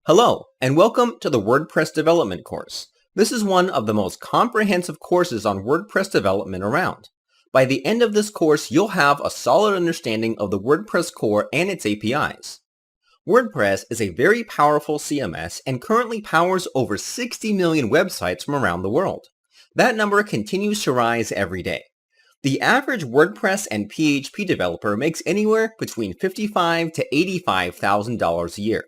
Hello, and welcome to the WordPress development course. This is one of the most comprehensive courses on WordPress development around. By the end of this course, you'll have a solid understanding of the WordPress core and its APIs. WordPress is a very powerful CMS and currently powers over 60 million websites from around the world. That number continues to rise every day. The average WordPress and PHP developer makes anywhere between $55,000 to $85,000 a year.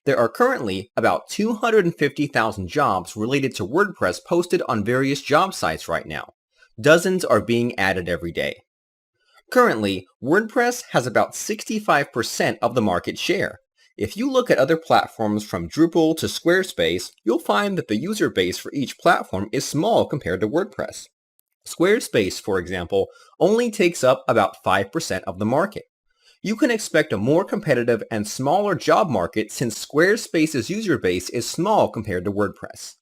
There are currently about 250,000 jobs related to WordPress posted on various job sites right now. Dozens are being added every day. Currently, WordPress has about 65% of the market share. If you look at other platforms from Drupal to Squarespace, you'll find that the user base for each platform is small compared to WordPress. Squarespace, for example, only takes up about 5% of the market. You can expect a more competitive and smaller job market since Squarespace's user base is small compared to WordPress.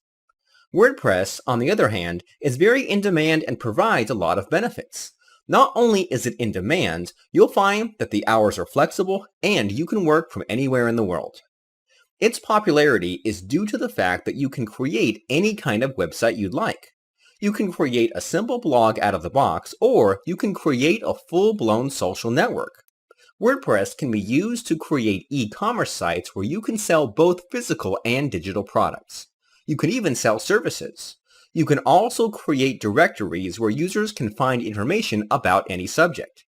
WordPress, on the other hand, is very in demand and provides a lot of benefits. Not only is it in demand, you'll find that the hours are flexible and you can work from anywhere in the world. Its popularity is due to the fact that you can create any kind of website you'd like. You can create a simple blog out of the box, or you can create a full-blown social network. WordPress can be used to create e-commerce sites where you can sell both physical and digital products. You can even sell services. You can also create directories where users can find information about any subject.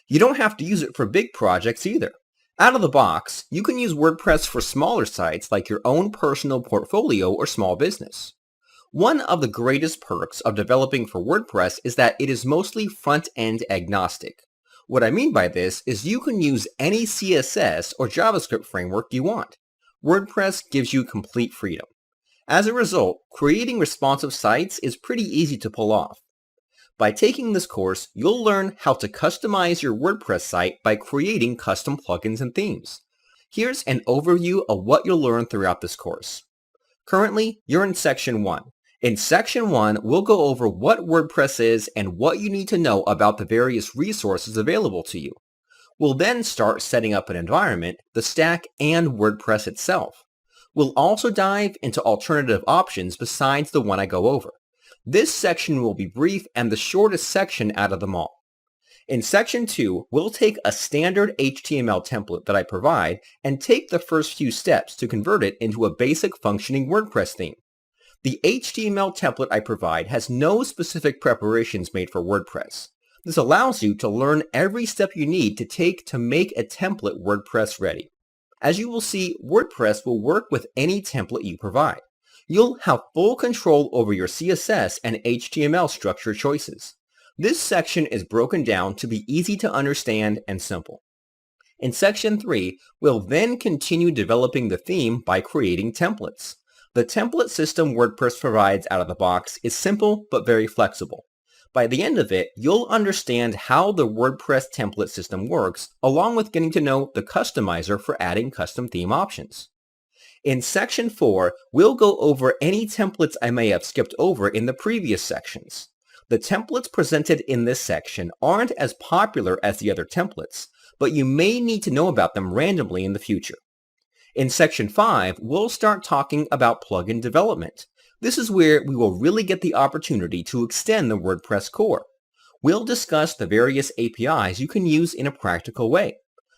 You don't have to use it for big projects either. Out of the box, you can use WordPress for smaller sites like your own personal portfolio or small business. One of the greatest perks of developing for WordPress is that it is mostly front-end agnostic. What I mean by this is you can use any CSS or JavaScript framework you want. WordPress gives you complete freedom. As a result, creating responsive sites is pretty easy to pull off. By taking this course, you'll learn how to customize your WordPress site by creating custom plugins and themes. Here's an overview of what you'll learn throughout this course. Currently, you're in Section 1. In Section 1, we'll go over what WordPress is and what you need to know about the various resources available to you. We'll then start setting up an environment, the stack, and WordPress itself. We'll also dive into alternative options besides the one I go over. This section will be brief and the shortest section out of them all. In Section 2, we'll take a standard HTML template that I provide and take the first few steps to convert it into a basic functioning WordPress theme. The HTML template I provide has no specific preparations made for WordPress. This allows you to learn every step you need to take to make a template WordPress ready. As you will see, WordPress will work with any template you provide. You'll have full control over your CSS and HTML structure choices. This section is broken down to be easy to understand and simple. In Section 3, we'll then continue developing the theme by creating templates. The template system WordPress provides out of the box is simple but very flexible. By the end of it, you'll understand how the WordPress template system works, along with getting to know the customizer for adding custom theme options. In Section 4, we'll go over any templates I may have skipped over in the previous sections. The templates presented in this section aren't as popular as the other templates, but you may need to know about them randomly in the future. In Section 5, we'll start talking about plugin development. This is where we will really get the opportunity to extend the WordPress core. We'll discuss the various APIs you can use in a practical way.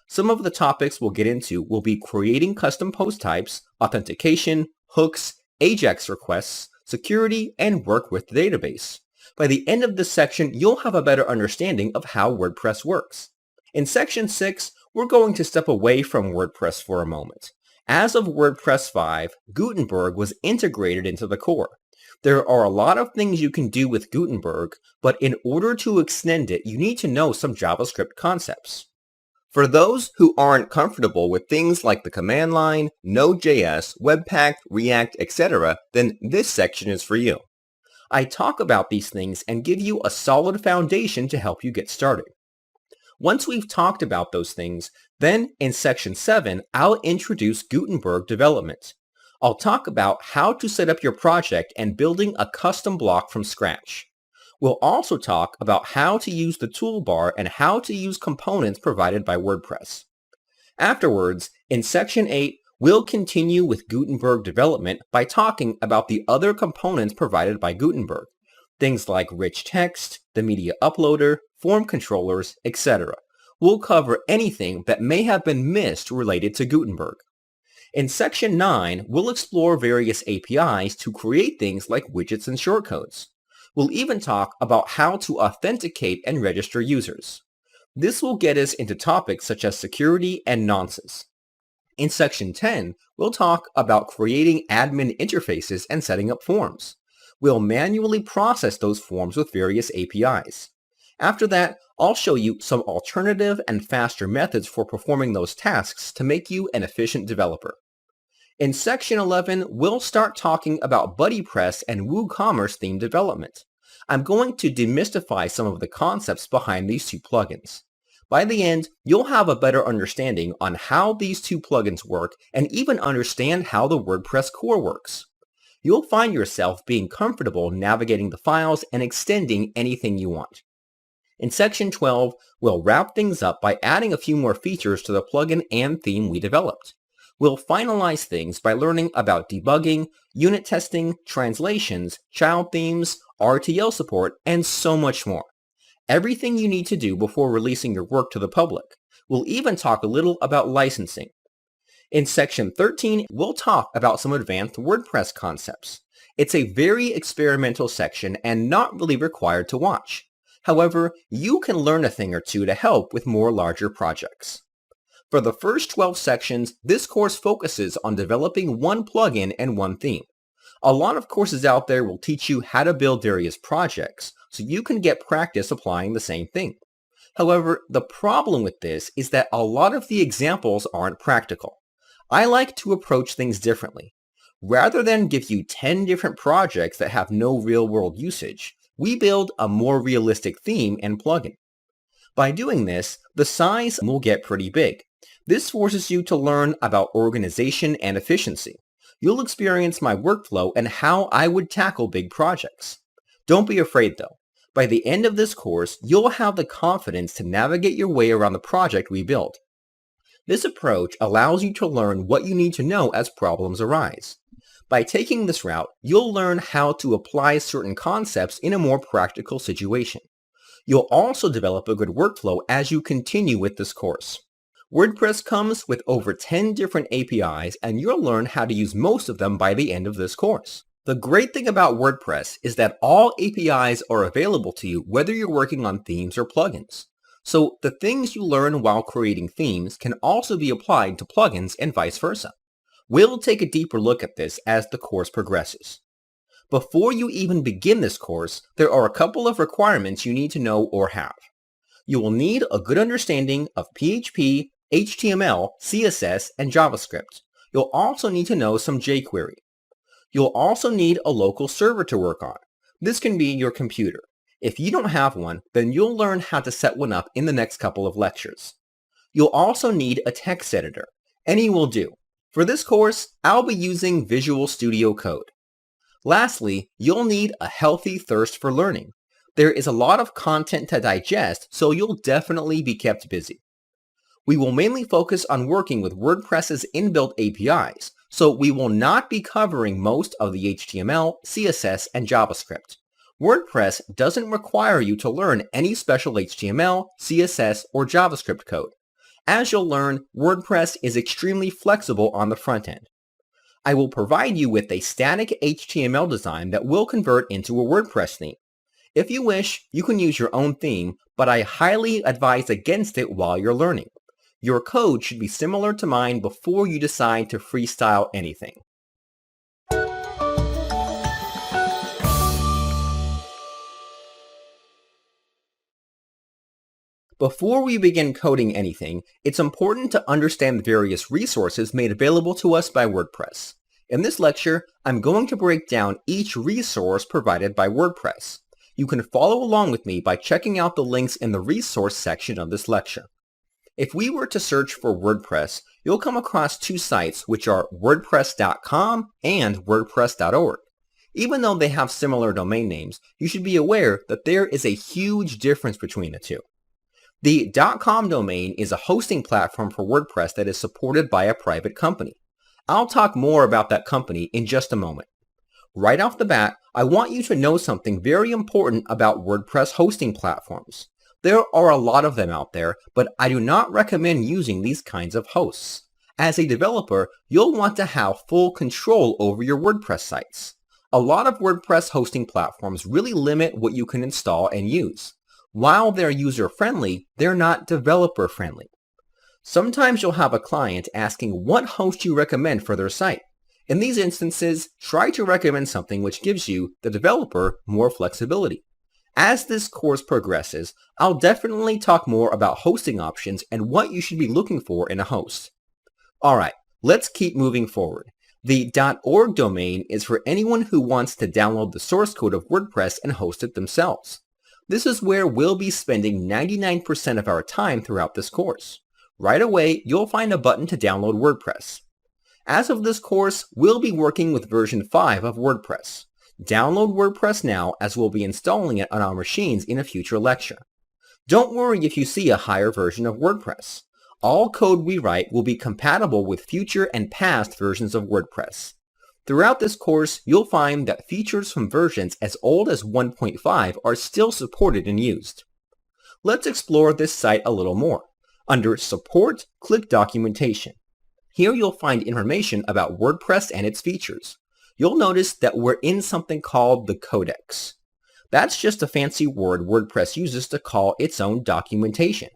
Some of the topics we'll get into will be creating custom post types, authentication, hooks, AJAX requests, security, and work with the database. By the end of this section, you'll have a better understanding of how WordPress works. In Section 6, we're going to step away from WordPress for a moment. As of WordPress 5, Gutenberg was integrated into the core. There are a lot of things you can do with Gutenberg, but in order to extend it, you need to know some JavaScript concepts. For those who aren't comfortable with things like the command line, Node.js, Webpack, React, etc., then this section is for you. I talk about these things and give you a solid foundation to help you get started. Once we've talked about those things, then in Section 7, I'll introduce Gutenberg development. I'll talk about how to set up your project and building a custom block from scratch. We'll also talk about how to use the toolbar and how to use components provided by WordPress. Afterwards, in Section 8, We'll continue with Gutenberg development by talking about the other components provided by Gutenberg, things like rich text, the media uploader, form controllers, etc. We'll cover anything that may have been missed related to Gutenberg. In Section 9, we'll explore various APIs to create things like widgets and shortcodes. We'll even talk about how to authenticate and register users. This will get us into topics such as security and nonces. In Section 10, we'll talk about creating admin interfaces and setting up forms. We'll manually process those forms with various APIs. After that, I'll show you some alternative and faster methods for performing those tasks to make you an efficient developer. In Section 11, we'll start talking about BuddyPress and WooCommerce theme development. I'm going to demystify some of the concepts behind these two plugins. By the end, you'll have a better understanding on how these two plugins work and even understand how the WordPress core works. You'll find yourself being comfortable navigating the files and extending anything you want. In Section 12, we'll wrap things up by adding a few more features to the plugin and theme we developed. We'll finalize things by learning about debugging, unit testing, translations, child themes, RTL support, and so much more. Everything you need to do before releasing your work to the public. We'll even talk a little about licensing. In Section 13, we'll talk about some advanced WordPress concepts. It's a very experimental section and not really required to watch. However, you can learn a thing or two to help with more larger projects. For the first 12 sections, this course focuses on developing one plugin and one theme. A lot of courses out there will teach you how to build various projects, so you can get practice applying the same thing. However, the problem with this is that a lot of the examples aren't practical. I like to approach things differently. Rather than give you 10 different projects that have no real-world usage, we build a more realistic theme and plugin. By doing this, the size will get pretty big. This forces you to learn about organization and efficiency. You'll experience my workflow and how I would tackle big projects. Don't be afraid though. By the end of this course, you'll have the confidence to navigate your way around the project we build. This approach allows you to learn what you need to know as problems arise. By taking this route, you'll learn how to apply certain concepts in a more practical situation. You'll also develop a good workflow as you continue with this course. WordPress comes with over 10 different APIs, and you'll learn how to use most of them by the end of this course. The great thing about WordPress is that all APIs are available to you whether you're working on themes or plugins. So the things you learn while creating themes can also be applied to plugins and vice versa. We'll take a deeper look at this as the course progresses. Before you even begin this course, there are a couple of requirements you need to know or have. You will need a good understanding of PHP, HTML, CSS, and JavaScript. You'll also need to know some jQuery. You'll also need a local server to work on. This can be your computer. If you don't have one, then you'll learn how to set one up in the next couple of lectures. You'll also need a text editor. Any will do. For this course, I'll be using Visual Studio Code. Lastly, you'll need a healthy thirst for learning. There is a lot of content to digest, so you'll definitely be kept busy. We will mainly focus on working with WordPress's inbuilt APIs, so we will not be covering most of the HTML, CSS, and JavaScript. WordPress doesn't require you to learn any special HTML, CSS, or JavaScript code. As you'll learn, WordPress is extremely flexible on the front end. I will provide you with a static HTML design that will convert into a WordPress theme. If you wish, you can use your own theme, but I highly advise against it while you're learning. Your code should be similar to mine before you decide to freestyle anything. Before we begin coding anything, it's important to understand the various resources made available to us by WordPress. In this lecture, I'm going to break down each resource provided by WordPress. You can follow along with me by checking out the links in the resource section of this lecture. If we were to search for WordPress, you'll come across two sites which are WordPress.com and WordPress.org. Even though they have similar domain names, you should be aware that there is a huge difference between the two. The .com domain is a hosting platform for WordPress that is supported by a private company. I'll talk more about that company in just a moment. Right off the bat, I want you to know something very important about WordPress hosting platforms. There are a lot of them out there, but I do not recommend using these kinds of hosts. As a developer, you'll want to have full control over your WordPress sites. A lot of WordPress hosting platforms really limit what you can install and use. While they're user-friendly, they're not developer-friendly. Sometimes you'll have a client asking what host you recommend for their site. In these instances, try to recommend something which gives you, the developer, more flexibility. As this course progresses, I'll definitely talk more about hosting options and what you should be looking for in a host. Alright, let's keep moving forward. The .org domain is for anyone who wants to download the source code of WordPress and host it themselves. This is where we'll be spending 99% of our time throughout this course. Right away, you'll find a button to download WordPress. As of this course, we'll be working with version 5 of WordPress. Download WordPress now, as we'll be installing it on our machines in a future lecture. Don't worry if you see a higher version of WordPress. All code we write will be compatible with future and past versions of WordPress. Throughout this course, you'll find that features from versions as old as 1.5 are still supported and used. Let's explore this site a little more. Under Support, click Documentation. Here you'll find information about WordPress and its features. You'll notice that we're in something called the Codex. That's just a fancy word WordPress uses to call its own documentation.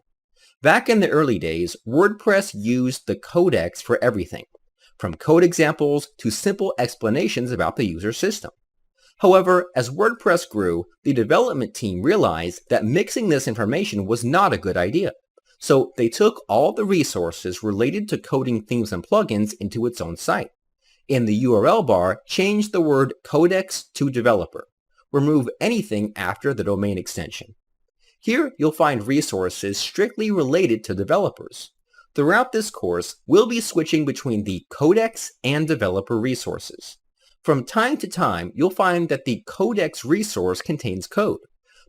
Back in the early days, WordPress used the Codex for everything, from code examples to simple explanations about the user system. However, as WordPress grew, the development team realized that mixing this information was not a good idea. So they took all the resources related to coding themes and plugins into its own site. In the URL bar, change the word codex to developer. Remove anything after the domain extension. Here you'll find resources strictly related to developers. Throughout this course, we'll be switching between the codex and developer resources. From time to time, you'll find that the codex resource contains code.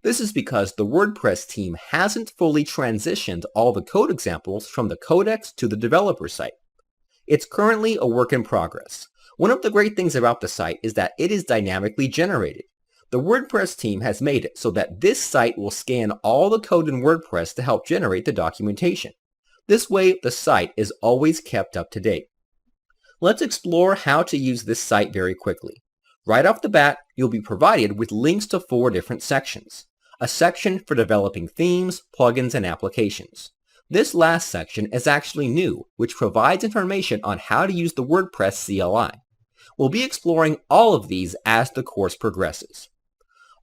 This is because the WordPress team hasn't fully transitioned all the code examples from the codex to the developer site. It's currently a work in progress. One of the great things about the site is that it is dynamically generated. The WordPress team has made it so that this site will scan all the code in WordPress to help generate the documentation. This way, the site is always kept up to date. Let's explore how to use this site very quickly. Right off the bat, you'll be provided with links to 4 different sections. A section for developing themes, plugins, and applications. This last section is actually new, which provides information on how to use the WordPress CLI. We'll be exploring all of these as the course progresses.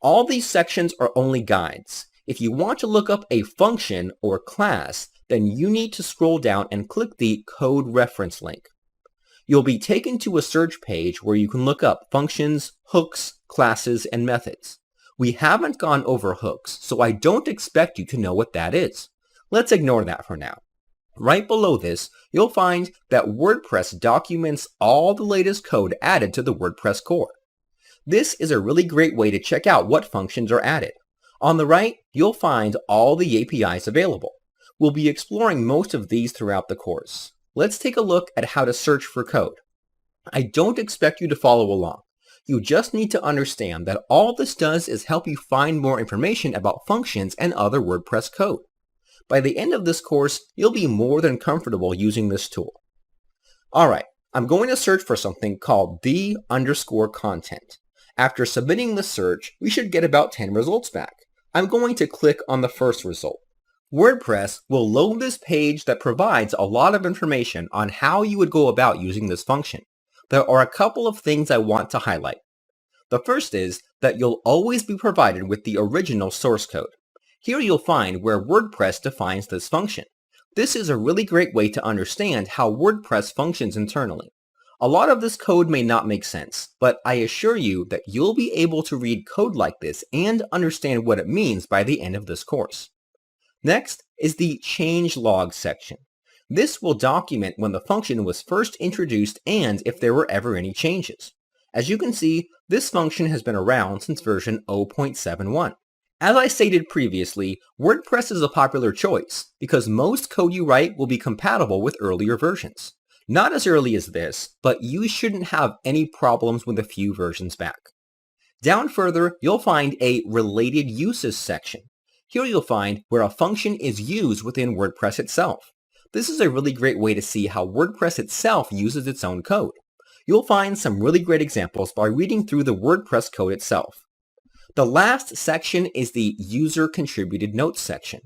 All these sections are only guides. If you want to look up a function or class, then you need to scroll down and click the Code Reference link. You'll be taken to a search page where you can look up functions, hooks, classes, and methods. We haven't gone over hooks, so I don't expect you to know what that is. Let's ignore that for now. Right below this, you'll find that WordPress documents all the latest code added to the WordPress core. This is a really great way to check out what functions are added. On the right, you'll find all the APIs available. We'll be exploring most of these throughout the course. Let's take a look at how to search for code. I don't expect you to follow along. You just need to understand that all this does is help you find more information about functions and other WordPress code. By the end of this course, you'll be more than comfortable using this tool. Alright, I'm going to search for something called the_content. After submitting the search, we should get about 10 results back. I'm going to click on the first result. WordPress will load this page that provides a lot of information on how you would go about using this function. There are a couple of things I want to highlight. The first is that you'll always be provided with the original source code. Here you'll find where WordPress defines this function. This is a really great way to understand how WordPress functions internally. A lot of this code may not make sense, but I assure you that you'll be able to read code like this and understand what it means by the end of this course. Next is the changelog section. This will document when the function was first introduced and if there were ever any changes. As you can see, this function has been around since version 0.71. As I stated previously, WordPress is a popular choice because most code you write will be compatible with earlier versions. Not as early as this, but you shouldn't have any problems with a few versions back. Down further, you'll find a Related Uses section. Here you'll find where a function is used within WordPress itself. This is a really great way to see how WordPress itself uses its own code. You'll find some really great examples by reading through the WordPress code itself. The last section is the User Contributed Notes section.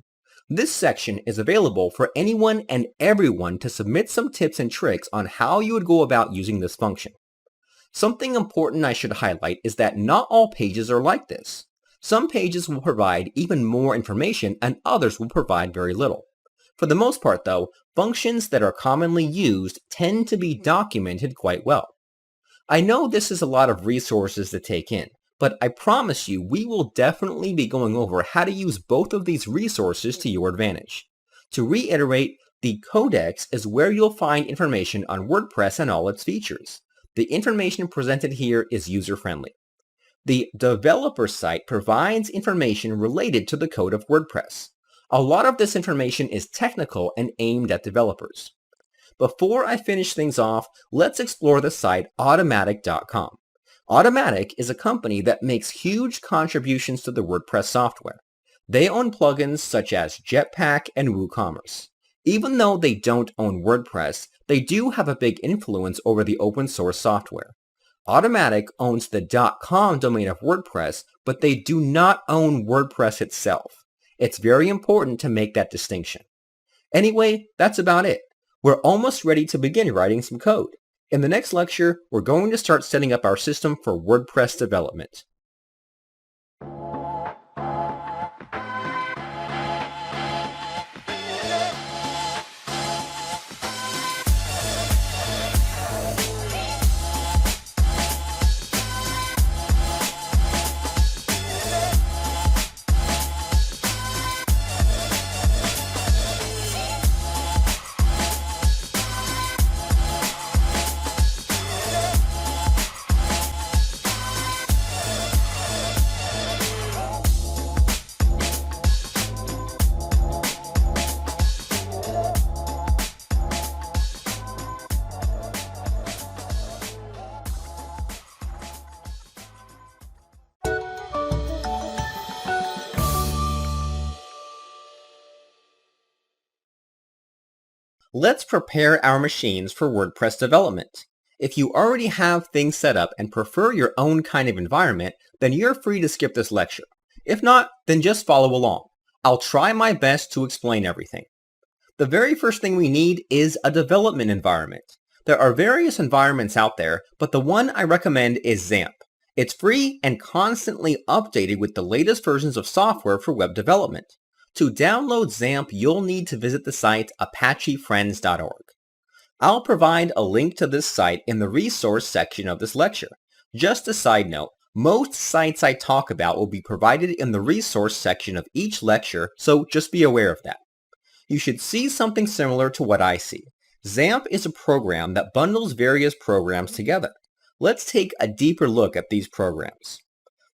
This section is available for anyone and everyone to submit some tips and tricks on how you would go about using this function. Something important I should highlight is that not all pages are like this. Some pages will provide even more information and others will provide very little. For the most part though, functions that are commonly used tend to be documented quite well. I know this is a lot of resources to take in, but I promise you we will definitely be going over how to use both of these resources to your advantage. To reiterate, the Codex is where you'll find information on WordPress and all its features. The information presented here is user-friendly. The developer site provides information related to the code of WordPress. A lot of this information is technical and aimed at developers. Before I finish things off, let's explore the site Automattic.com. Automattic is a company that makes huge contributions to the WordPress software. They own plugins such as Jetpack and WooCommerce. Even though they don't own WordPress, they do have a big influence over the open source software. Automattic owns the .com domain of WordPress, but they do not own WordPress itself. It's very important to make that distinction. Anyway, that's about it. We're almost ready to begin writing some code. In the next lecture, we're going to start setting up our system for WordPress development. Let's prepare our machines for WordPress development. If you already have things set up and prefer your own kind of environment, then you're free to skip this lecture. If not, then just follow along. I'll try my best to explain everything. The very first thing we need is a development environment. There are various environments out there, but the one I recommend is XAMPP. It's free and constantly updated with the latest versions of software for web development. To download XAMPP, you'll need to visit the site apachefriends.org. I'll provide a link to this site in the resource section of this lecture. Just a side note, most sites I talk about will be provided in the resource section of each lecture, so just be aware of that. You should see something similar to what I see. XAMPP is a program that bundles various programs together. Let's take a deeper look at these programs.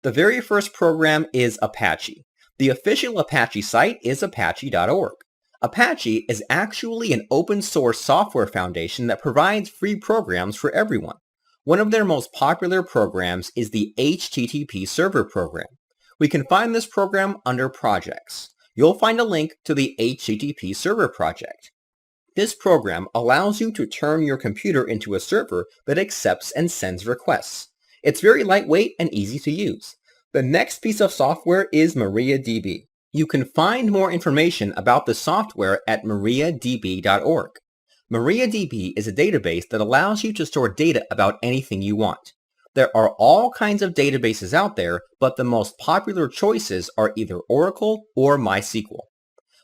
The very first program is Apache. The official Apache site is apache.org. Apache is actually an open source software foundation that provides free programs for everyone. One of their most popular programs is the HTTP server program. We can find this program under projects. You'll find a link to the HTTP server project. This program allows you to turn your computer into a server that accepts and sends requests. It's very lightweight and easy to use. The next piece of software is MariaDB. You can find more information about the software at mariadb.org. MariaDB is a database that allows you to store data about anything you want. There are all kinds of databases out there, but the most popular choices are either Oracle or MySQL.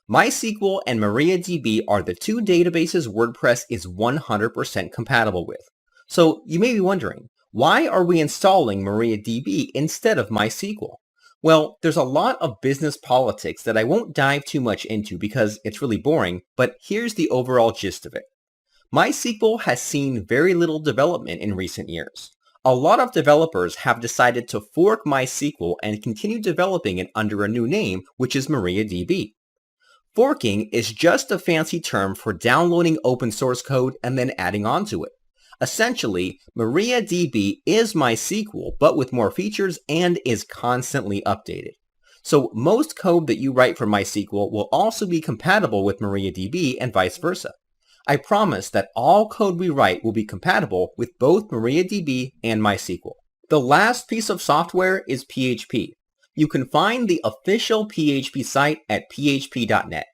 MySQL and MariaDB are the two databases WordPress is 100% compatible with. So you may be wondering, why are we installing MariaDB instead of MySQL? Well, there's a lot of business politics that I won't dive too much into because it's really boring, but here's the overall gist of it. MySQL has seen very little development in recent years. A lot of developers have decided to fork MySQL and continue developing it under a new name, which is MariaDB. Forking is just a fancy term for downloading open source code and then adding on to it. Essentially, MariaDB is MySQL, but with more features and is constantly updated. So most code that you write for MySQL will also be compatible with MariaDB and vice versa. I promise that all code we write will be compatible with both MariaDB and MySQL. The last piece of software is PHP. You can find the official PHP site at php.net.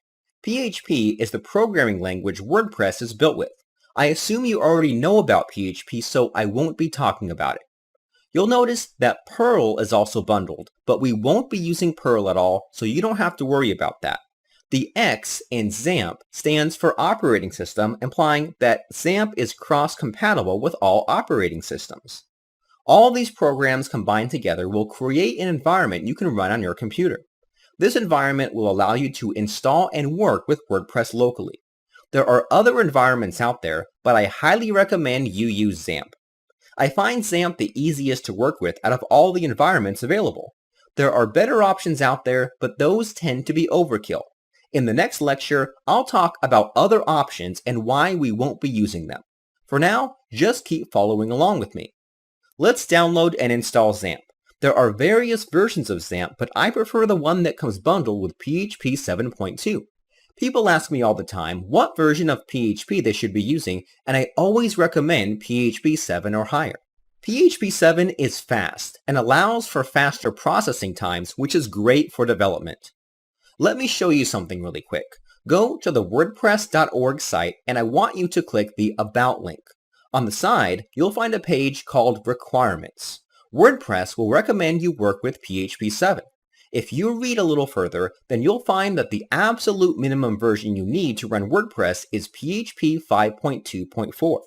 PHP is the programming language WordPress is built with. I assume you already know about PHP, so I won't be talking about it. You'll notice that Perl is also bundled, but we won't be using Perl at all, so you don't have to worry about that. The X in XAMPP stands for operating system, implying that XAMPP is cross-compatible with all operating systems. All these programs combined together will create an environment you can run on your computer. This environment will allow you to install and work with WordPress locally. There are other environments out there, but I highly recommend you use XAMPP. I find XAMPP the easiest to work with out of all the environments available. There are better options out there, but those tend to be overkill. In the next lecture, I'll talk about other options and why we won't be using them. For now, just keep following along with me. Let's download and install XAMPP. There are various versions of XAMPP, but I prefer the one that comes bundled with PHP 7.2. People ask me all the time what version of PHP they should be using, and I always recommend PHP 7 or higher. PHP 7 is fast and allows for faster processing times, which is great for development. Let me show you something really quick. Go to the WordPress.org site, and I want you to click the About link. On the side, you'll find a page called Requirements. WordPress will recommend you work with PHP 7. If you read a little further, then you'll find that the absolute minimum version you need to run WordPress is PHP 5.2.4.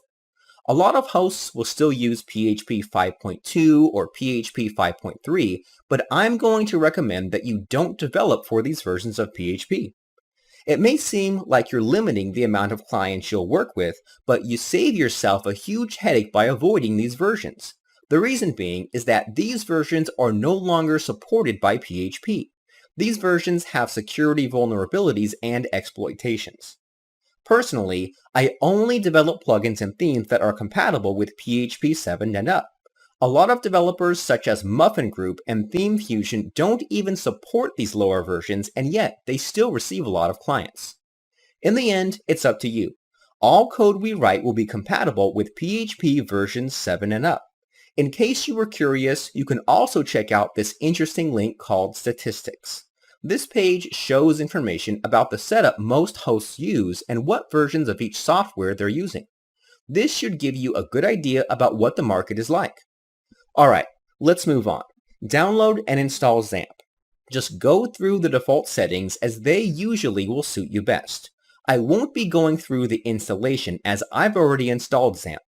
A lot of hosts will still use PHP 5.2 or PHP 5.3, but I'm going to recommend that you don't develop for these versions of PHP. It may seem like you're limiting the amount of clients you'll work with, but you save yourself a huge headache by avoiding these versions. The reason being is that these versions are no longer supported by PHP. These versions have security vulnerabilities and exploitations. Personally, I only develop plugins and themes that are compatible with PHP 7 and up. A lot of developers such as Muffin Group and Theme Fusion don't even support these lower versions, and yet they still receive a lot of clients. In the end, it's up to you. All code we write will be compatible with PHP version 7 and up. In case you were curious, you can also check out this interesting link called Statistics. This page shows information about the setup most hosts use and what versions of each software they're using. This should give you a good idea about what the market is like. Alright, let's move on. Download and install XAMPP. Just go through the default settings as they usually will suit you best. I won't be going through the installation as I've already installed XAMPP.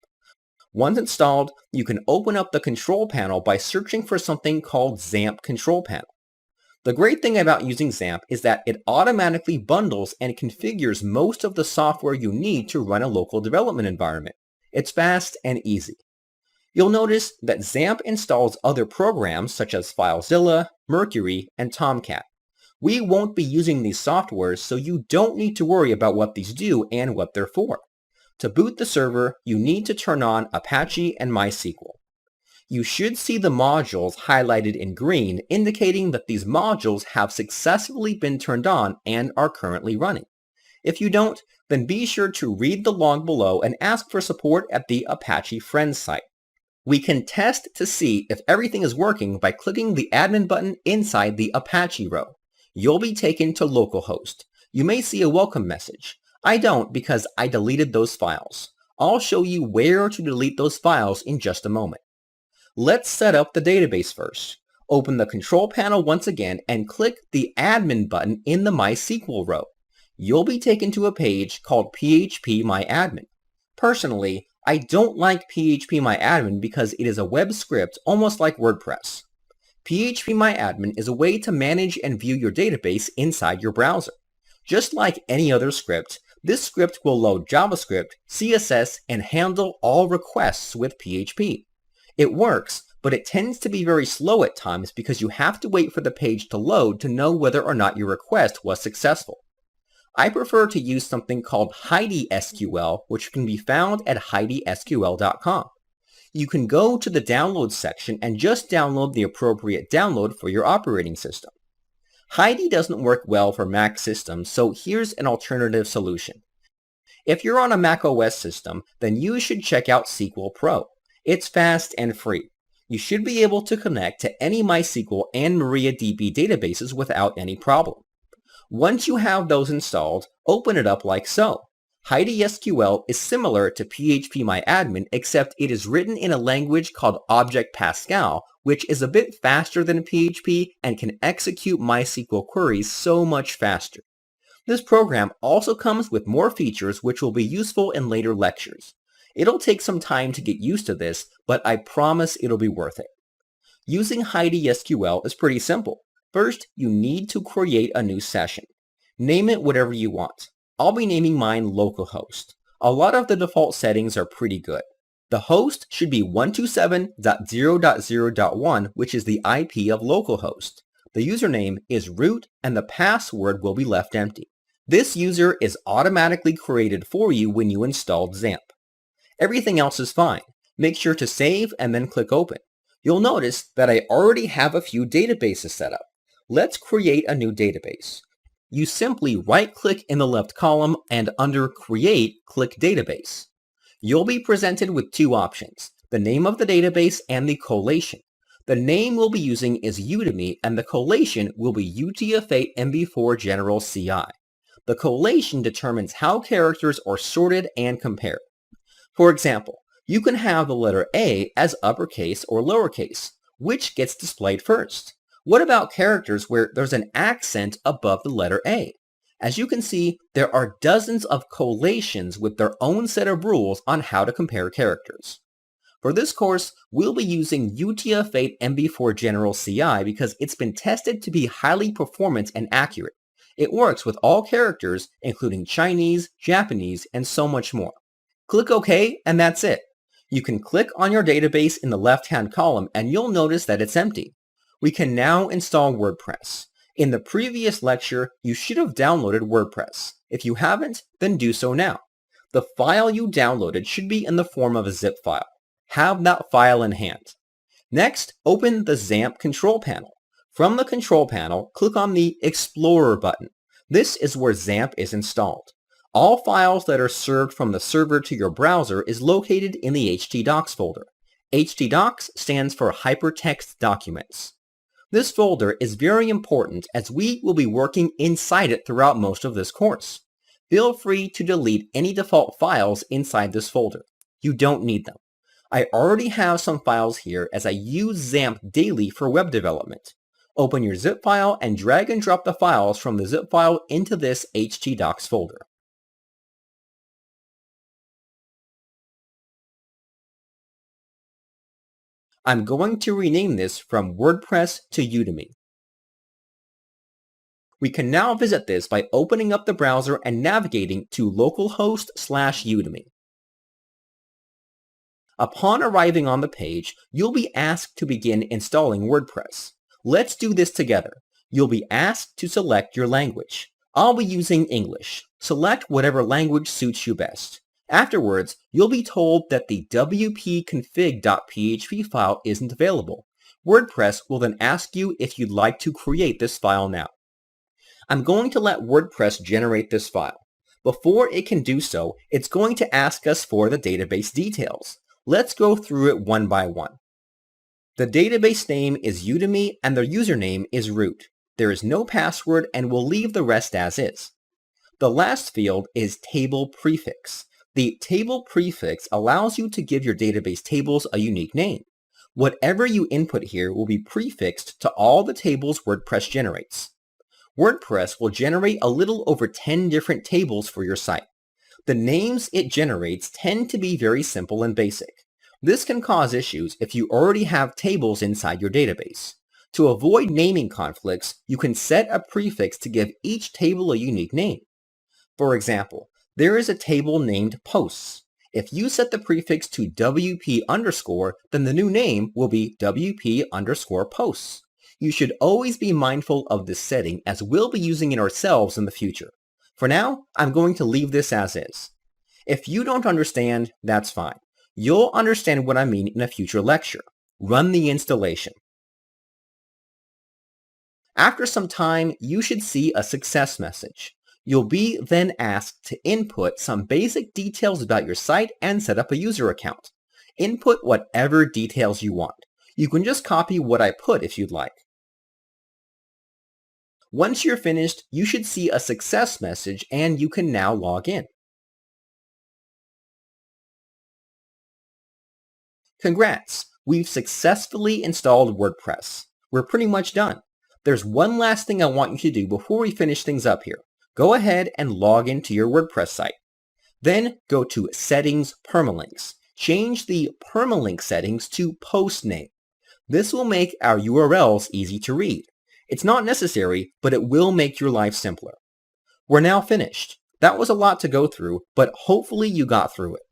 Once installed, you can open up the control panel by searching for something called XAMPP Control Panel. The great thing about using XAMPP is that it automatically bundles and configures most of the software you need to run a local development environment. It's fast and easy. You'll notice that XAMPP installs other programs such as FileZilla, Mercury, and Tomcat. We won't be using these softwares, so you don't need to worry about what these do and what they're for. To boot the server, you need to turn on Apache and MySQL. You should see the modules highlighted in green, indicating that these modules have successfully been turned on and are currently running. If you don't, then be sure to read the log below and ask for support at the Apache Friends site. We can test to see if everything is working by clicking the admin button inside the Apache row. You'll be taken to localhost. You may see a welcome message. I don't because I deleted those files. I'll show you where to delete those files in just a moment. Let's set up the database first. Open the control panel once again and click the admin button in the MySQL row. You'll be taken to a page called PHP My Admin. Personally, I don't like PHP My Admin because it is a web script almost like WordPress. PHP My Admin is a way to manage and view your database inside your browser. Just like any other script, this script will load JavaScript, CSS, and handle all requests with PHP. It works, but it tends to be very slow at times because you have to wait for the page to load to know whether or not your request was successful. I prefer to use something called Heidi SQL, which can be found at heidisql.com. You can go to the download section and just download the appropriate download for your operating system. Heidi doesn't work well for Mac systems, so here's an alternative solution. If you're on a Mac OS system, then you should check out SQL Pro. It's fast and free. You should be able to connect to any MySQL and MariaDB databases without any problem. Once you have those installed, open it up like so. Heidi SQL is similar to PHPMyAdmin, except it is written in a language called Object Pascal, which is a bit faster than PHP and can execute MySQL queries so much faster. This program also comes with more features which will be useful in later lectures. It'll take some time to get used to this, but I promise it'll be worth it. Using Heidi SQL is pretty simple. First, you need to create a new session. Name it whatever you want. I'll be naming mine localhost. A lot of the default settings are pretty good. The host should be 127.0.0.1, which is the IP of localhost. The username is root and the password will be left empty. This user is automatically created for you when you installed XAMPP. Everything else is fine. Make sure to save and then click open. You'll notice that I already have a few databases set up. Let's create a new database. You simply right-click in the left column and under Create, click Database. You'll be presented with two options, the name of the database and the collation. The name we'll be using is Udemy and the collation will be UTF-8 MB4 General CI. The collation determines how characters are sorted and compared. For example, you can have the letter A as uppercase or lowercase. Which gets displayed first? What about characters where there's an accent above the letter A? As you can see, there are dozens of collations with their own set of rules on how to compare characters. For this course, we'll be using UTF-8 MB4 General CI because it's been tested to be highly performant and accurate. It works with all characters, including Chinese, Japanese, and so much more. Click OK, and that's it. You can click on your database in the left-hand column and you'll notice that it's empty. We can now install WordPress. In the previous lecture, you should have downloaded WordPress. If you haven't, then do so now. The file you downloaded should be in the form of a zip file. Have that file in hand. Next, open the XAMPP control panel. From the control panel, click on the Explorer button. This is where XAMPP is installed. All files that are served from the server to your browser is located in the htdocs folder. htdocs stands for Hypertext Documents. This folder is very important as we will be working inside it throughout most of this course. Feel free to delete any default files inside this folder. You don't need them. I already have some files here as I use XAMPP daily for web development. Open your zip file and drag and drop the files from the zip file into this htdocs folder. I'm going to rename this from WordPress to Udemy. We can now visit this by opening up the browser and navigating to localhost/Udemy. Upon arriving on the page, you'll be asked to begin installing WordPress. Let's do this together. You'll be asked to select your language. I'll be using English. Select whatever language suits you best. Afterwards, you'll be told that the wp-config.php file isn't available. WordPress will then ask you if you'd like to create this file now. I'm going to let WordPress generate this file. Before it can do so, it's going to ask us for the database details. Let's go through it one by one. The database name is Udemy and the username is root. There is no password and we'll leave the rest as is. The last field is table prefix. The table prefix allows you to give your database tables a unique name. Whatever you input here will be prefixed to all the tables WordPress generates. WordPress will generate a little over 10 different tables for your site. The names it generates tend to be very simple and basic. This can cause issues if you already have tables inside your database. To avoid naming conflicts, you can set a prefix to give each table a unique name. For example, there is a table named posts. If you set the prefix to WP_, then the new name will be WP_posts. You should always be mindful of this setting as we'll be using it ourselves in the future. For now, I'm going to leave this as is. If you don't understand, that's fine. You'll understand what I mean in a future lecture. Run the installation. After some time, you should see a success message. You'll be then asked to input some basic details about your site and set up a user account. Input whatever details you want. You can just copy what I put if you'd like. Once you're finished, you should see a success message and you can now log in. Congrats! We've successfully installed WordPress. We're pretty much done. There's one last thing I want you to do before we finish things up here. Go ahead and log into your WordPress site. Then go to Settings Permalinks. Change the permalink settings to post name. This will make our URLs easy to read. It's not necessary, but it will make your life simpler. We're now finished. That was a lot to go through, but hopefully you got through it.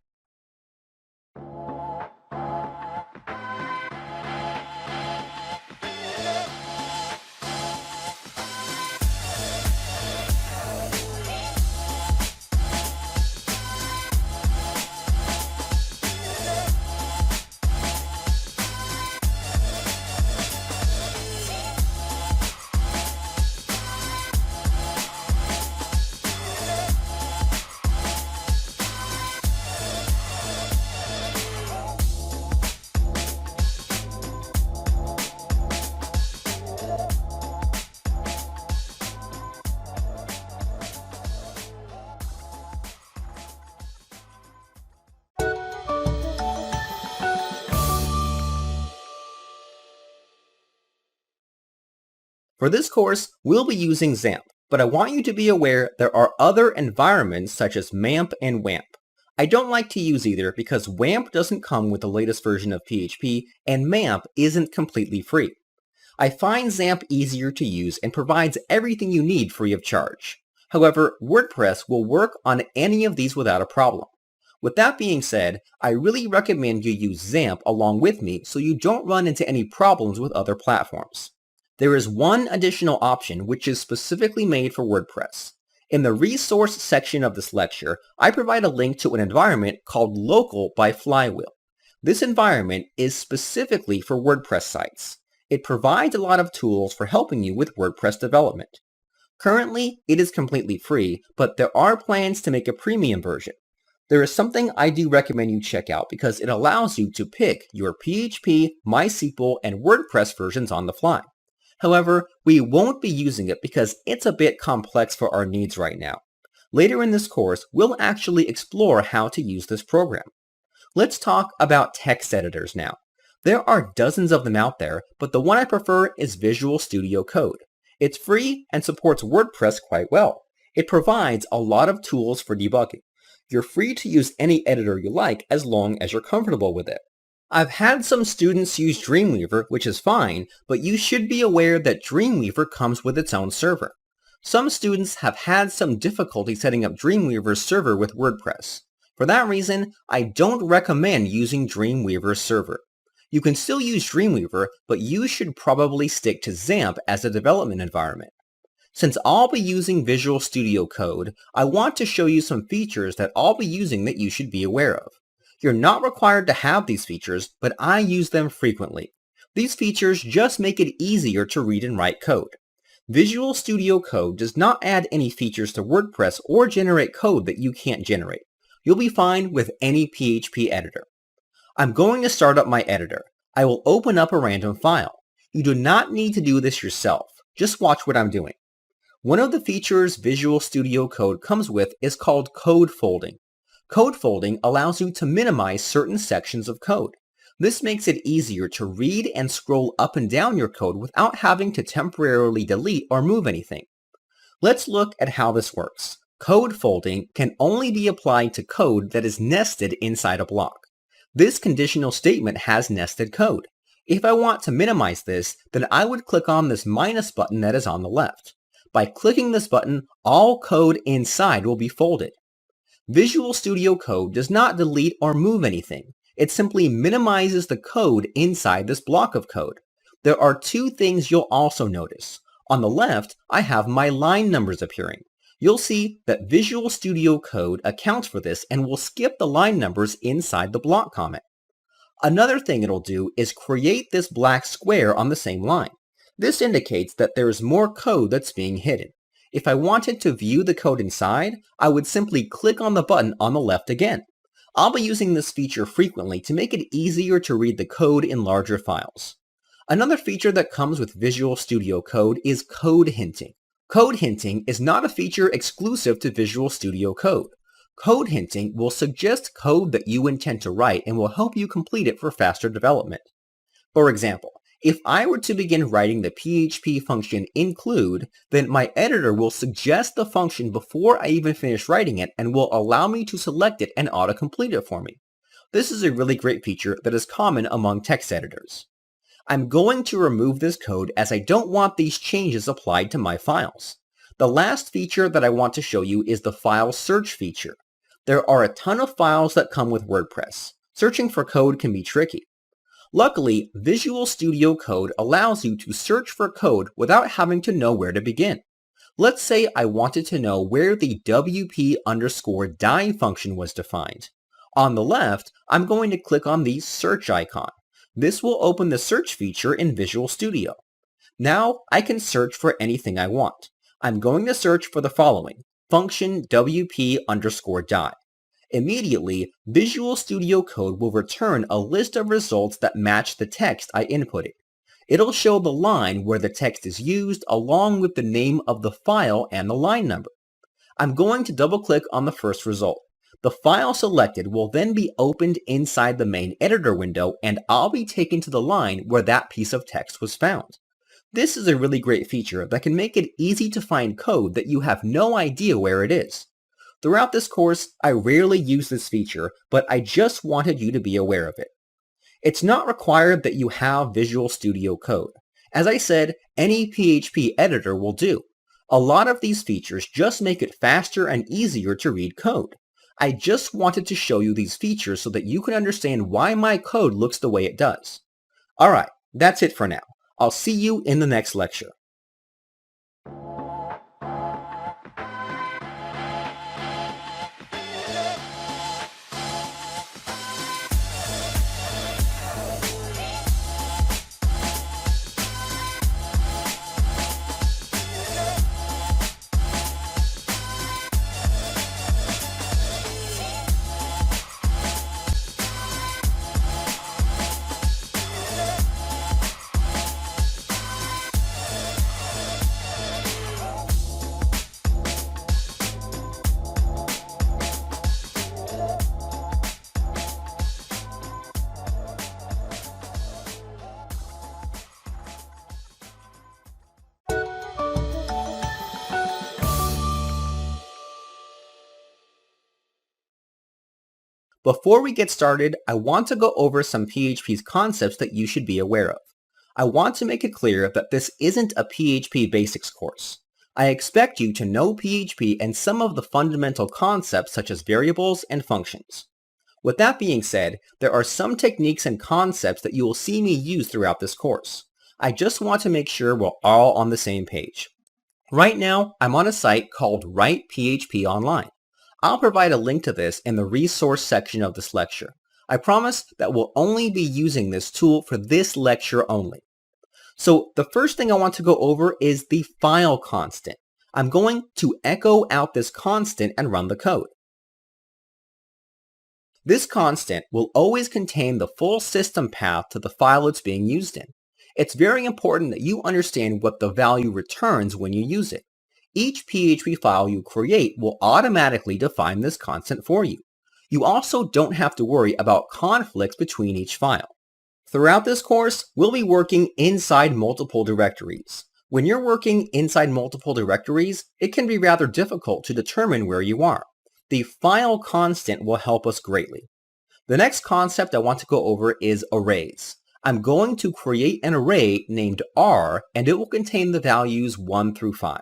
For this course, we'll be using XAMPP, but I want you to be aware there are other environments such as MAMP and WAMP. I don't like to use either because WAMP doesn't come with the latest version of PHP and MAMP isn't completely free. I find XAMPP easier to use and provides everything you need free of charge. However, WordPress will work on any of these without a problem. With that being said, I really recommend you use XAMPP along with me so you don't run into any problems with other platforms. There is one additional option which is specifically made for WordPress. In the resource section of this lecture, I provide a link to an environment called Local by Flywheel. This environment is specifically for WordPress sites. It provides a lot of tools for helping you with WordPress development. Currently, it is completely free, but there are plans to make a premium version. There is something I do recommend you check out because it allows you to pick your PHP, MySQL, and WordPress versions on the fly. However, we won't be using it because it's a bit complex for our needs right now. Later in this course, we'll actually explore how to use this program. Let's talk about text editors now. There are dozens of them out there, but the one I prefer is Visual Studio Code. It's free and supports WordPress quite well. It provides a lot of tools for debugging. You're free to use any editor you like as long as you're comfortable with it. I've had some students use Dreamweaver, which is fine, but you should be aware that Dreamweaver comes with its own server. Some students have had some difficulty setting up Dreamweaver's server with WordPress. For that reason, I don't recommend using Dreamweaver's server. You can still use Dreamweaver, but you should probably stick to XAMPP as a development environment. Since I'll be using Visual Studio Code, I want to show you some features that I'll be using that you should be aware of. You're not required to have these features, but I use them frequently. These features just make it easier to read and write code. Visual Studio Code does not add any features to WordPress or generate code that you can't generate. You'll be fine with any PHP editor. I'm going to start up my editor. I will open up a random file. You do not need to do this yourself. Just watch what I'm doing. One of the features Visual Studio Code comes with is called code folding. Code folding allows you to minimize certain sections of code. This makes it easier to read and scroll up and down your code without having to temporarily delete or move anything. Let's look at how this works. Code folding can only be applied to code that is nested inside a block. This conditional statement has nested code. If I want to minimize this, then I would click on this minus button that is on the left. By clicking this button, all code inside will be folded. Visual Studio Code does not delete or move anything. It simply minimizes the code inside this block of code. There are two things you'll also notice. On the left, I have my line numbers appearing. You'll see that Visual Studio Code accounts for this and will skip the line numbers inside the block comment. Another thing it'll do is create this black square on the same line. This indicates that there is more code that's being hidden. If I wanted to view the code inside, I would simply click on the button on the left again. I'll be using this feature frequently to make it easier to read the code in larger files. Another feature that comes with Visual Studio Code is code hinting. Code hinting is not a feature exclusive to Visual Studio Code. Code hinting will suggest code that you intend to write and will help you complete it for faster development. For example, if I were to begin writing the PHP function include, then my editor will suggest the function before I even finish writing it and will allow me to select it and auto-complete it for me. This is a really great feature that is common among text editors. I'm going to remove this code as I don't want these changes applied to my files. The last feature that I want to show you is the file search feature. There are a ton of files that come with WordPress. Searching for code can be tricky. Luckily, Visual Studio Code allows you to search for code without having to know where to begin. Let's say I wanted to know where the WP_die function was defined. On the left, I'm going to click on the search icon. This will open the search feature in Visual Studio. Now I can search for anything I want. I'm going to search for the following, function WP_die. Immediately, Visual Studio Code will return a list of results that match the text I inputted. It'll show the line where the text is used along with the name of the file and the line number. I'm going to double-click on the first result. The file selected will then be opened inside the main editor window and I'll be taken to the line where that piece of text was found. This is a really great feature that can make it easy to find code that you have no idea where it is. Throughout this course, I rarely use this feature, but I just wanted you to be aware of it. It's not required that you have Visual Studio Code. As I said, any PHP editor will do. A lot of these features just make it faster and easier to read code. I just wanted to show you these features so that you can understand why my code looks the way it does. Alright, that's it for now. I'll see you in the next lecture. Before we get started, I want to go over some PHP's concepts that you should be aware of. I want to make it clear that this isn't a PHP basics course. I expect you to know PHP and some of the fundamental concepts such as variables and functions. With that being said, there are some techniques and concepts that you will see me use throughout this course. I just want to make sure we're all on the same page. Right now, I'm on a site called Write PHP Online. I'll provide a link to this in the resource section of this lecture. I promise that we'll only be using this tool for this lecture only. So the first thing I want to go over is the file constant. I'm going to echo out this constant and run the code. This constant will always contain the full system path to the file it's being used in. It's very important that you understand what the value returns when you use it. Each PHP file you create will automatically define this constant for you. You also don't have to worry about conflicts between each file. Throughout this course, we'll be working inside multiple directories. When you're working inside multiple directories, it can be rather difficult to determine where you are. The file constant will help us greatly. The next concept I want to go over is arrays. I'm going to create an array named R, and it will contain the values 1 through 5.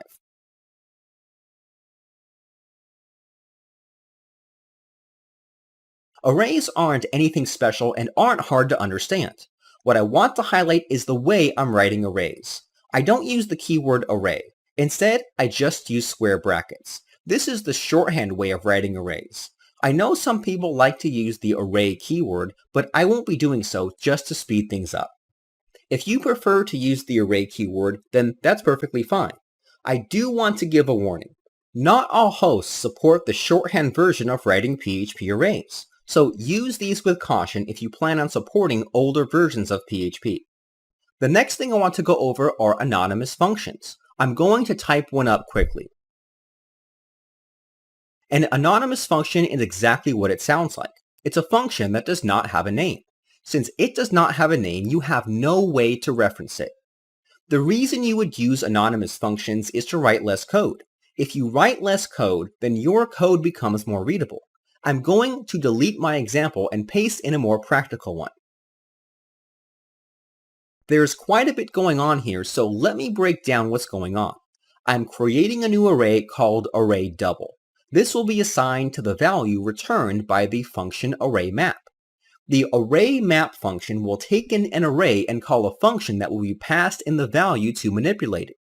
Arrays aren't anything special and aren't hard to understand. What I want to highlight is the way I'm writing arrays. I don't use the keyword array. Instead, I just use square brackets. This is the shorthand way of writing arrays. I know some people like to use the array keyword, but I won't be doing so just to speed things up. If you prefer to use the array keyword, then that's perfectly fine. I do want to give a warning. Not all hosts support the shorthand version of writing PHP arrays, so use these with caution if you plan on supporting older versions of PHP. The next thing I want to go over are anonymous functions. I'm going to type one up quickly. An anonymous function is exactly what it sounds like. It's a function that does not have a name. Since it does not have a name, you have no way to reference it. The reason you would use anonymous functions is to write less code. If you write less code, then your code becomes more readable. I'm going to delete my example and paste in a more practical one. There's quite a bit going on here, so let me break down what's going on. I'm creating a new array called ArrayDouble. This will be assigned to the value returned by the function ArrayMap. The ArrayMap function will take in an array and call a function that will be passed in the value to manipulate it.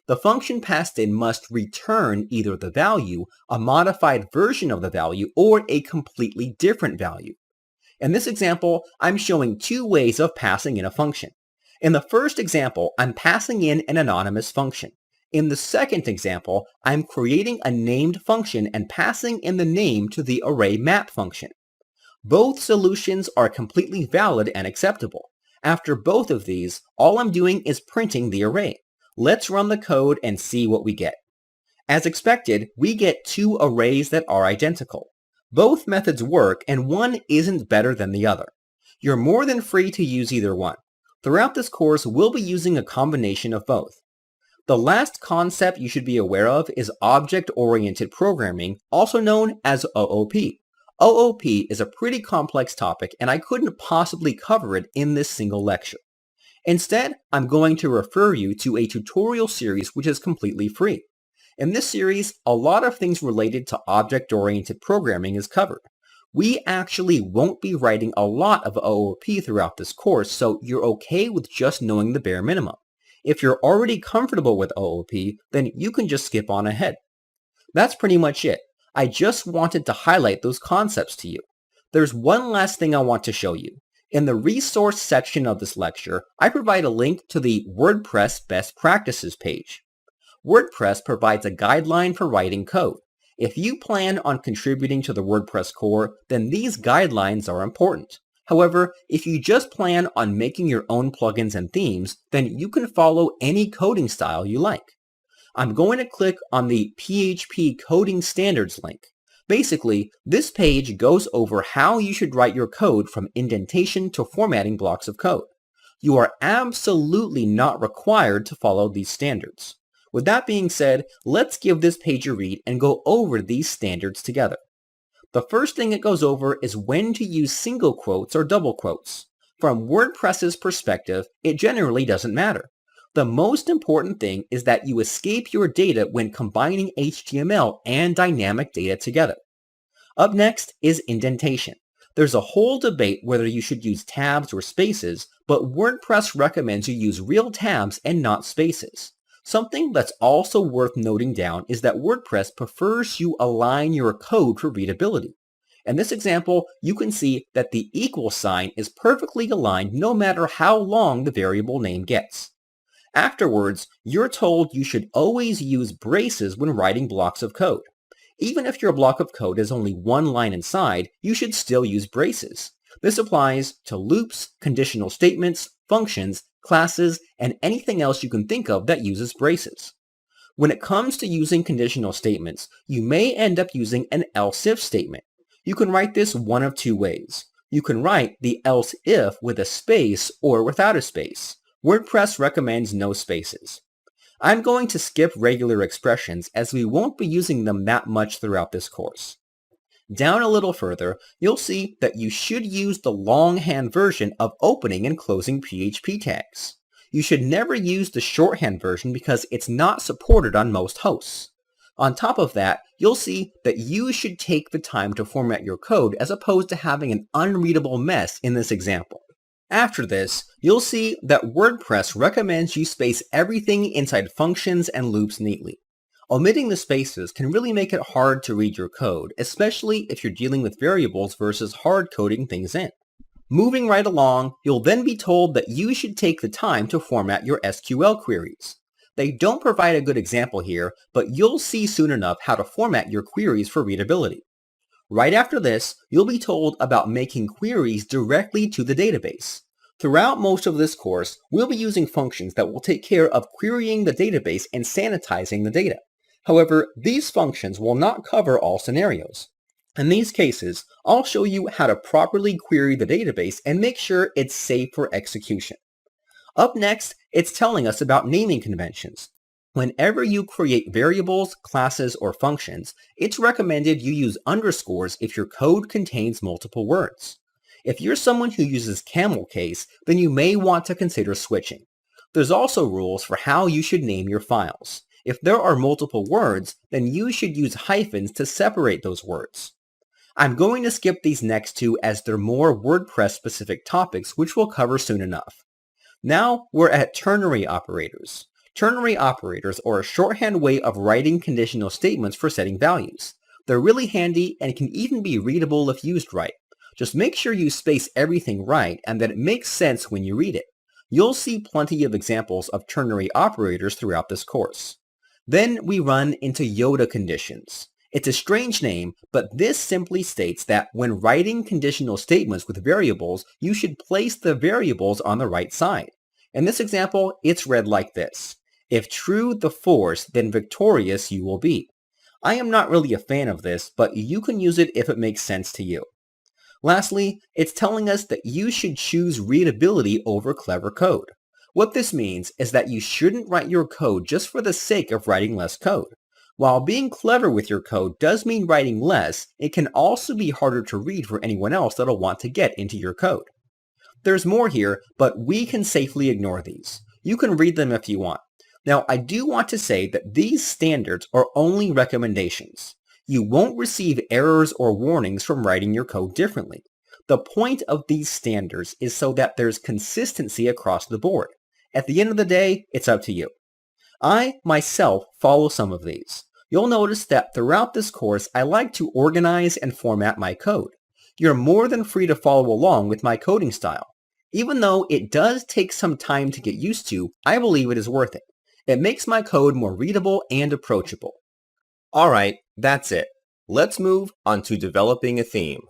The function passed in must return either the value, a modified version of the value, or a completely different value. In this example, I'm showing two ways of passing in a function. In the first example, I'm passing in an anonymous function. In the second example, I'm creating a named function and passing in the name to the ArrayMap function. Both solutions are completely valid and acceptable. After both of these, all I'm doing is printing the array. Let's run the code and see what we get. As expected, we get two arrays that are identical. Both methods work and one isn't better than the other. You're more than free to use either one. Throughout this course, we'll be using a combination of both. The last concept you should be aware of is object-oriented programming, also known as OOP. OOP is a pretty complex topic and I couldn't possibly cover it in this single lecture. Instead, I'm going to refer you to a tutorial series which is completely free. In this series, a lot of things related to object-oriented programming is covered. We actually won't be writing a lot of OOP throughout this course, so you're okay with just knowing the bare minimum. If you're already comfortable with OOP, then you can just skip on ahead. That's pretty much it. I just wanted to highlight those concepts to you. There's one last thing I want to show you. In the resource section of this lecture, I provide a link to the WordPress Best Practices page. WordPress provides a guideline for writing code. If you plan on contributing to the WordPress core, then these guidelines are important. However, if you just plan on making your own plugins and themes, then you can follow any coding style you like. I'm going to click on the PHP Coding Standards link. Basically, this page goes over how you should write your code from indentation to formatting blocks of code. You are absolutely not required to follow these standards. With that being said, let's give this page a read and go over these standards together. The first thing it goes over is when to use single quotes or double quotes. From WordPress's perspective, it generally doesn't matter. The most important thing is that you escape your data when combining HTML and dynamic data together. Up next is indentation. There's a whole debate whether you should use tabs or spaces, but WordPress recommends you use real tabs and not spaces. Something that's also worth noting down is that WordPress prefers you align your code for readability. In this example, you can see that the equal sign is perfectly aligned no matter how long the variable name gets. Afterwards, you're told you should always use braces when writing blocks of code. Even if your block of code is only one line inside, you should still use braces. This applies to loops, conditional statements, functions, classes, and anything else you can think of that uses braces. When it comes to using conditional statements, you may end up using an else if statement. You can write this one of two ways. You can write the else if with a space or without a space. WordPress recommends no spaces. I'm going to skip regular expressions as we won't be using them that much throughout this course. Down a little further, you'll see that you should use the longhand version of opening and closing PHP tags. You should never use the shorthand version because it's not supported on most hosts. On top of that, you'll see that you should take the time to format your code as opposed to having an unreadable mess in this example. After this, you'll see that WordPress recommends you space everything inside functions and loops neatly. Omitting the spaces can really make it hard to read your code, especially if you're dealing with variables versus hard coding things in. Moving right along, you'll then be told that you should take the time to format your SQL queries. They don't provide a good example here, but you'll see soon enough how to format your queries for readability. Right after this, you'll be told about making queries directly to the database. Throughout most of this course, we'll be using functions that will take care of querying the database and sanitizing the data. However, these functions will not cover all scenarios. In these cases, I'll show you how to properly query the database and make sure it's safe for execution. Up next, it's telling us about naming conventions. Whenever you create variables, classes, or functions, it's recommended you use underscores if your code contains multiple words. If you're someone who uses camel case, then you may want to consider switching. There's also rules for how you should name your files. If there are multiple words, then you should use hyphens to separate those words. I'm going to skip these next two as they're more WordPress-specific topics, which we'll cover soon enough. Now we're at ternary operators. Ternary operators are a shorthand way of writing conditional statements for setting values. They're really handy and can even be readable if used right. Just make sure you space everything right and that it makes sense when you read it. You'll see plenty of examples of ternary operators throughout this course. Then we run into Yoda conditions. It's a strange name, but this simply states that when writing conditional statements with variables, you should place the variables on the right side. In this example, it's read like this: if true the force, then victorious you will be. I am not really a fan of this, but you can use it if it makes sense to you. Lastly, it's telling us that you should choose readability over clever code. What this means is that you shouldn't write your code just for the sake of writing less code. While being clever with your code does mean writing less, it can also be harder to read for anyone else that'll want to get into your code. There's more here, but we can safely ignore these. You can read them if you want. Now, I do want to say that these standards are only recommendations. You won't receive errors or warnings from writing your code differently. The point of these standards is so that there's consistency across the board. At the end of the day, it's up to you. I, myself, follow some of these. You'll notice that throughout this course, I like to organize and format my code. You're more than free to follow along with my coding style. Even though it does take some time to get used to, I believe it is worth it. It makes my code more readable and approachable. Alright, that's it. Let's move on to developing a theme.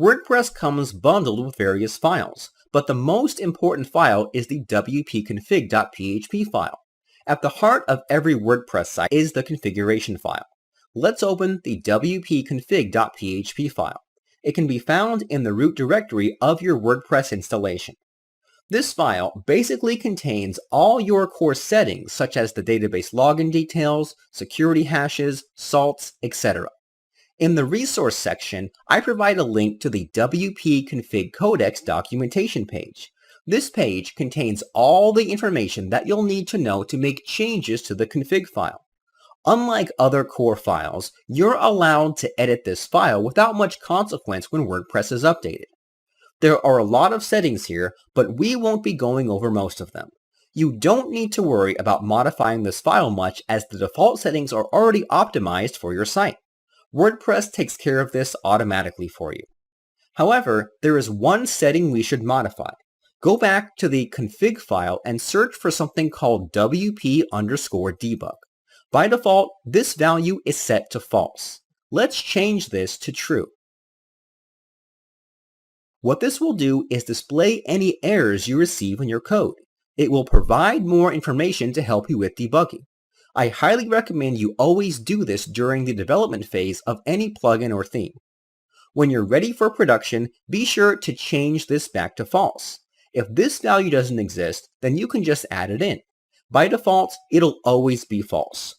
WordPress comes bundled with various files, but the most important file is the wp-config.php file. At the heart of every WordPress site is the configuration file. Let's open the wp-config.php file. It can be found in the root directory of your WordPress installation. This file basically contains all your core settings such as the database login details, security hashes, salts, etc. In the resource section, I provide a link to the WP config codex documentation page. This page contains all the information that you'll need to know to make changes to the config file. Unlike other core files, you're allowed to edit this file without much consequence when WordPress is updated. There are a lot of settings here, but we won't be going over most of them. You don't need to worry about modifying this file much as the default settings are already optimized for your site. WordPress takes care of this automatically for you. However, there is one setting we should modify. Go back to the config file and search for something called wp_debug. By default, this value is set to false. Let's change this to true. What this will do is display any errors you receive in your code. It will provide more information to help you with debugging. I highly recommend you always do this during the development phase of any plugin or theme. When you're ready for production, be sure to change this back to false. If this value doesn't exist, then you can just add it in. By default, it'll always be false.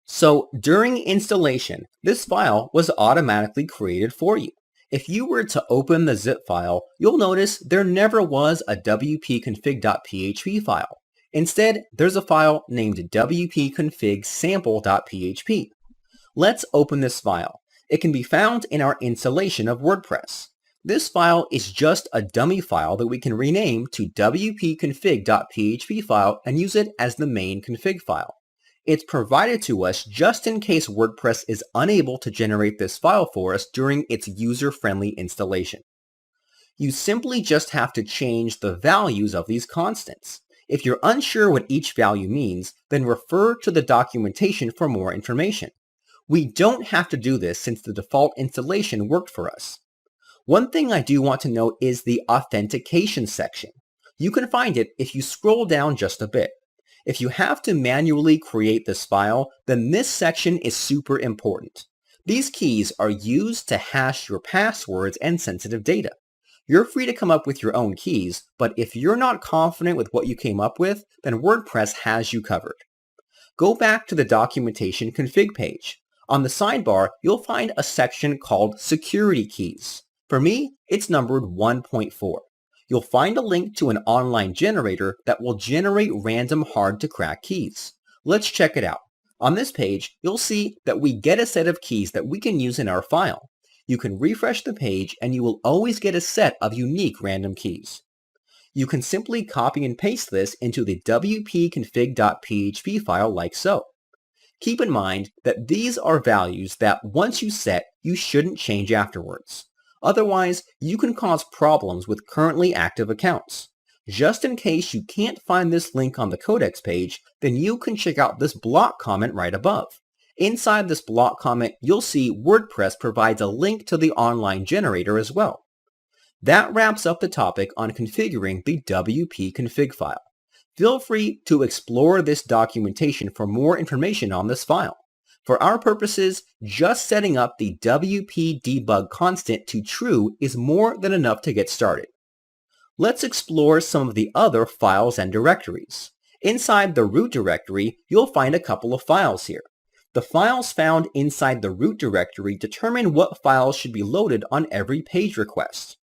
So during installation, this file was automatically created for you. If you were to open the zip file, you'll notice there never was a wp-config.php file. Instead, there's a file named wp-config-sample.php. Let's open this file. It can be found in our installation of WordPress. This file is just a dummy file that we can rename to wp-config.php file and use it as the main config file. It's provided to us just in case WordPress is unable to generate this file for us during its user-friendly installation. You simply just have to change the values of these constants. If you're unsure what each value means, then refer to the documentation for more information. We don't have to do this since the default installation worked for us. One thing I do want to note is the authentication section. You can find it if you scroll down just a bit. If you have to manually create this file, then this section is super important. These keys are used to hash your passwords and sensitive data. You're free to come up with your own keys, but if you're not confident with what you came up with, then WordPress has you covered. Go back to the documentation config page. On the sidebar, you'll find a section called Security Keys. For me, it's numbered 1.4. You'll find a link to an online generator that will generate random hard-to-crack keys. Let's check it out. On this page, you'll see that we get a set of keys that we can use in our file. You can refresh the page and you will always get a set of unique random keys. You can simply copy and paste this into the wp-config.php file like so. Keep in mind that these are values that once you set, you shouldn't change afterwards. Otherwise, you can cause problems with currently active accounts. Just in case you can't find this link on the codex page, then you can check out this block comment right above. Inside this block comment, you'll see WordPress provides a link to the online generator as well. That wraps up the topic on configuring the WP config file. Feel free to explore this documentation for more information on this file. For our purposes, just setting up the WP debug constant to true is more than enough to get started. Let's explore some of the other files and directories. Inside the root directory, you'll find a couple of files here. The files found inside the root directory determine what files should be loaded on every page request.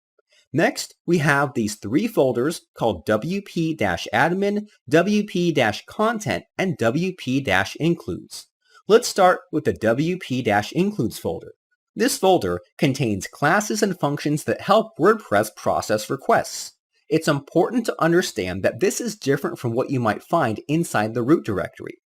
Next, we have these three folders called wp-admin, wp-content, and wp-includes. Let's start with the wp-includes folder. This folder contains classes and functions that help WordPress process requests. It's important to understand that this is different from what you might find inside the root directory.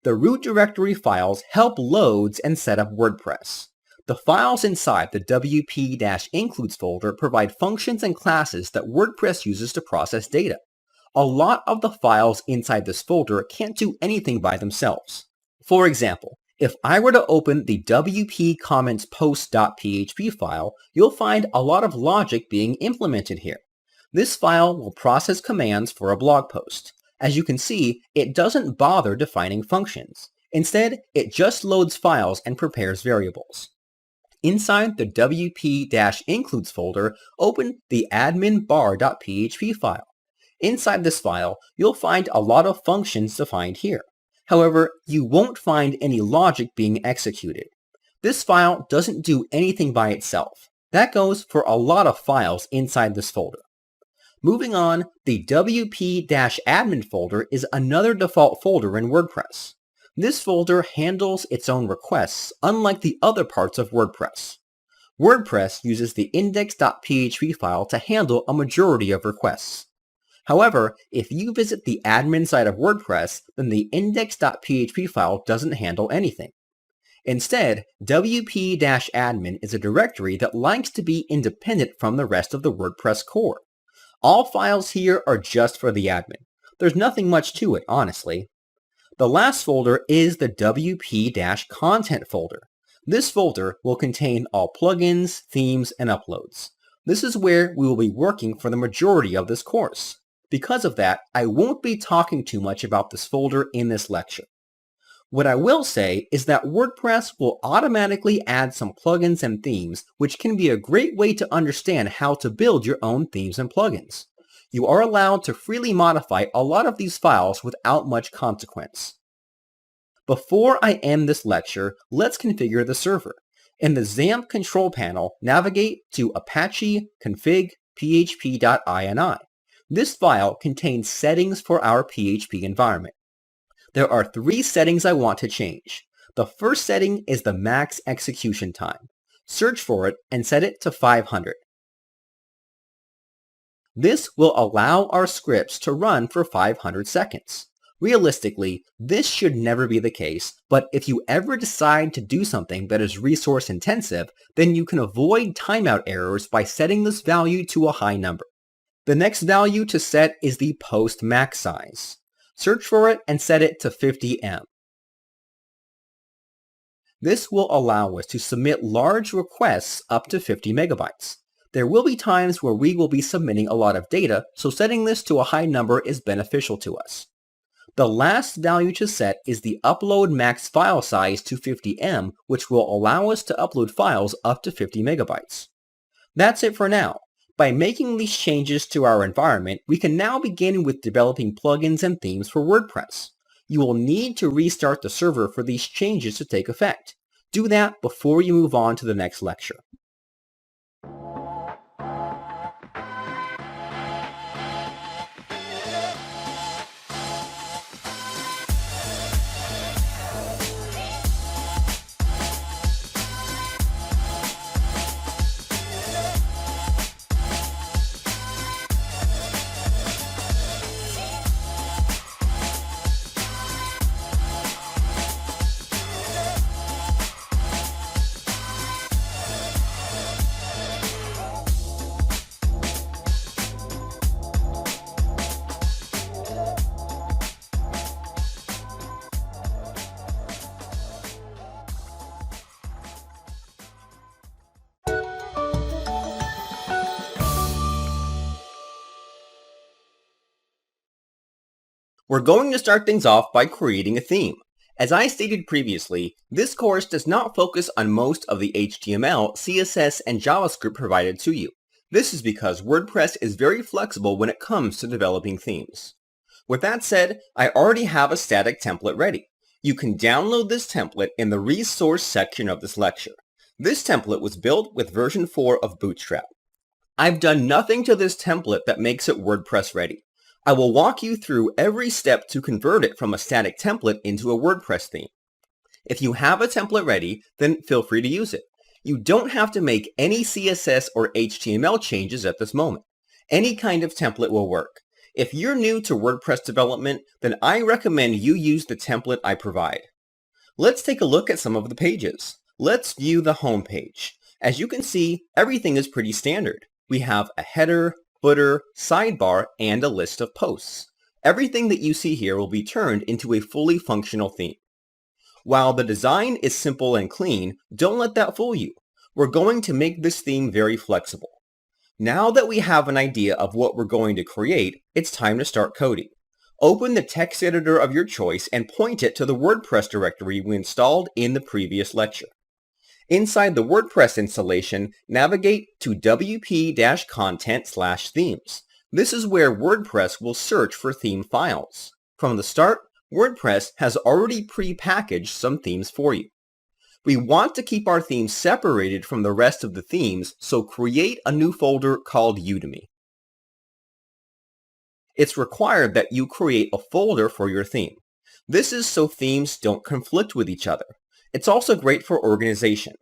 The root directory files help loads and set up WordPress. The files inside the wp-includes folder provide functions and classes that WordPress uses to process data. A lot of the files inside this folder can't do anything by themselves. For example, if I were to open the wp-comments-post.php file, you'll find a lot of logic being implemented here. This file will process commands for a blog post. As you can see, it doesn't bother defining functions. Instead, it just loads files and prepares variables. Inside the wp-includes folder, open the admin-bar.php file. Inside this file, you'll find a lot of functions defined here. However, you won't find any logic being executed. This file doesn't do anything by itself. That goes for a lot of files inside this folder. Moving on, the wp-admin folder is another default folder in WordPress. This folder handles its own requests, unlike the other parts of WordPress. WordPress uses the index.php file to handle a majority of requests. However, if you visit the admin side of WordPress, then the index.php file doesn't handle anything. Instead, wp-admin is a directory that likes to be independent from the rest of the WordPress core. All files here are just for the admin. There's nothing much to it, honestly. The last folder is the wp-content folder. This folder will contain all plugins, themes, and uploads. This is where we will be working for the majority of this course. Because of that, I won't be talking too much about this folder in this lecture. What I will say is that WordPress will automatically add some plugins and themes, which can be a great way to understand how to build your own themes and plugins. You are allowed to freely modify a lot of these files without much consequence. Before I end this lecture, let's configure the server. In the XAMPP control panel, navigate to Apache config php.ini. This file contains settings for our PHP environment. There are 3 settings I want to change. The first setting is the max execution time. Search for it and set it to 500. This will allow our scripts to run for 500 seconds. Realistically, this should never be the case, but if you ever decide to do something that is resource intensive, then you can avoid timeout errors by setting this value to a high number. The next value to set is the post max size. Search for it and set it to 50 M. This will allow us to submit large requests up to 50 megabytes. There will be times where we will be submitting a lot of data, so setting this to a high number is beneficial to us. The last value to set is the upload max file size to 50 M, which will allow us to upload files up to 50 megabytes. That's it for now. By making these changes to our environment, we can now begin with developing plugins and themes for WordPress. You will need to restart the server for these changes to take effect. Do that before you move on to the next lecture. We're going to start things off by creating a theme. As I stated previously, this course does not focus on most of the HTML, CSS, and JavaScript provided to you. This is because WordPress is very flexible when it comes to developing themes. With that said, I already have a static template ready. You can download this template in the resource section of this lecture. This template was built with version 4 of Bootstrap. I've done nothing to this template that makes it WordPress ready. I will walk you through every step to convert it from a static template into a WordPress theme. If you have a template ready, then feel free to use it. You don't have to make any CSS or HTML changes at this moment. Any kind of template will work. If you're new to WordPress development, then I recommend you use the template I provide. Let's take a look at some of the pages. Let's view the home page. As you can see, everything is pretty standard. We have a header, footer, sidebar, and a list of posts. Everything that you see here will be turned into a fully functional theme. While the design is simple and clean, don't let that fool you. We're going to make this theme very flexible. Now that we have an idea of what we're going to create, it's time to start coding. Open the text editor of your choice and point it to the WordPress directory we installed in the previous lecture. Inside the WordPress installation, navigate to wp-content/themes. This is where WordPress will search for theme files. From the start, WordPress has already pre-packaged some themes for you. We want to keep our themes separated from the rest of the themes, so create a new folder called Udemy. It's required that you create a folder for your theme. This is so themes don't conflict with each other. It's also great for organization.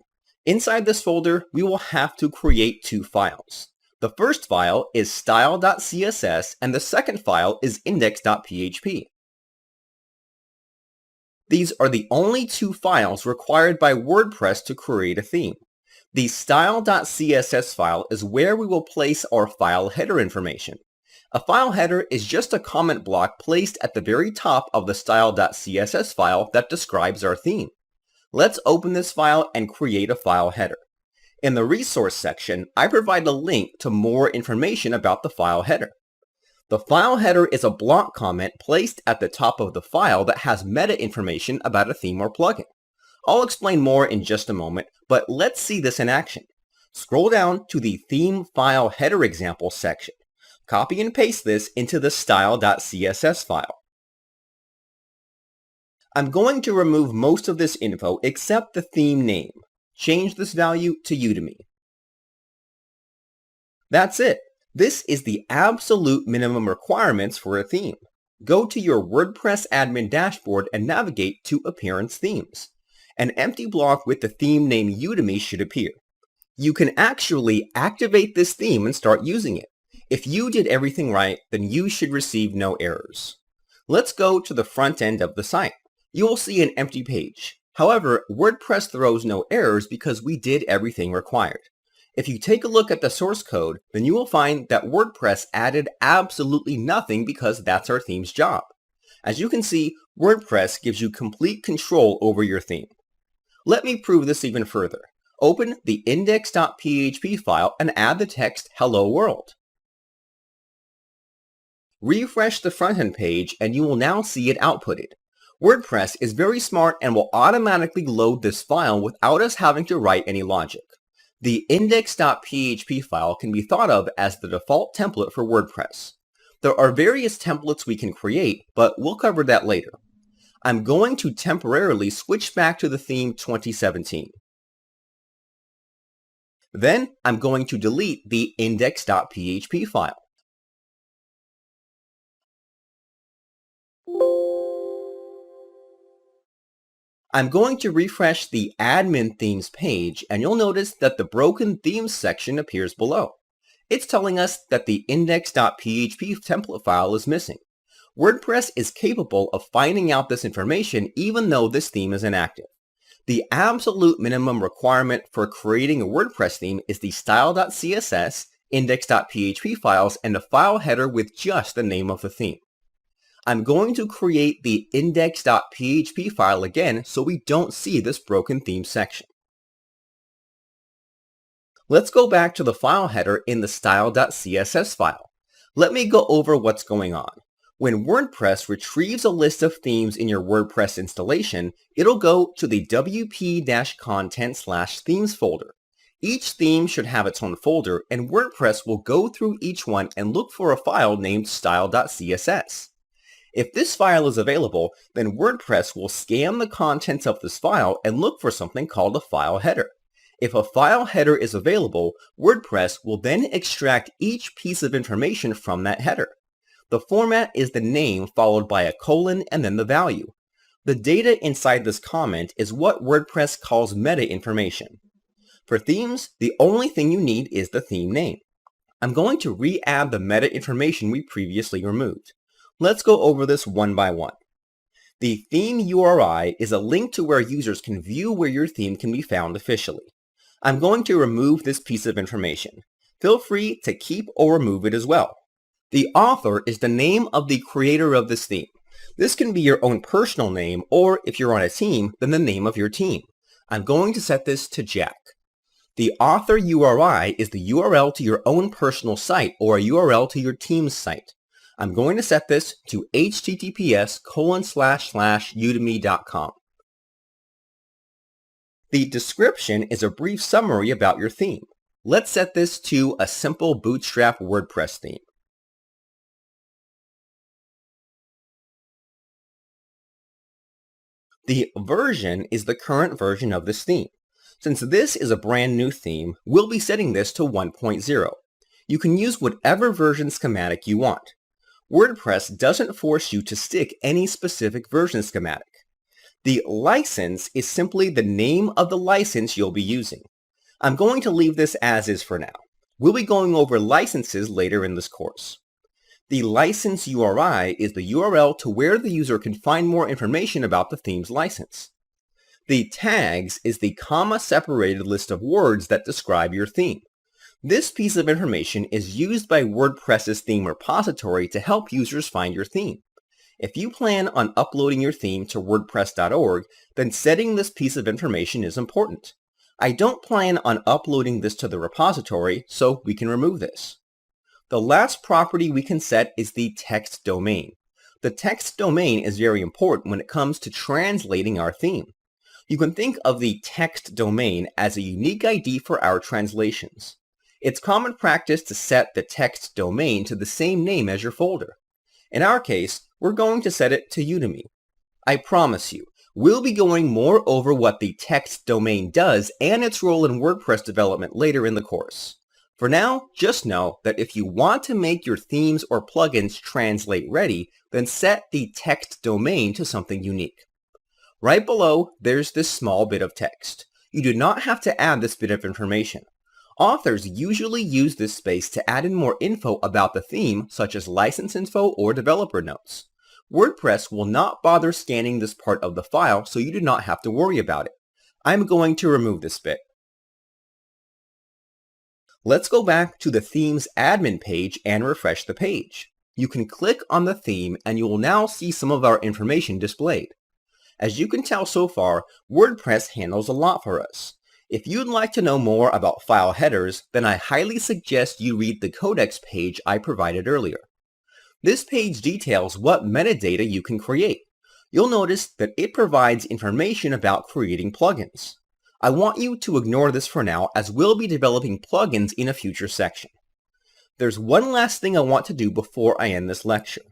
Inside this folder, we will have to create 2 files. The first file is style.css and the second file is index.php. These are the only 2 files required by WordPress to create a theme. The style.css file is where we will place our file header information. A file header is just a comment block placed at the very top of the style.css file that describes our theme. Let's open this file and create a file header. In the resource section, I provide a link to more information about the file header. The file header is a block comment placed at the top of the file that has meta information about a theme or plugin. I'll explain more in just a moment, but let's see this in action. Scroll down to the theme file header example section. Copy and paste this into the style.css file. I'm going to remove most of this info except the theme name. Change this value to Udemy. That's it. This is the absolute minimum requirements for a theme. Go to your WordPress admin dashboard and navigate to Appearance Themes. An empty block with the theme name Udemy should appear. You can actually activate this theme and start using it. If you did everything right, then you should receive no errors. Let's go to the front end of the site. You will see an empty page. However, WordPress throws no errors because we did everything required. If you take a look at the source code, then you will find that WordPress added absolutely nothing because that's our theme's job. As you can see, WordPress gives you complete control over your theme. Let me prove this even further. Open the index.php file and add the text Hello World. Refresh the front-end page and you will now see it outputted. WordPress is very smart and will automatically load this file without us having to write any logic. The index.php file can be thought of as the default template for WordPress. There are various templates we can create, but we'll cover that later. I'm going to temporarily switch back to the theme 2017. Then I'm going to delete the index.php file. I'm going to refresh the admin themes page and you'll notice that the broken themes section appears below. It's telling us that the index.php template file is missing. WordPress is capable of finding out this information even though this theme is inactive. The absolute minimum requirement for creating a WordPress theme is the style.css, index.php files, and a file header with just the name of the theme. I'm going to create the index.php file again so we don't see this broken theme section. Let's go back to the file header in the style.css file. Let me go over what's going on. When WordPress retrieves a list of themes in your WordPress installation, it'll go to the wp-content/themes folder. Each theme should have its own folder, and WordPress will go through each one and look for a file named style.css. If this file is available, then WordPress will scan the contents of this file and look for something called a file header. If a file header is available, WordPress will then extract each piece of information from that header. The format is the name followed by a colon and then the value. The data inside this comment is what WordPress calls meta information. For themes, the only thing you need is the theme name. I'm going to re-add the meta information we previously removed. Let's go over this one by one. The theme URI is a link to where users can view where your theme can be found officially. I'm going to remove this piece of information. Feel free to keep or remove it as well. The author is the name of the creator of this theme. This can be your own personal name, or if you're on a team, then the name of your team. I'm going to set this to Jack. The author URI is the URL to your own personal site or a URL to your team's site. I'm going to set this to https://udemy.com. The description is a brief summary about your theme. Let's set this to a simple Bootstrap WordPress theme. The version is the current version of this theme. Since this is a brand new theme, we'll be setting this to 1.0. You can use whatever version schematic you want. WordPress doesn't force you to stick any specific version schematic. The license is simply the name of the license you'll be using. I'm going to leave this as is for now. We'll be going over licenses later in this course. The license URI is the URL to where the user can find more information about the theme's license. The tags is the comma-separated list of words that describe your theme. This piece of information is used by WordPress's theme repository to help users find your theme. If you plan on uploading your theme to WordPress.org, then setting this piece of information is important. I don't plan on uploading this to the repository, so we can remove this. The last property we can set is the text domain. The text domain is very important when it comes to translating our theme. You can think of the text domain as a unique ID for our translations. It's common practice to set the text domain to the same name as your folder. In our case, we're going to set it to Udemy. I promise you, we'll be going more over what the text domain does and its role in WordPress development later in the course. For now, just know that if you want to make your themes or plugins translate ready, then set the text domain to something unique. Right below, there's this small bit of text. You do not have to add this bit of information. Authors usually use this space to add in more info about the theme, such as license info or developer notes. WordPress will not bother scanning this part of the file, so you do not have to worry about it. I'm going to remove this bit. Let's go back to the theme's admin page and refresh the page. You can click on the theme and you will now see some of our information displayed. As you can tell so far, WordPress handles a lot for us. If you'd like to know more about file headers, then I highly suggest you read the codex page I provided earlier. This page details what metadata you can create. You'll notice that it provides information about creating plugins. I want you to ignore this for now, as we'll be developing plugins in a future section. There's one last thing I want to do before I end this lecture.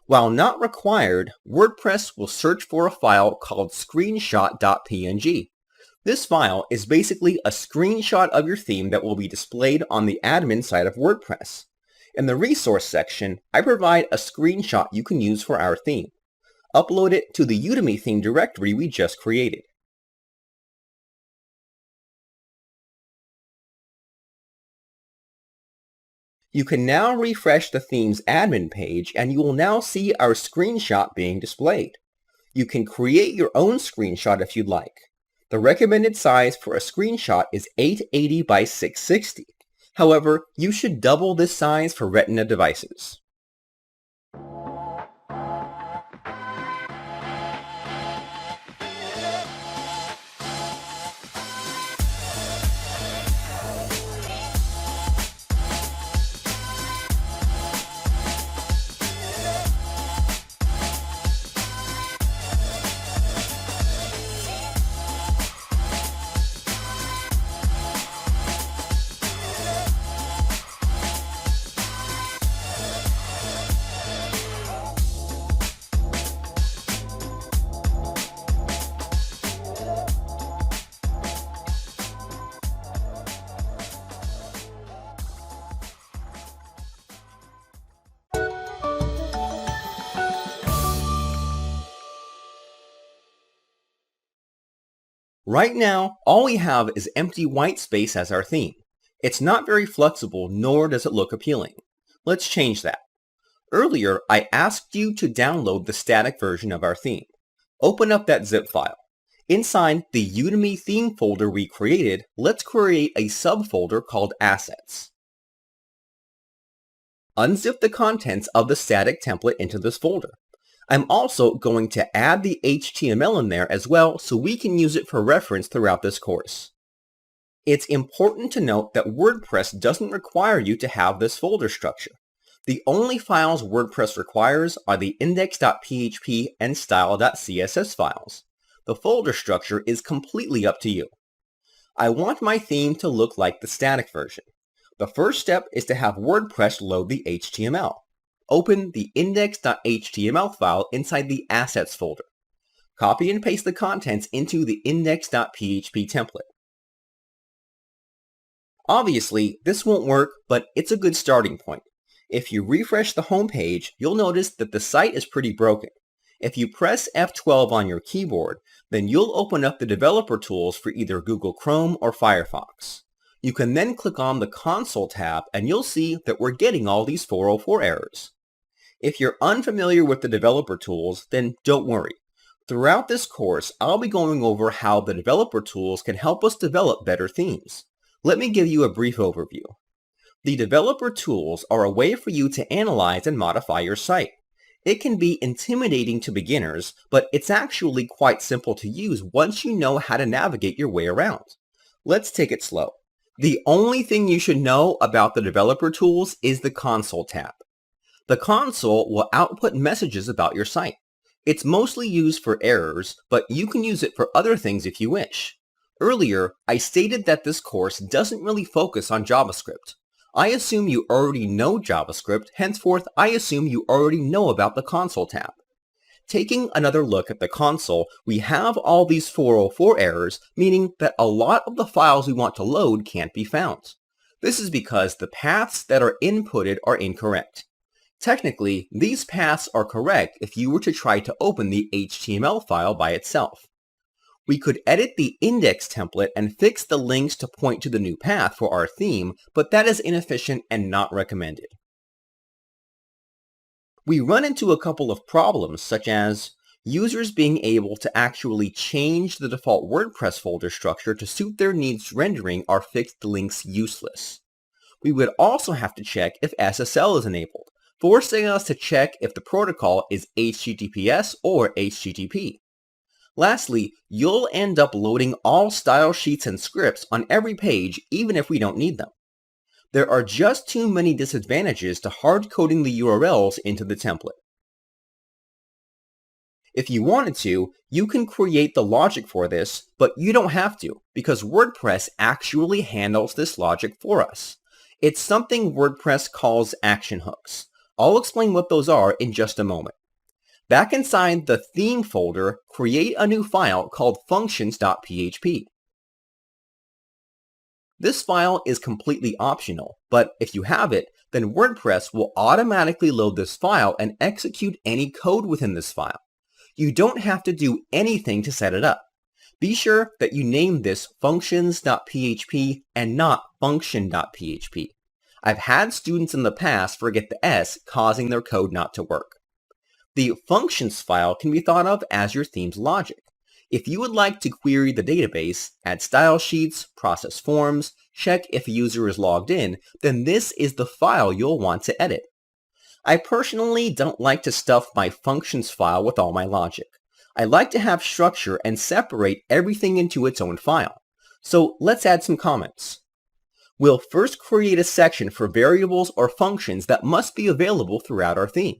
While not required, WordPress will search for a file called screenshot.png. This file is basically a screenshot of your theme that will be displayed on the admin side of WordPress. In the resource section, I provide a screenshot you can use for our theme. Upload it to the Udemy theme directory we just created. You can now refresh the theme's admin page and you will now see our screenshot being displayed. You can create your own screenshot if you'd like. The recommended size for a screenshot is 880 by 660. However, you should double this size for Retina devices. Right now, all we have is empty white space as our theme. It's not very flexible, nor does it look appealing. Let's change that. Earlier, I asked you to download the static version of our theme. Open up that zip file. Inside the Udemy theme folder we created, let's create a subfolder called Assets. Unzip the contents of the static template into this folder. I'm also going to add the HTML in there as well so we can use it for reference throughout this course. It's important to note that WordPress doesn't require you to have this folder structure. The only files WordPress requires are the index.php and style.css files. The folder structure is completely up to you. I want my theme to look like the static version. The first step is to have WordPress load the HTML. Open the index.html file inside the Assets folder. Copy and paste the contents into the index.php template. Obviously, this won't work, but it's a good starting point. If you refresh the home page, you'll notice that the site is pretty broken. If you press F12 on your keyboard, then you'll open up the developer tools for either Google Chrome or Firefox. You can then click on the Console tab and you'll see that we're getting all these 404 errors. If you're unfamiliar with the developer tools, then don't worry. Throughout this course, I'll be going over how the developer tools can help us develop better themes. Let me give you a brief overview. The developer tools are a way for you to analyze and modify your site. It can be intimidating to beginners, but it's actually quite simple to use once you know how to navigate your way around. Let's take it slow. The only thing you should know about the developer tools is the console tab. The console will output messages about your site. It's mostly used for errors, but you can use it for other things if you wish. Earlier, I stated that this course doesn't really focus on JavaScript. I assume you already know JavaScript, henceforth I assume you already know about the console tab. Taking another look at the console, we have all these 404 errors, meaning that a lot of the files we want to load can't be found. This is because the paths that are inputted are incorrect. Technically, these paths are correct if you were to try to open the HTML file by itself. We could edit the index template and fix the links to point to the new path for our theme, but that is inefficient and not recommended. We run into a couple of problems, such as users being able to actually change the default WordPress folder structure to suit their needs, rendering our fixed links useless. We would also have to check if SSL is enabled, forcing us to check if the protocol is HTTPS or HTTP. Lastly, you'll end up loading all style sheets and scripts on every page even if we don't need them. There are just too many disadvantages to hard-coding the URLs into the template. If you wanted to, you can create the logic for this, but you don't have to, because WordPress actually handles this logic for us. It's something WordPress calls action hooks. I'll explain what those are in just a moment. Back inside the theme folder, create a new file called functions.php. This file is completely optional, but if you have it, then WordPress will automatically load this file and execute any code within this file. You don't have to do anything to set it up. Be sure that you name this functions.php and not function.php. I've had students in the past forget the S, causing their code not to work. The functions file can be thought of as your theme's logic. If you would like to query the database, add style sheets, process forms, check if a user is logged in, then this is the file you'll want to edit. I personally don't like to stuff my functions file with all my logic. I like to have structure and separate everything into its own file. So let's add some comments. We'll first create a section for variables or functions that must be available throughout our theme.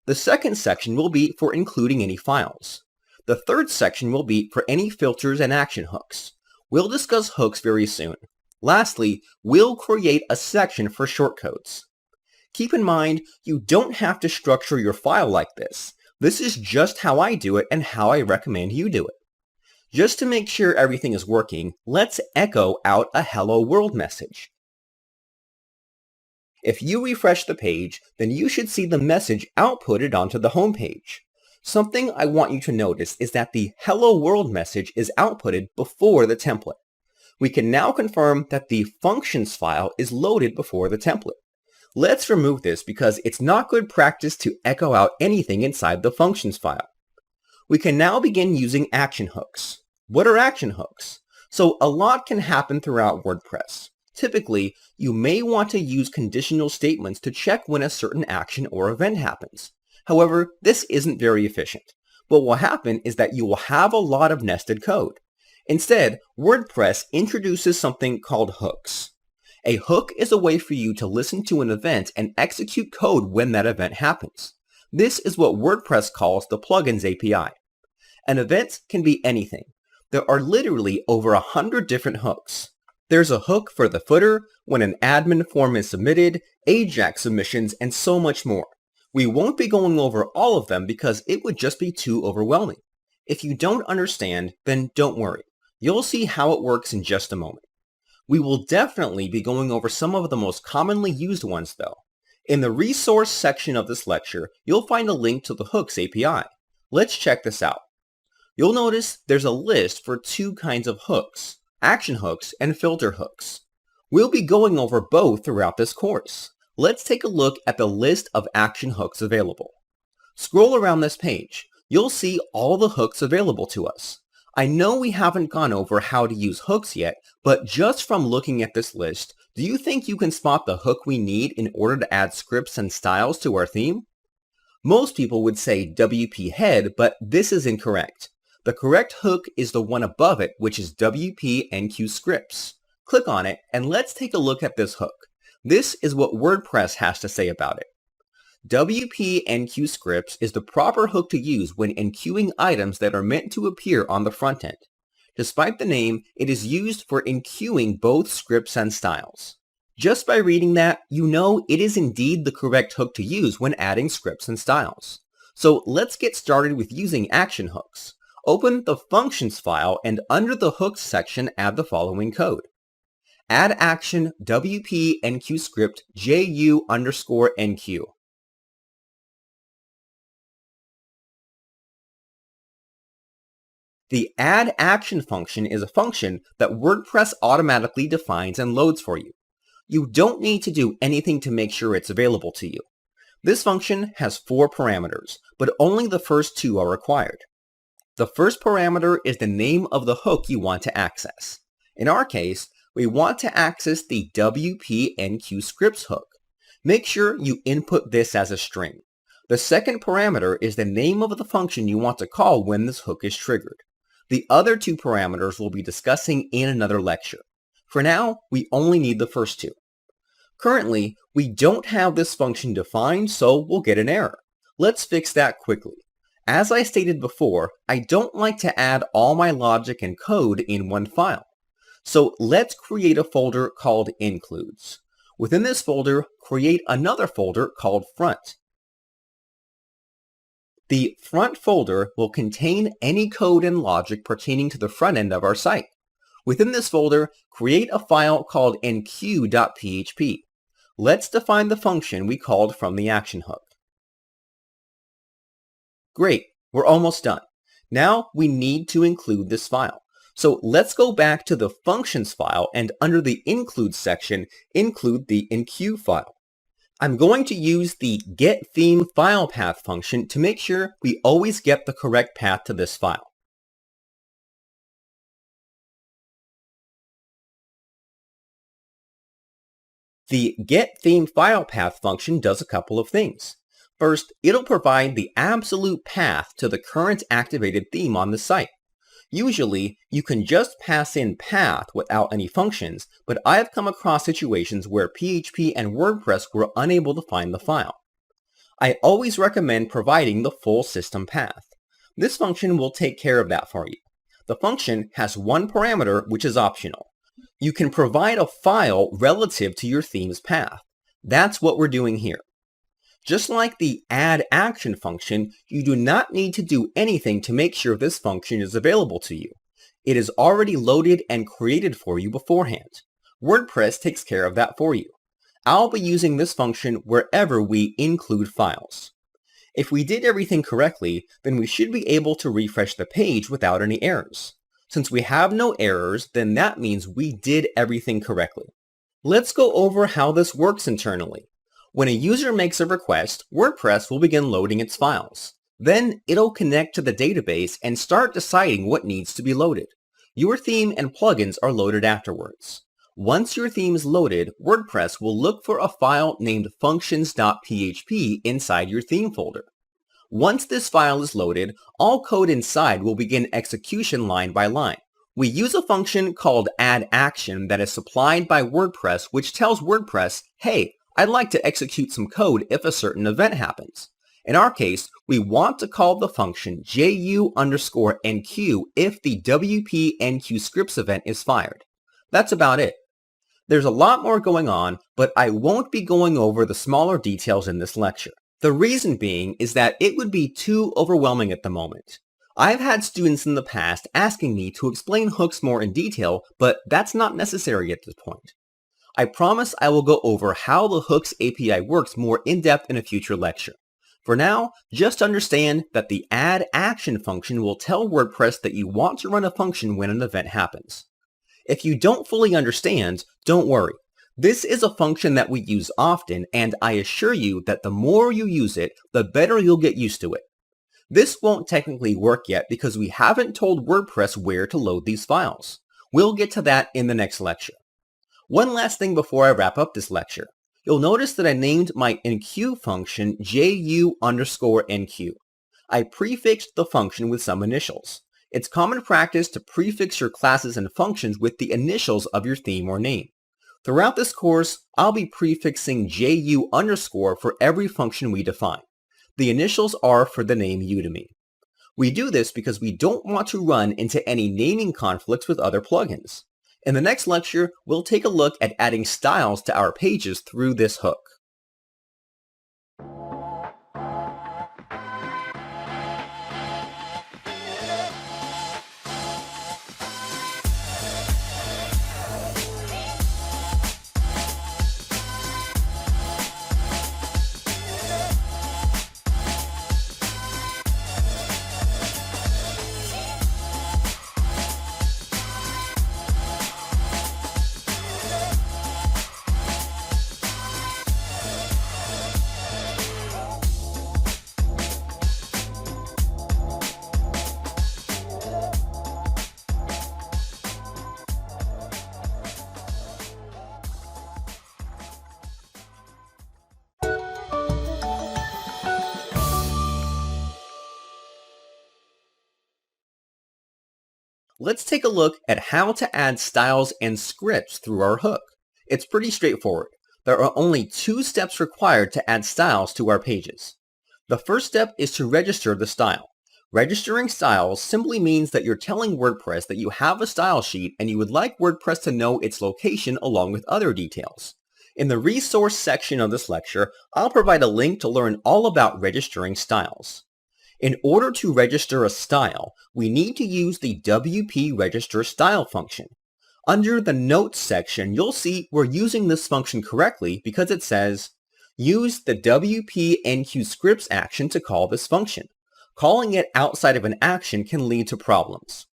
The second section will be for including any files. The third section will be for any filters and action hooks. We'll discuss hooks very soon. Lastly, we'll create a section for shortcodes. Keep in mind, you don't have to structure your file like this. This is just how I do it and how I recommend you do it. Just to make sure everything is working, let's echo out a hello world message. If you refresh the page, then you should see the message outputted onto the home page. Something I want you to notice is that the hello world message is outputted before the template. We can now confirm that the functions file is loaded before the template. Let's remove this because it's not good practice to echo out anything inside the functions file. We can now begin using action hooks. What are action hooks? So a lot can happen throughout WordPress. Typically, you may want to use conditional statements to check when a certain action or event happens. However, this isn't very efficient. What will happen is that you will have a lot of nested code. Instead, WordPress introduces something called hooks. A hook is a way for you to listen to an event and execute code when that event happens. This is what WordPress calls the plugins API. An event can be anything. There are literally over 100 different hooks. There's a hook for the footer, when an admin form is submitted, AJAX submissions, and so much more. We won't be going over all of them because it would just be too overwhelming. If you don't understand, then don't worry. You'll see how it works in just a moment. We will definitely be going over some of the most commonly used ones though. In the resource section of this lecture, you'll find a link to the Hooks API. Let's check this out. You'll notice there's a list for two kinds of hooks, action hooks and filter hooks. We'll be going over both throughout this course. Let's take a look at the list of action hooks available. Scroll around this page. You'll see all the hooks available to us. I know we haven't gone over how to use hooks yet, but just from looking at this list, do you think you can spot the hook we need in order to add scripts and styles to our theme? Most people would say WP head, but this is incorrect. The correct hook is the one above it, which is WP Enqueue scripts. Click on it and let's take a look at this hook. This is what WordPress has to say about it. WP Enqueue scripts is the proper hook to use when enqueuing items that are meant to appear on the front end. Despite the name, it is used for enqueuing both scripts and styles. Just by reading that, you know it is indeed the correct hook to use when adding scripts and styles. So let's get started with using action hooks. Open the functions file and under the hooks section add the following code. Add action WP Enqueue script JU_enqueue. The add action function is a function that WordPress automatically defines and loads for you. You don't need to do anything to make sure it's available to you. This function has 4 parameters, but only the first 2 are required. The first parameter is the name of the hook you want to access. In our case, we want to access the WP Enqueue scripts hook. Make sure you input this as a string. The second parameter is the name of the function you want to call when this hook is triggered. The other 2 parameters we'll be discussing in another lecture. For now, we only need the first 2. Currently, we don't have this function defined, so we'll get an error. Let's fix that quickly. As I stated before, I don't like to add all my logic and code in one file. So let's create a folder called Includes. Within this folder, create another folder called Front. The front folder will contain any code and logic pertaining to the front end of our site. Within this folder, create a file called enqueue.php. Let's define the function we called from the action hook. Great, we're almost done. Now we need to include this file. So let's go back to the functions file and under the include section, include the enqueue file. I'm going to use the getThemeFilePath function to make sure we always get the correct path to this file. The getThemeFilePath function does a couple of things. First, it'll provide the absolute path to the current activated theme on the site. Usually, you can just pass in path without any functions, but I've come across situations where PHP and WordPress were unable to find the file. I always recommend providing the full system path. This function will take care of that for you. The function has one parameter which is optional. You can provide a file relative to your theme's path. That's what we're doing here. Just like the add action function, you do not need to do anything to make sure this function is available to you. It is already loaded and created for you beforehand. WordPress takes care of that for you. I'll be using this function wherever we include files. If we did everything correctly, then we should be able to refresh the page without any errors. Since we have no errors, then that means we did everything correctly. Let's go over how this works internally. When a user makes a request, WordPress will begin loading its files. Then it'll connect to the database and start deciding what needs to be loaded. Your theme and plugins are loaded afterwards. Once your theme is loaded, WordPress will look for a file named functions.php inside your theme folder. Once this file is loaded, all code inside will begin execution line by line. We use a function called addAction that is supplied by WordPress, which tells WordPress, hey, I'd like to execute some code if a certain event happens. In our case, we want to call the function JU_enqueue if the WP Enqueue scripts event is fired. That's about it. There's a lot more going on, but I won't be going over the smaller details in this lecture. The reason being is that it would be too overwhelming at the moment. I've had students in the past asking me to explain hooks more in detail, but that's not necessary at this point. I promise I will go over how the Hooks API works more in depth in a future lecture. For now, just understand that the addAction function will tell WordPress that you want to run a function when an event happens. If you don't fully understand, don't worry. This is a function that we use often, and I assure you that the more you use it, the better you'll get used to it. This won't technically work yet because we haven't told WordPress where to load these files. We'll get to that in the next lecture. One last thing before I wrap up this lecture. You'll notice that I named my enqueue function JU_enqueue. I prefixed the function with some initials. It's common practice to prefix your classes and functions with the initials of your theme or name. Throughout this course, I'll be prefixing JU underscore for every function we define. The initials are for the name Udemy. We do this because we don't want to run into any naming conflicts with other plugins. In the next lecture, we'll take a look at adding styles to our pages through this hook. Let's take a look at how to add styles and scripts through our hook. It's pretty straightforward. There are only 2 steps required to add styles to our pages. The first step is to register the style. Registering styles simply means that you're telling WordPress that you have a style sheet and you would like WordPress to know its location along with other details. In the resource section of this lecture, I'll provide a link to learn all about registering styles. In order to register a style, we need to use the WP register style function. Under the notes section, you'll see we're using this function correctly because it says, use the WP enqueue scripts action to call this function. Calling it outside of an action can lead to problems.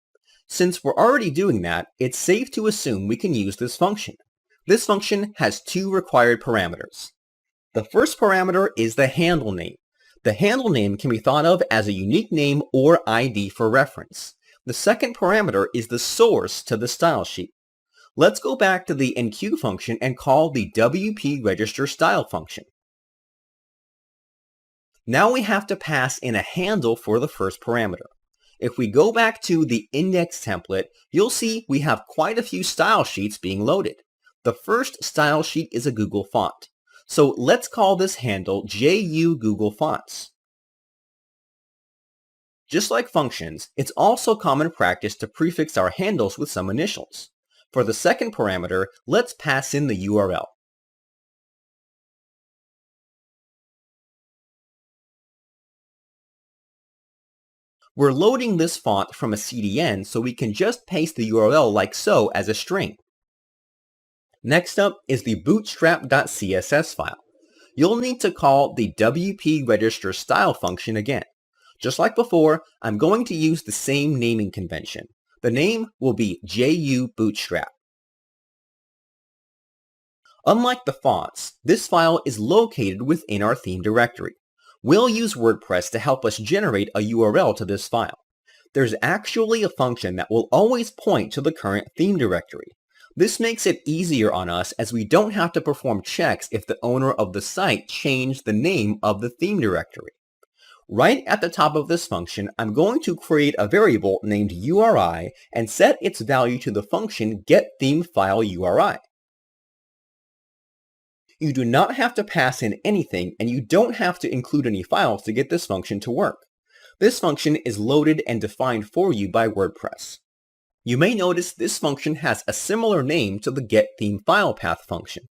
Since we're already doing that, it's safe to assume we can use this function. This function has 2 required parameters. The first parameter is the handle name. The handle name can be thought of as a unique name or ID for reference. The second parameter is the source to the style sheet. Let's go back to the enqueue function and call the WP register style function. Now we have to pass in a handle for the first parameter. If we go back to the index template, you'll see we have quite a few style sheets being loaded. The first style sheet is a Google font. So let's call this handle JU Google Fonts. Just like functions, it's also common practice to prefix our handles with some initials. For the second parameter, let's pass in the URL. We're loading this font from a CDN so we can just paste the URL like so as a string. Next up is the bootstrap.css file. You'll need to call the WP register style function again. Just like before, I'm going to use the same naming convention. The name will be JU Bootstrap. Unlike the fonts, this file is located within our theme directory. We'll use WordPress to help us generate a URL to this file. There's actually a function that will always point to the current theme directory. This makes it easier on us as we don't have to perform checks if the owner of the site changed the name of the theme directory. Right at the top of this function, I'm going to create a variable named URI and set its value to the function getThemeFileURI. You do not have to pass in anything and you don't have to include any files to get this function to work. This function is loaded and defined for you by WordPress. You may notice this function has a similar name to the getThemeFilePath function.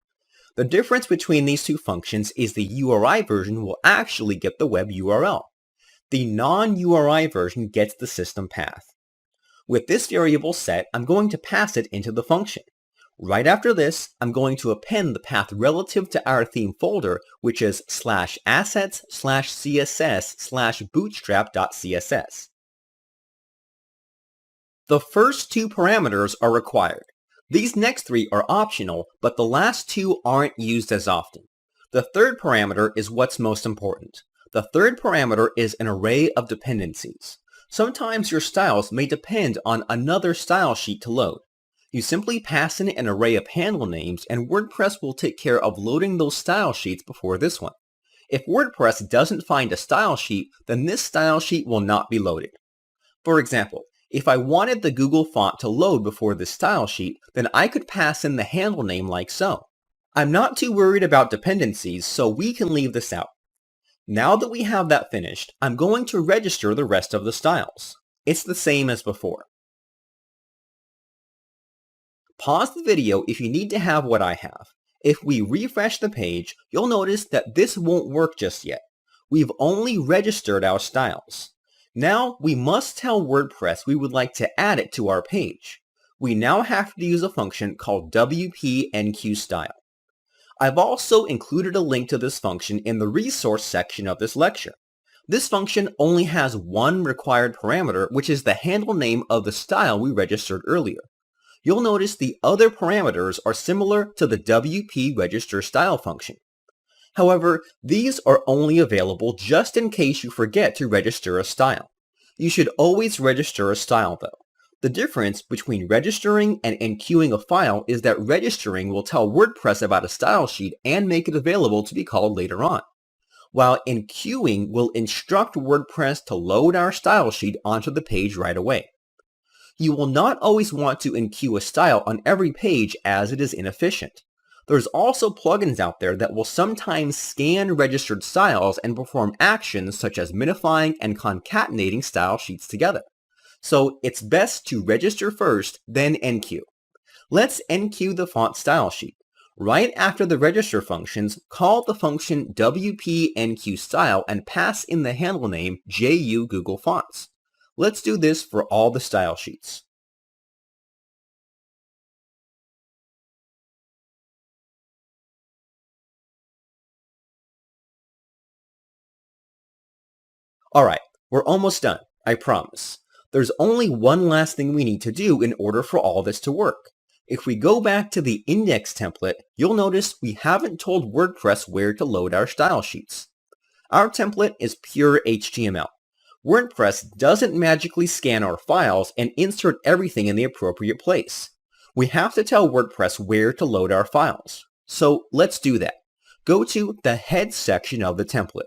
The difference between these 2 functions is the URI version will actually get the web URL. The non-URI version gets the system path. With this variable set, I'm going to pass it into the function. Right after this, I'm going to append the path relative to our theme folder, which is /assets/css/bootstrap.css. The first 2 parameters are required. These next 3 are optional, but the last 2 aren't used as often. The third parameter is what's most important. The third parameter is an array of dependencies. Sometimes your styles may depend on another style sheet to load. You simply pass in an array of handle names and WordPress will take care of loading those style sheets before this one. If WordPress doesn't find a style sheet, then this style sheet will not be loaded. For example, If I wanted the Google font to load before this style sheet, then I could pass in the handle name like so. I'm not too worried about dependencies, so we can leave this out. Now that we have that finished, I'm going to register the rest of the styles. It's the same as before. Pause the video if you need to have what I have. If we refresh the page, you'll notice that this won't work just yet. We've only registered our styles. Now we must tell WordPress we would like to add it to our page. We now have to use a function called WP-EnqueuStyle. I've also included a link to this function in the resource section of this lecture. This function only has one required parameter, which is the handle name of the style we registered earlier. You'll notice the other parameters are similar to the WP register style function. However, these are only available just in case you forget to register a style. You should always register a style though. The difference between registering and enqueuing a file is that registering will tell WordPress about a style sheet and make it available to be called later on, while enqueuing will instruct WordPress to load our style sheet onto the page right away. You will not always want to enqueue a style on every page as it is inefficient. There's also plugins out there that will sometimes scan registered styles and perform actions such as minifying and concatenating style sheets together. So it's best to register first, then enqueue. Let's enqueue the font style sheet. Right after the register functions, call the function WP-EnqueuStyle and pass in the handle name JU Google Fonts. Let's do this for all the style sheets. Alright, we're almost done, I promise. There's only one last thing we need to do in order for all this to work. If we go back to the index template, you'll notice we haven't told WordPress where to load our style sheets. Our template is pure HTML. WordPress doesn't magically scan our files and insert everything in the appropriate place. We have to tell WordPress where to load our files. So let's do that. Go to the head section of the template.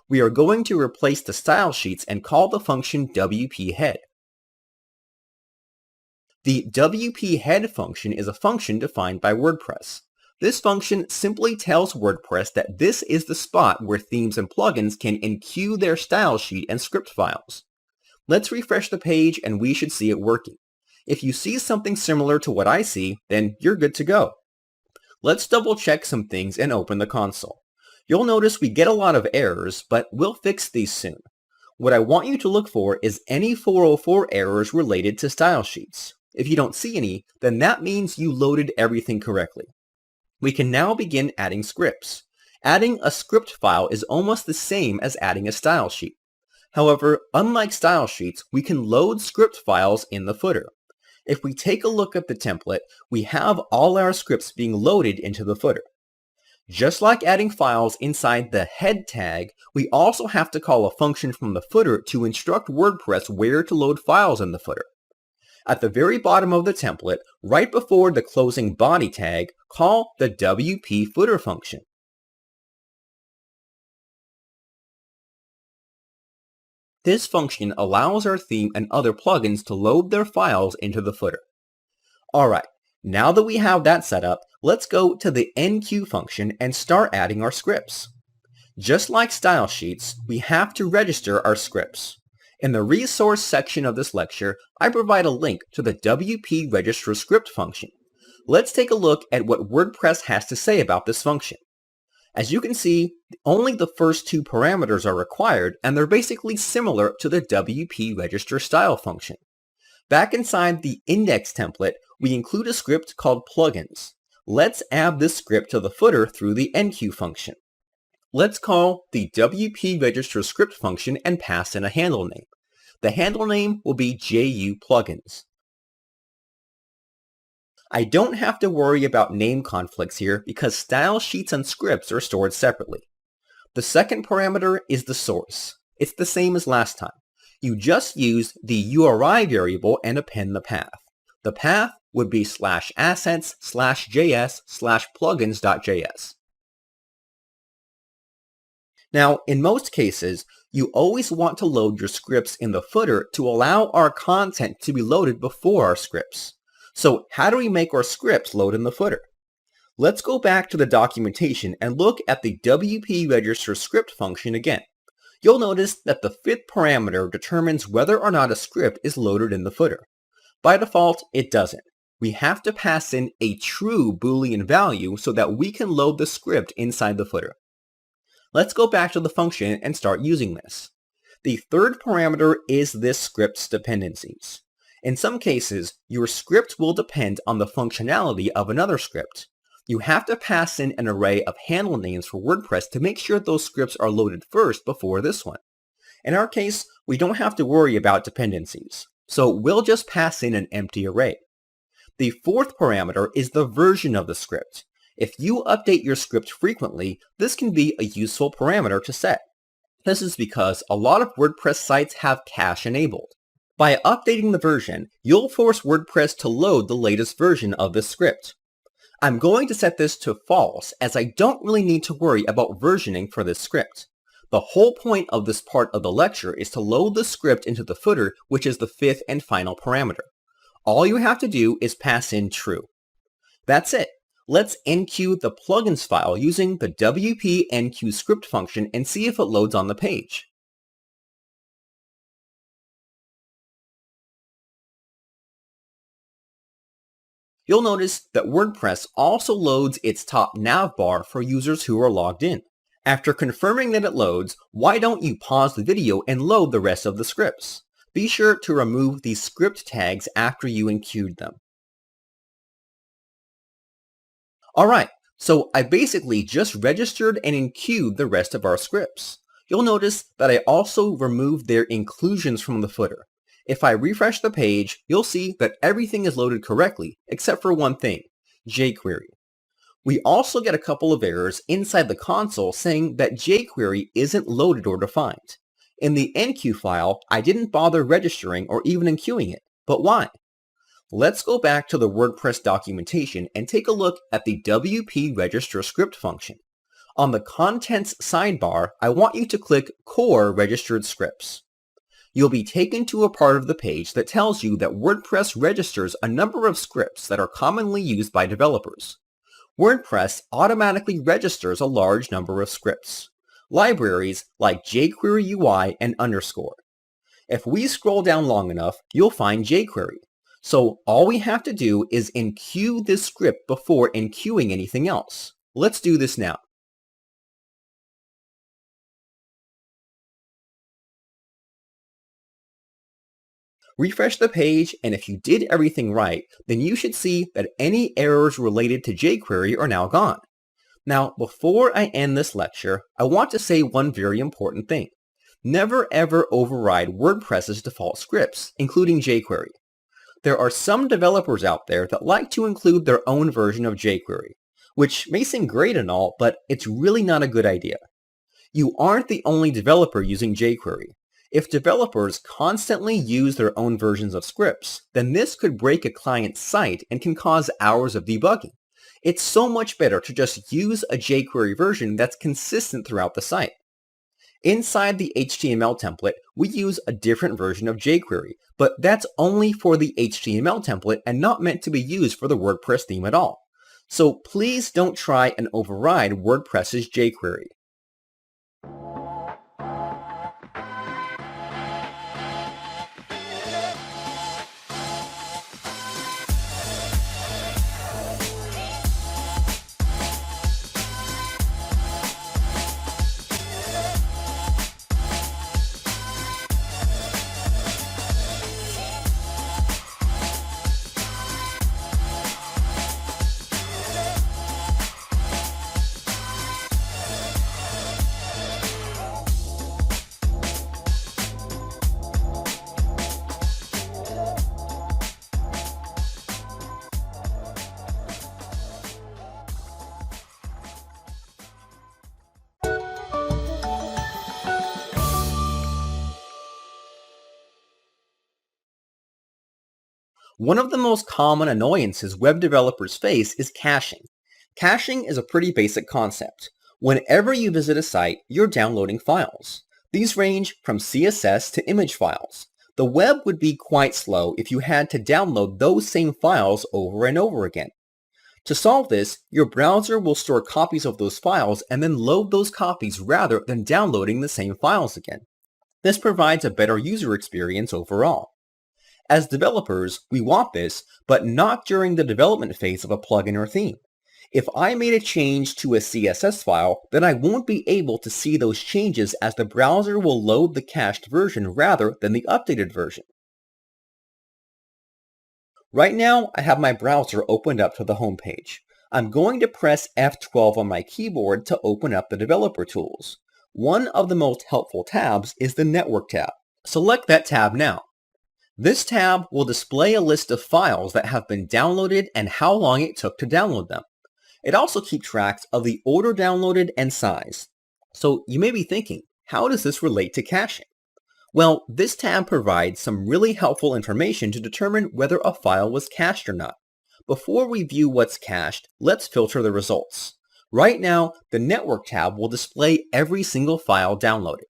We are going to replace the style sheets and call the function WP-Head. The WP-Head function is a function defined by WordPress. This function simply tells WordPress that this is the spot where themes and plugins can enqueue their style sheet and script files. Let's refresh the page and we should see it working. If you see something similar to what I see, then you're good to go. Let's double check some things and open the console. You'll notice we get a lot of errors, but we'll fix these soon. What I want you to look for is any 404 errors related to style sheets. If you don't see any, then that means you loaded everything correctly. We can now begin adding scripts. Adding a script file is almost the same as adding a style sheet. However, unlike style sheets, we can load script files in the footer. If we take a look at the template, we have all our scripts being loaded into the footer. Just like adding files inside the head tag, we also have to call a function from the footer to instruct WordPress where to load files in the footer. At the very bottom of the template, right before the closing body tag, call the WP footer function. This function allows our theme and other plugins to load their files into the footer. Alright, now that we have that set up, let's go to the enqueue function and start adding our scripts. Just like style sheets, we have to register our scripts. In the resource section of this lecture, I provide a link to the WP register script function. Let's take a look at what WordPress has to say about this function. As you can see, only the first two parameters are required, and they're basically similar to the WP register style function. Back inside the index template, we include a script called plugins. Let's add this script to the footer through the enqueue function. Let's call the WP register script function and pass in a handle name. The handle name will be JU plugins. I don't have to worry about name conflicts here because style sheets and scripts are stored separately. The second parameter is the source. It's the same as last time. You just use the URI variable and append the path. The path would be /assets/js/plugins.js. Now, in most cases, you always want to load your scripts in the footer to allow our content to be loaded before our scripts. So how do we make our scripts load in the footer? Let's go back to the documentation and look at the WP register script function again. You'll notice that the fifth parameter determines whether or not a script is loaded in the footer. By default, it doesn't. We have to pass in a true Boolean value so that we can load the script inside the footer. Let's go back to the function and start using this. The third parameter is this script's dependencies. In some cases, your script will depend on the functionality of another script. You have to pass in an array of handle names for WordPress to make sure those scripts are loaded first before this one. In our case, we don't have to worry about dependencies, so we'll just pass in an empty array. The fourth parameter is the version of the script. If you update your script frequently, this can be a useful parameter to set. This is because a lot of WordPress sites have cache enabled. By updating the version, you'll force WordPress to load the latest version of this script. I'm going to set this to false as I don't really need to worry about versioning for this script. The whole point of this part of the lecture is to load the script into the footer, which is the fifth and final parameter. All you have to do is pass in true. That's it. Let's enqueue the plugins file using the WP enqueue script function and see if it loads on the page. You'll notice that WordPress also loads its top nav bar for users who are logged in. After confirming that it loads, why don't you pause the video and load the rest of the scripts? Be sure to remove these script tags after you enqueued them. Alright, so I basically just registered and enqueued the rest of our scripts. You'll notice that I also removed their inclusions from the footer. If I refresh the page, you'll see that everything is loaded correctly, except for one thing, jQuery. We also get a couple of errors inside the console saying that jQuery isn't loaded or defined. In the enqueue file, I didn't bother registering or even enqueuing it, but why? Let's go back to the WordPress documentation and take a look at the WP register script function. On the contents sidebar, I want you to click Core Registered Scripts. You'll be taken to a part of the page that tells you that WordPress registers a number of scripts that are commonly used by developers. WordPress automatically registers a large number of scripts. Libraries like jQuery UI and underscore. If we scroll down long enough, you'll find jQuery. So all we have to do is enqueue this script before enqueuing anything else. Let's do this now. Refresh the page, and if you did everything right, then you should see that any errors related to jQuery are now gone. Now, before I end this lecture, I want to say one very important thing. Never ever override WordPress's default scripts, including jQuery. There are some developers out there that like to include their own version of jQuery, which may seem great and all, but it's really not a good idea. You aren't the only developer using jQuery. If developers constantly use their own versions of scripts, then this could break a client's site and can cause hours of debugging. It's so much better to just use a jQuery version that's consistent throughout the site. Inside the HTML template, we use a different version of jQuery, but that's only for the HTML template and not meant to be used for the WordPress theme at all. So please don't try and override WordPress's jQuery. One of the most common annoyances web developers face is caching. Caching is a pretty basic concept. Whenever you visit a site, you're downloading files. These range from CSS to image files. The web would be quite slow if you had to download those same files over and over again. To solve this, your browser will store copies of those files and then load those copies rather than downloading the same files again. This provides a better user experience overall. As developers, we want this, but not during the development phase of a plugin or theme. If I made a change to a CSS file, then I won't be able to see those changes as the browser will load the cached version rather than the updated version. Right now, I have my browser opened up to the home page. I'm going to press F12 on my keyboard to open up the developer tools. One of the most helpful tabs is the Network tab. Select that tab now. This tab will display a list of files that have been downloaded and how long it took to download them. It also keeps track of the order downloaded and size. So you may be thinking, how does this relate to caching? Well, this tab provides some really helpful information to determine whether a file was cached or not. Before we view what's cached, let's filter the results. Right now, the Network tab will display every single file downloaded.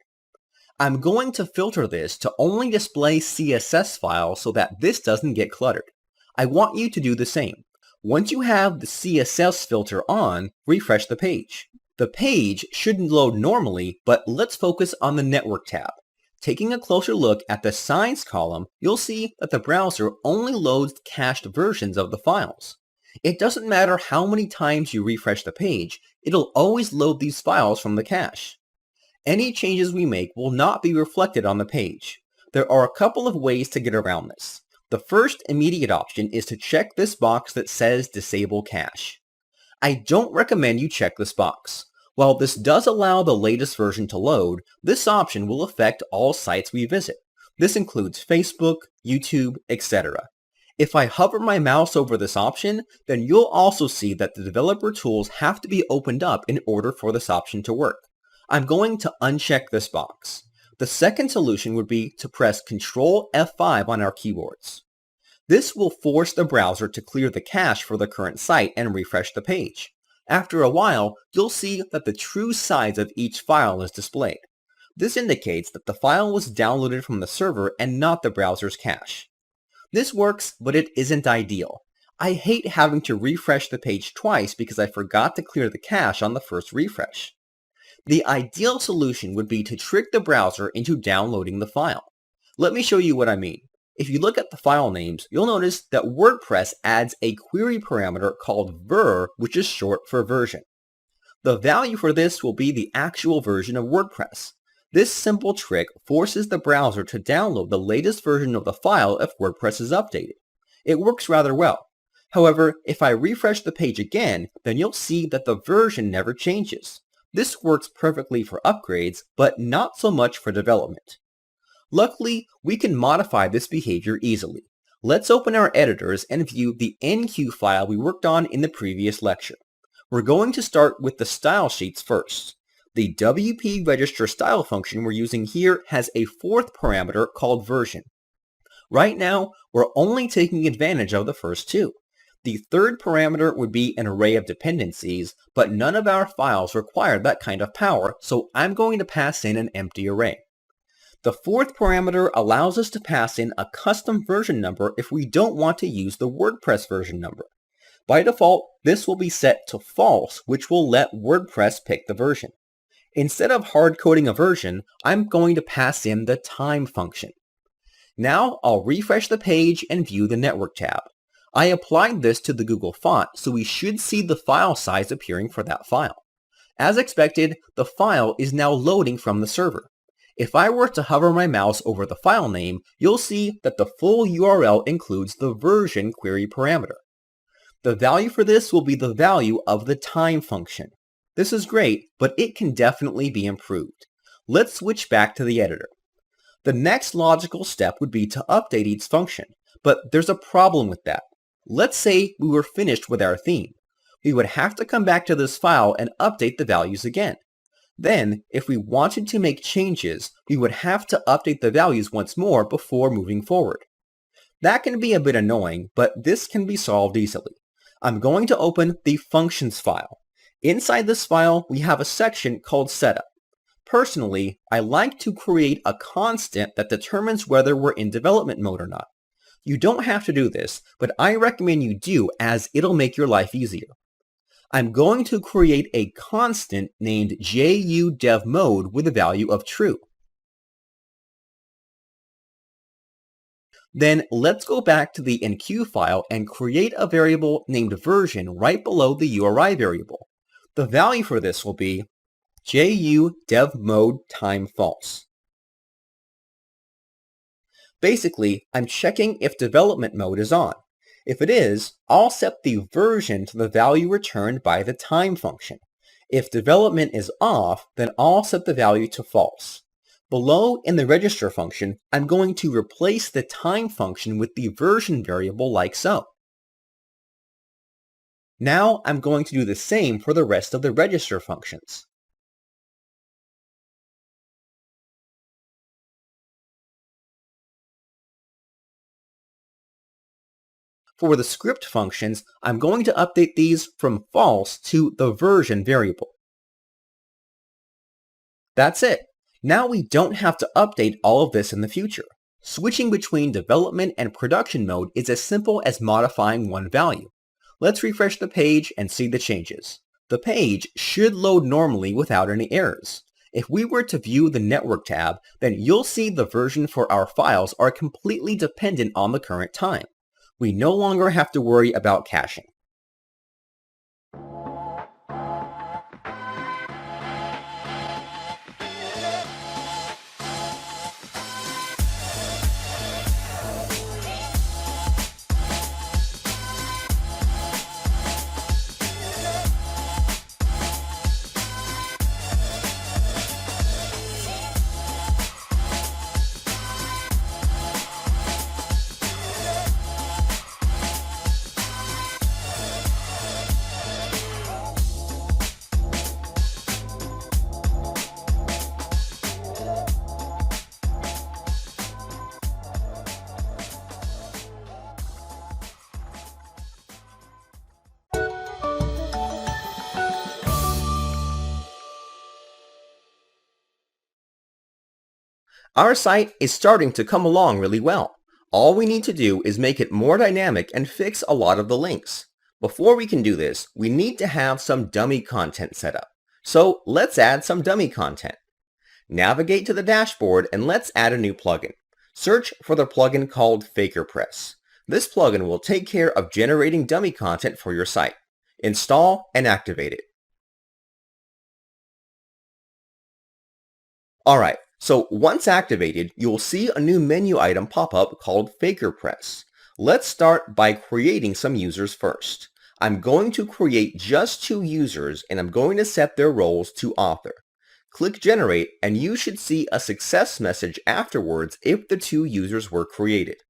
I'm going to filter this to only display CSS files so that this doesn't get cluttered. I want you to do the same. Once you have the CSS filter on, refresh the page. The page shouldn't load normally, but let's focus on the Network tab. Taking a closer look at the size column, you'll see that the browser only loads cached versions of the files. It doesn't matter how many times you refresh the page, it'll always load these files from the cache. Any changes we make will not be reflected on the page. There are a couple of ways to get around this. The first immediate option is to check this box that says Disable Cache. I don't recommend you check this box. While this does allow the latest version to load, this option will affect all sites we visit. This includes Facebook, YouTube, etc. If I hover my mouse over this option, then you'll also see that the developer tools have to be opened up in order for this option to work. I'm going to uncheck this box. The second solution would be to press Ctrl F5 on our keyboards. This will force the browser to clear the cache for the current site and refresh the page. After a while, you'll see that the true size of each file is displayed. This indicates that the file was downloaded from the server and not the browser's cache. This works, but it isn't ideal. I hate having to refresh the page twice because I forgot to clear the cache on the first refresh. The ideal solution would be to trick the browser into downloading the file. Let me show you what I mean. If you look at the file names, you'll notice that WordPress adds a query parameter called ver, which is short for version. The value for this will be the actual version of WordPress. This simple trick forces the browser to download the latest version of the file if WordPress is updated. It works rather well. However, if I refresh the page again, then you'll see that the version never changes. This works perfectly for upgrades, but not so much for development. Luckily, we can modify this behavior easily. Let's open our editors and view the Enqueue file we worked on in the previous lecture. We're going to start with the style sheets first. The WP register style function we're using here has a fourth parameter called version. Right now, we're only taking advantage of the first two. The third parameter would be an array of dependencies, but none of our files require that kind of power, so I'm going to pass in an empty array. The fourth parameter allows us to pass in a custom version number if we don't want to use the WordPress version number. By default, this will be set to false, which will let WordPress pick the version. Instead of hard-coding a version, I'm going to pass in the time function. Now I'll refresh the page and view the Network tab. I applied this to the Google font, so we should see the file size appearing for that file. As expected, the file is now loading from the server. If I were to hover my mouse over the file name, you'll see that the full URL includes the version query parameter. The value for this will be the value of the time function. This is great, but it can definitely be improved. Let's switch back to the editor. The next logical step would be to update each function, but there's a problem with that. Let's say we were finished with our theme. We would have to come back to this file and update the values again. Then, if we wanted to make changes, we would have to update the values once more before moving forward. That can be a bit annoying, but this can be solved easily. I'm going to open the functions file. Inside this file, we have a section called Setup. Personally, I like to create a constant that determines whether we're in development mode or not. You don't have to do this, but I recommend you do as it'll make your life easier. I'm going to create a constant named JUDevMode with a value of true. Then let's go back to the enqueue file and create a variable named version right below the URI variable. The value for this will be JUDevMode_false. Basically, I'm checking if development mode is on. If it is, I'll set the version to the value returned by the time function. If development is off, then I'll set the value to false. Below in the register function, I'm going to replace the time function with the version variable like so. Now I'm going to do the same for the rest of the register functions. For the script functions, I'm going to update these from false to the version variable. That's it. Now we don't have to update all of this in the future. Switching between development and production mode is as simple as modifying one value. Let's refresh the page and see the changes. The page should load normally without any errors. If we were to view the Network tab, then you'll see the version for our files are completely dependent on the current time. We no longer have to worry about caching. Our site is starting to come along really well. All we need to do is make it more dynamic and fix a lot of the links. Before we can do this, we need to have some dummy content set up. So let's add some dummy content. Navigate to the dashboard and let's add a new plugin. Search for the plugin called FakerPress. This plugin will take care of generating dummy content for your site. Install and activate it. Alright. So once activated, you'll see a new menu item pop up called FakerPress. Let's start by creating some users first. I'm going to create just 2 users and I'm going to set their roles to author. Click Generate and you should see a success message afterwards if the 2 users were created.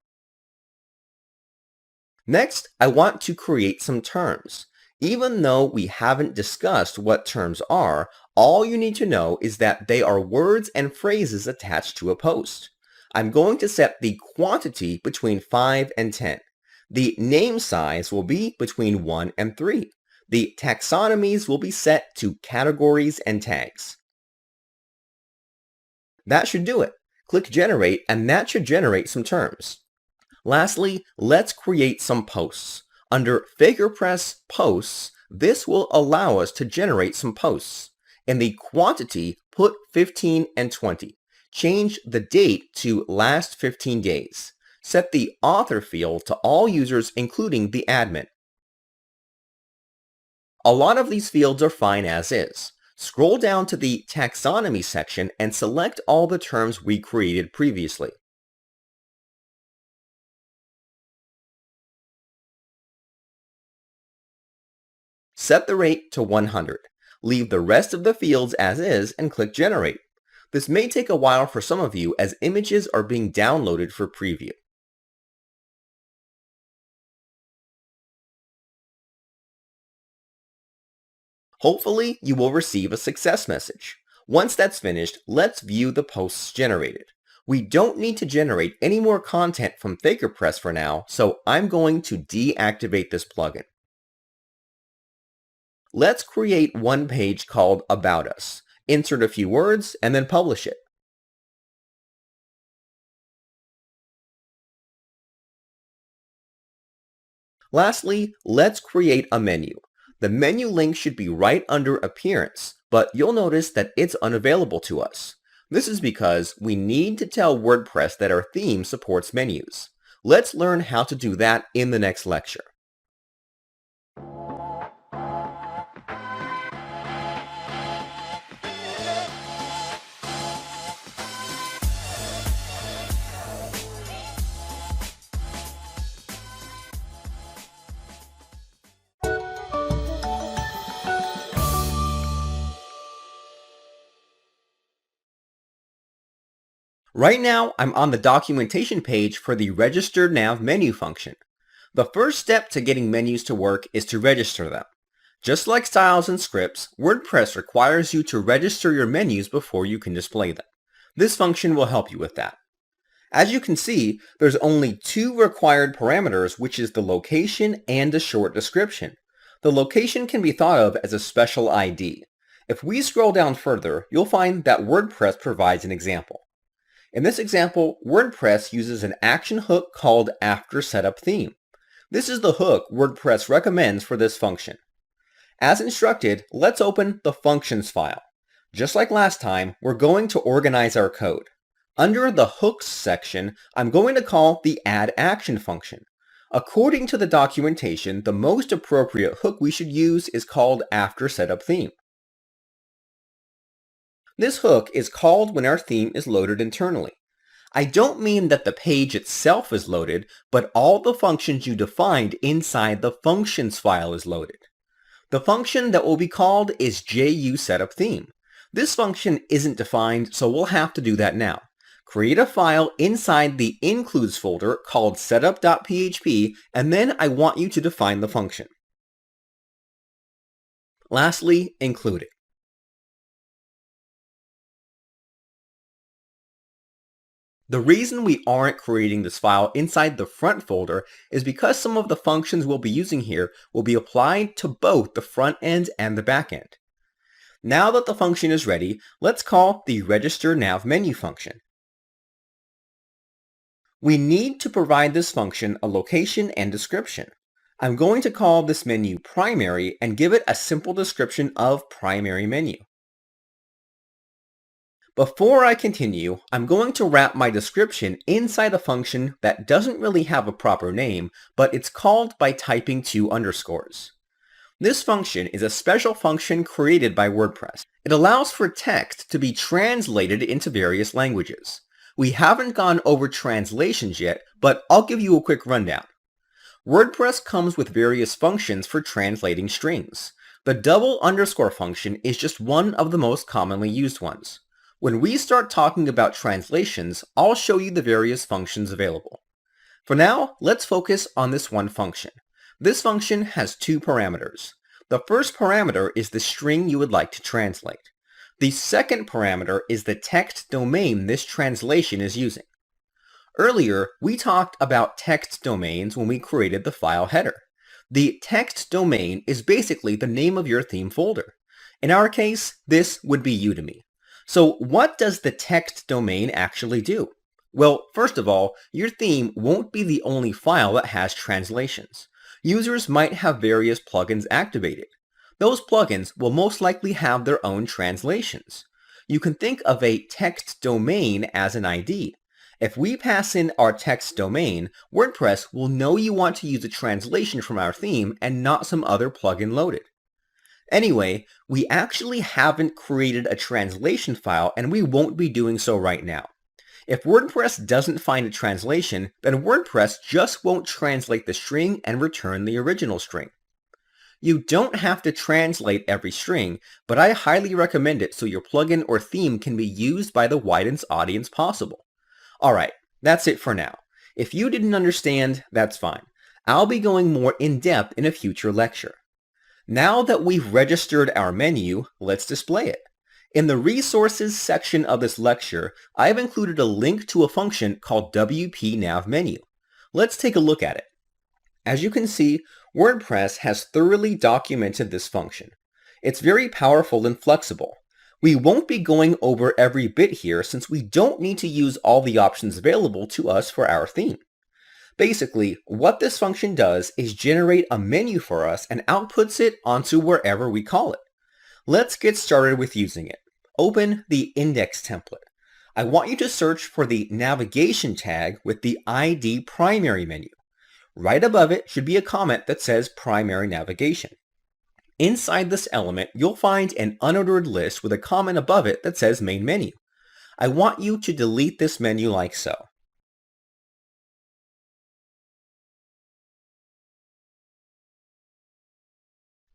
Next, I want to create some terms. Even though we haven't discussed what terms are, all you need to know is that they are words and phrases attached to a post. I'm going to set the quantity between 5 and 10. The name size will be between 1 and 3. The taxonomies will be set to categories and tags. That should do it. Click Generate and that should generate some terms. Lastly, let's create some posts. Under FakerPress Posts, this will allow us to generate some posts. In the quantity, put 15 and 20. Change the date to last 15 days. Set the author field to all users including the admin. A lot of these fields are fine as is. Scroll down to the taxonomy section and select all the terms we created previously. Set the rate to 100. Leave the rest of the fields as is and click Generate. This may take a while for some of you as images are being downloaded for preview. Hopefully, you will receive a success message. Once that's finished, let's view the posts generated. We don't need to generate any more content from FakerPress for now, so I'm going to deactivate this plugin. Let's create one page called About Us. Insert a few words and then publish it. Lastly, let's create a menu. The menu link should be right under Appearance, but you'll notice that it's unavailable to us. This is because we need to tell WordPress that our theme supports menus. Let's learn how to do that in the next lecture. Right now, I'm on the documentation page for the Register Nav menu function. The first step to getting menus to work is to register them. Just like styles and scripts, WordPress requires you to register your menus before you can display them. This function will help you with that. As you can see, there's only two required parameters, which is the location and a short description. The location can be thought of as a special ID. If we scroll down further, you'll find that WordPress provides an example. In this example, WordPress uses an action hook called After Setup Theme. This is the hook WordPress recommends for this function. As instructed, let's open the Functions file. Just like last time, we're going to organize our code. Under the Hooks section, I'm going to call the Add Action function. According to the documentation, the most appropriate hook we should use is called After Setup Theme. This hook is called when our theme is loaded internally. I don't mean that the page itself is loaded, but all the functions you defined inside the functions file is loaded. The function that will be called is JUSetupTheme. This function isn't defined, so we'll have to do that now. Create a file inside the includes folder called setup.php, and then I want you to define the function. Lastly, include it. The reason we aren't creating this file inside the front folder is because some of the functions we'll be using here will be applied to both the front end and the back end. Now that the function is ready, let's call the Register Nav menu function. We need to provide this function a location and description. I'm going to call this menu Primary and give it a simple description of Primary Menu. Before I continue, I'm going to wrap my description inside a function that doesn't really have a proper name, but it's called by typing two underscores. This function is a special function created by WordPress. It allows for text to be translated into various languages. We haven't gone over translations yet, but I'll give you a quick rundown. WordPress comes with various functions for translating strings. The double underscore function is just one of the most commonly used ones. When we start talking about translations, I'll show you the various functions available. For now, let's focus on this one function. This function has two parameters. The first parameter is the string you would like to translate. The second parameter is the text domain this translation is using. Earlier, we talked about text domains when we created the file header. The text domain is basically the name of your theme folder. In our case, this would be Udemy. So what does the text domain actually do? Well, first of all, your theme won't be the only file that has translations. Users might have various plugins activated. Those plugins will most likely have their own translations. You can think of a text domain as an ID. If we pass in our text domain, WordPress will know you want to use a translation from our theme and not some other plugin loaded. Anyway, we actually haven't created a translation file, and we won't be doing so right now. If WordPress doesn't find a translation, then WordPress just won't translate the string and return the original string. You don't have to translate every string, but I highly recommend it so your plugin or theme can be used by the widest audience possible. Alright, that's it for now. If you didn't understand, that's fine. I'll be going more in depth in a future lecture. Now that we've registered our menu, let's display it. In the Resources section of this lecture, I've included a link to a function called WP-Nav-Menu. Let's take a look at it. As you can see, WordPress has thoroughly documented this function. It's very powerful and flexible. We won't be going over every bit here since we don't need to use all the options available to us for our theme. Basically, what this function does is generate a menu for us and outputs it onto wherever we call it. Let's get started with using it. Open the index template. I want you to search for the navigation tag with the ID primary menu. Right above it should be a comment that says primary navigation. Inside this element, you'll find an unordered list with a comment above it that says main menu. I want you to delete this menu like so.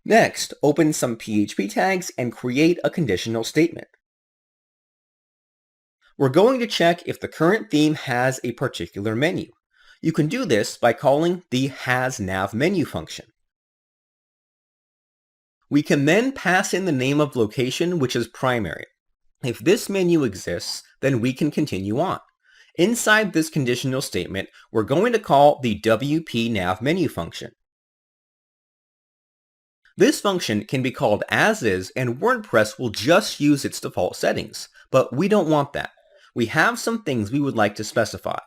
Next, open some PHP tags and create a conditional statement. We're going to check if the current theme has a particular menu. You can do this by calling the hasNavMenu function. We can then pass in the name of location, which is primary. If this menu exists, then we can continue on. Inside this conditional statement, we're going to call the WP_navMenu function. This function can be called as is, and WordPress will just use its default settings, but we don't want that. We have some things we would like to specify.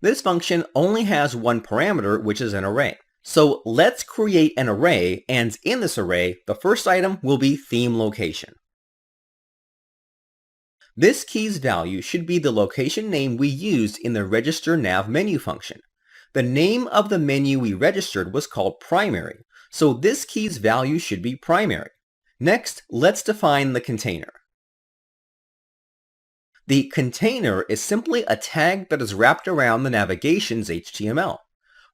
This function only has one parameter, which is an array. So let's create an array, and in this array, the first item will be theme location. This key's value should be the location name we used in the register nav menu function. The name of the menu we registered was called primary, so this key's value should be primary. Next, let's define the container. The container is simply a tag that is wrapped around the navigation's HTML.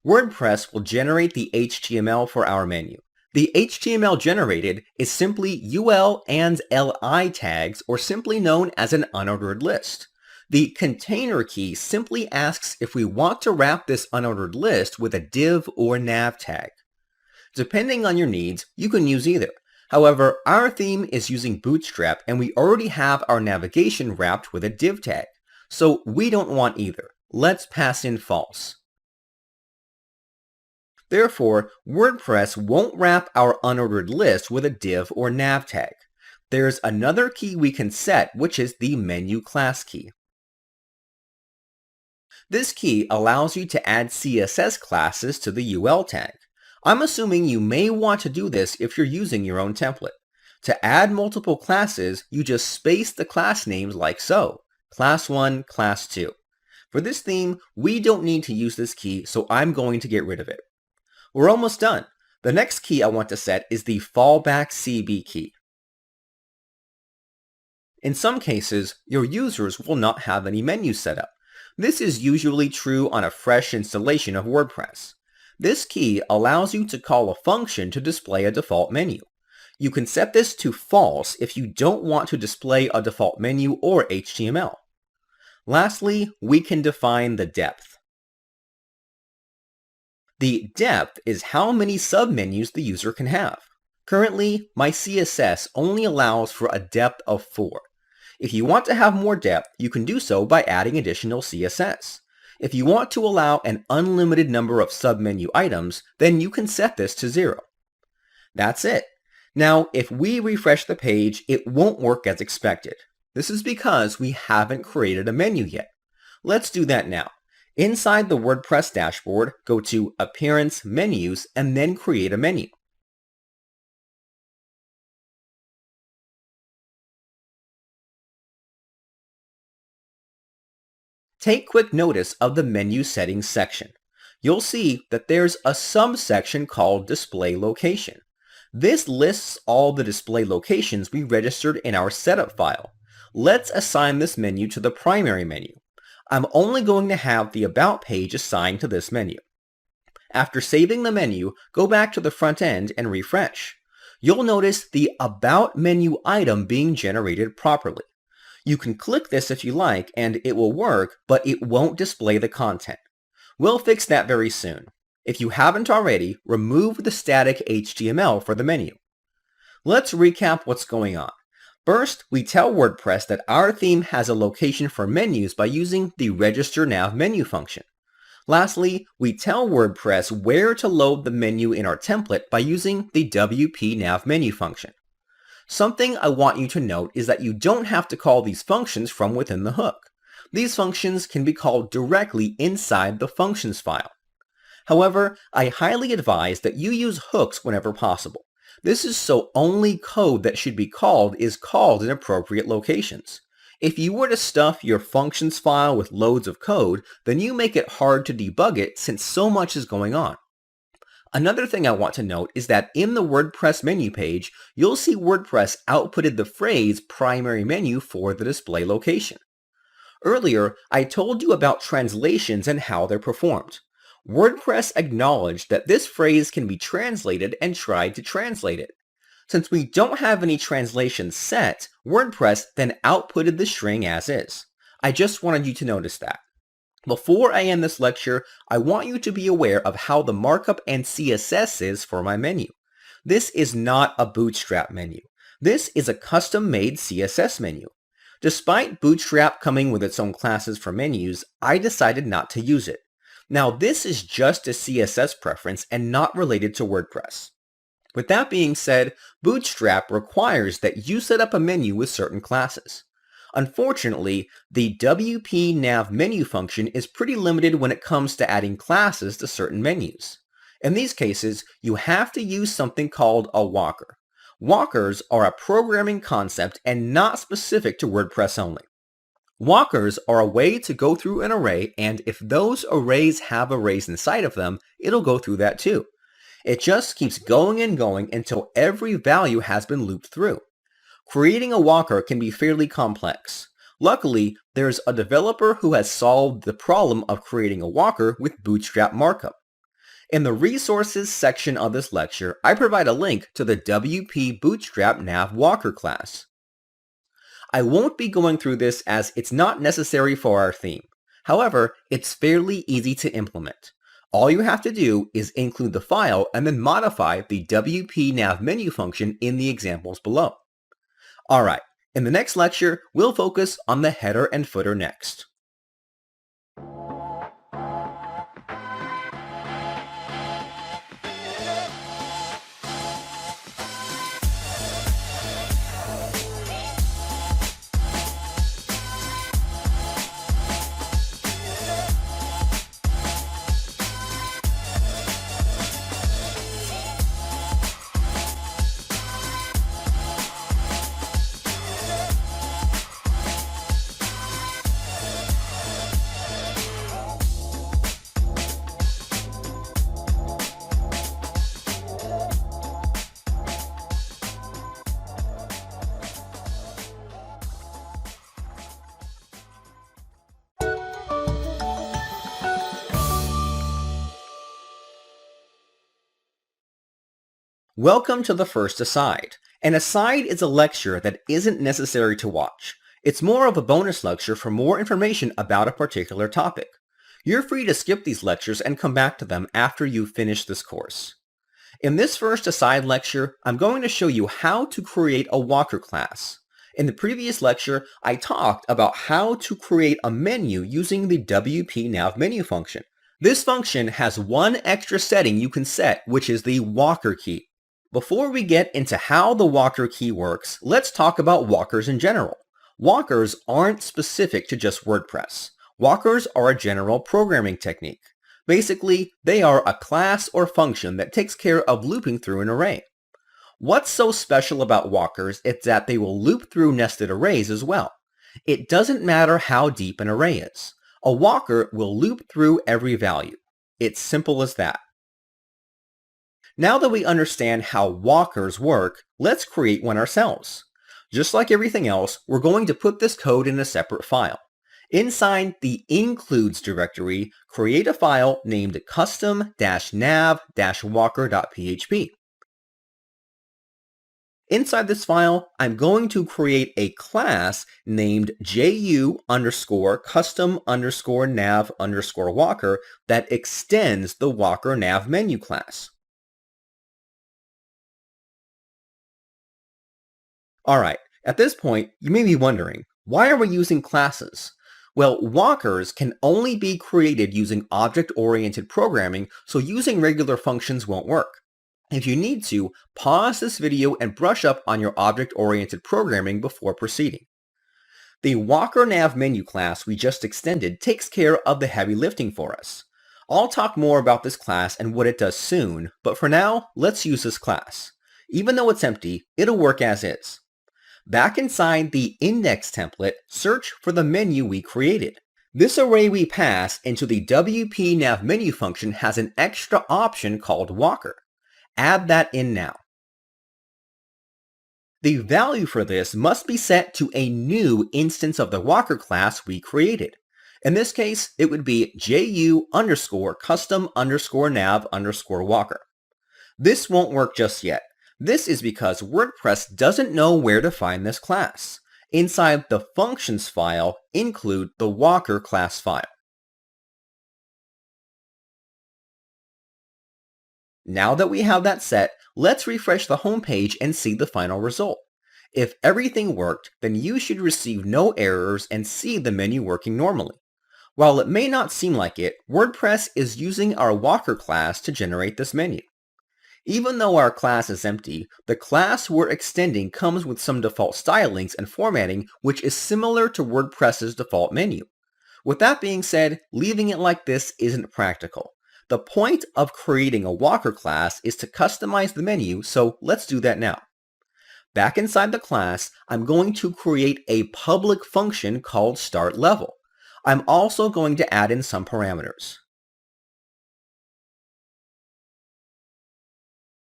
WordPress will generate the HTML for our menu. The HTML generated is simply UL and LI tags, or simply known as an unordered list. The container key simply asks if we want to wrap this unordered list with a div or nav tag. Depending on your needs, you can use either. However, our theme is using Bootstrap and we already have our navigation wrapped with a div tag, so we don't want either. Let's pass in false. Therefore, WordPress won't wrap our unordered list with a div or nav tag. There's another key we can set, which is the menu class key. This key allows you to add CSS classes to the UL tag. I'm assuming you may want to do this if you're using your own template. To add multiple classes, you just space the class names like so. Class 1, Class 2. For this theme, we don't need to use this key, so I'm going to get rid of it. We're almost done. The next key I want to set is the fallback CB key. In some cases, your users will not have any menus set up. This is usually true on a fresh installation of WordPress. This key allows you to call a function to display a default menu. You can set this to false if you don't want to display a default menu or HTML. Lastly, we can define the depth. The depth is how many submenus the user can have. Currently, my CSS only allows for a depth of 4. If you want to have more depth, you can do so by adding additional CSS. If you want to allow an unlimited number of submenu items, then you can set this to 0. That's it. Now, if we refresh the page, it won't work as expected. This is because we haven't created a menu yet. Let's do that now. Inside the WordPress dashboard, go to Appearance, Menus, and then create a menu. Take quick notice of the Menu Settings section. You'll see that there's a subsection called Display Location. This lists all the display locations we registered in our setup file. Let's assign this menu to the primary menu. I'm only going to have the About page assigned to this menu. After saving the menu, go back to the front end and refresh. You'll notice the About menu item being generated properly. You can click this if you like and it will work, but it won't display the content. We'll fix that very soon. If you haven't already, remove the static HTML for the menu. Let's recap what's going on. First, we tell WordPress that our theme has a location for menus by using the Register Nav Menu function. Lastly, we tell WordPress where to load the menu in our template by using the WP Nav Menu function. Something I want you to note is that you don't have to call these functions from within the hook. These functions can be called directly inside the functions file. However, I highly advise that you use hooks whenever possible. This is so only code that should be called is called in appropriate locations. If you were to stuff your functions file with loads of code, then you make it hard to debug it since so much is going on. Another thing I want to note is that in the WordPress menu page, you'll see WordPress outputted the phrase primary menu for the display location. Earlier, I told you about translations and how they're performed. WordPress acknowledged that this phrase can be translated and tried to translate it. Since we don't have any translations set, WordPress then outputted the string as is. I just wanted you to notice that. Before I end this lecture, I want you to be aware of how the markup and CSS is for my menu. This is not a Bootstrap menu. This is a custom-made CSS menu. Despite Bootstrap coming with its own classes for menus, I decided not to use it. Now this is just a CSS preference and not related to WordPress. With that being said, Bootstrap requires that you set up a menu with certain classes. Unfortunately, the WP nav menu function is pretty limited when it comes to adding classes to certain menus. In these cases, you have to use something called a walker. Walkers are a programming concept and not specific to WordPress only. Walkers are a way to go through an array, and if those arrays have arrays inside of them, it'll go through that too. It just keeps going and going until every value has been looped through. Creating a walker can be fairly complex. Luckily, there's a developer who has solved the problem of creating a walker with Bootstrap markup. In the resources section of this lecture, I provide a link to the WP Bootstrap Nav Walker class. I won't be going through this as it's not necessary for our theme. However, it's fairly easy to implement. All you have to do is include the file and then modify the WP Nav menu function in the examples below. Alright, in the next lecture, we'll focus on the header and footer next. Welcome to the first aside. An aside is a lecture that isn't necessary to watch. It's more of a bonus lecture for more information about a particular topic. You're free to skip these lectures and come back to them after you've finished this course. In this first aside lecture, I'm going to show you how to create a walker class. In the previous lecture, I talked about how to create a menu using the WP Nav menu function. This function has one extra setting you can set, which is the walker key. Before we get into how the walker key works, let's talk about walkers in general. Walkers aren't specific to just WordPress. Walkers are a general programming technique. Basically, they are a class or function that takes care of looping through an array. What's so special about walkers is that they will loop through nested arrays as well. It doesn't matter how deep an array is. A walker will loop through every value. It's simple as that. Now that we understand how walkers work, let's create one ourselves. Just like everything else, we're going to put this code in a separate file. Inside the includes directory, create a file named custom-nav-walker.php. Inside this file, I'm going to create a class named ju_custom_nav_walker that extends the walker nav menu class. Alright, at this point, you may be wondering, why are we using classes? Well, walkers can only be created using object-oriented programming, so using regular functions won't work. If you need to, pause this video and brush up on your object-oriented programming before proceeding. The Walker Nav menu class we just extended takes care of the heavy lifting for us. I'll talk more about this class and what it does soon, but for now, let's use this class. Even though it's empty, it'll work as is. Back inside the index template, search for the menu we created. This array we pass into the WP Nav menu function has an extra option called Walker. Add that in now. The value for this must be set to a new instance of the Walker class we created. In this case, it would be ju_custom_nav_walker. This won't work just yet. This is because WordPress doesn't know where to find this class. Inside the functions file, include the Walker class file. Now that we have that set, let's refresh the home page and see the final result. If everything worked, then you should receive no errors and see the menu working normally. While it may not seem like it, WordPress is using our Walker class to generate this menu. Even though our class is empty, the class we're extending comes with some default stylings and formatting which is similar to WordPress's default menu. With that being said, leaving it like this isn't practical. The point of creating a Walker class is to customize the menu, so let's do that now. Back inside the class, I'm going to create a public function called startLevel. I'm also going to add in some parameters.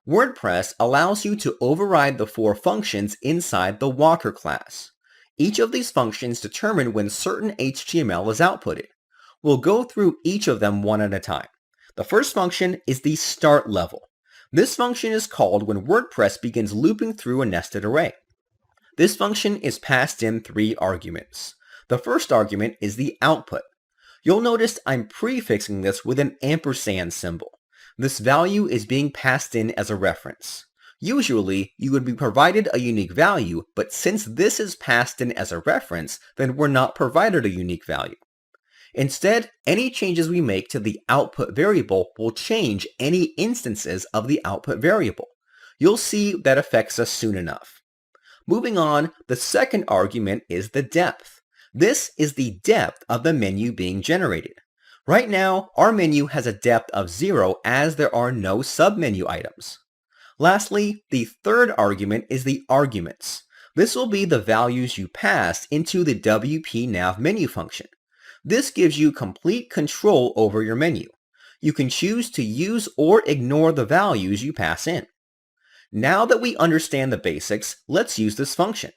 WordPress allows you to override the 4 functions inside the Walker class. Each of these functions determine when certain HTML is outputted. We'll go through each of them one at a time. The first function is the start level. This function is called when WordPress begins looping through a nested array. This function is passed in 3 arguments. The first argument is the output. You'll notice I'm prefixing this with an ampersand symbol. This value is being passed in as a reference. Usually, you would be provided a unique value, but since this is passed in as a reference, then we're not provided a unique value. Instead, any changes we make to the output variable will change any instances of the output variable. You'll see that affects us soon enough. Moving on, the second argument is the depth. This is the depth of the menu being generated. Right now, our menu has a depth of 0 as there are no submenu items. Lastly, the third argument is the arguments. This will be the values you passed into the WP Nav menu function. This gives you complete control over your menu. You can choose to use or ignore the values you pass in. Now that we understand the basics, let's use this function.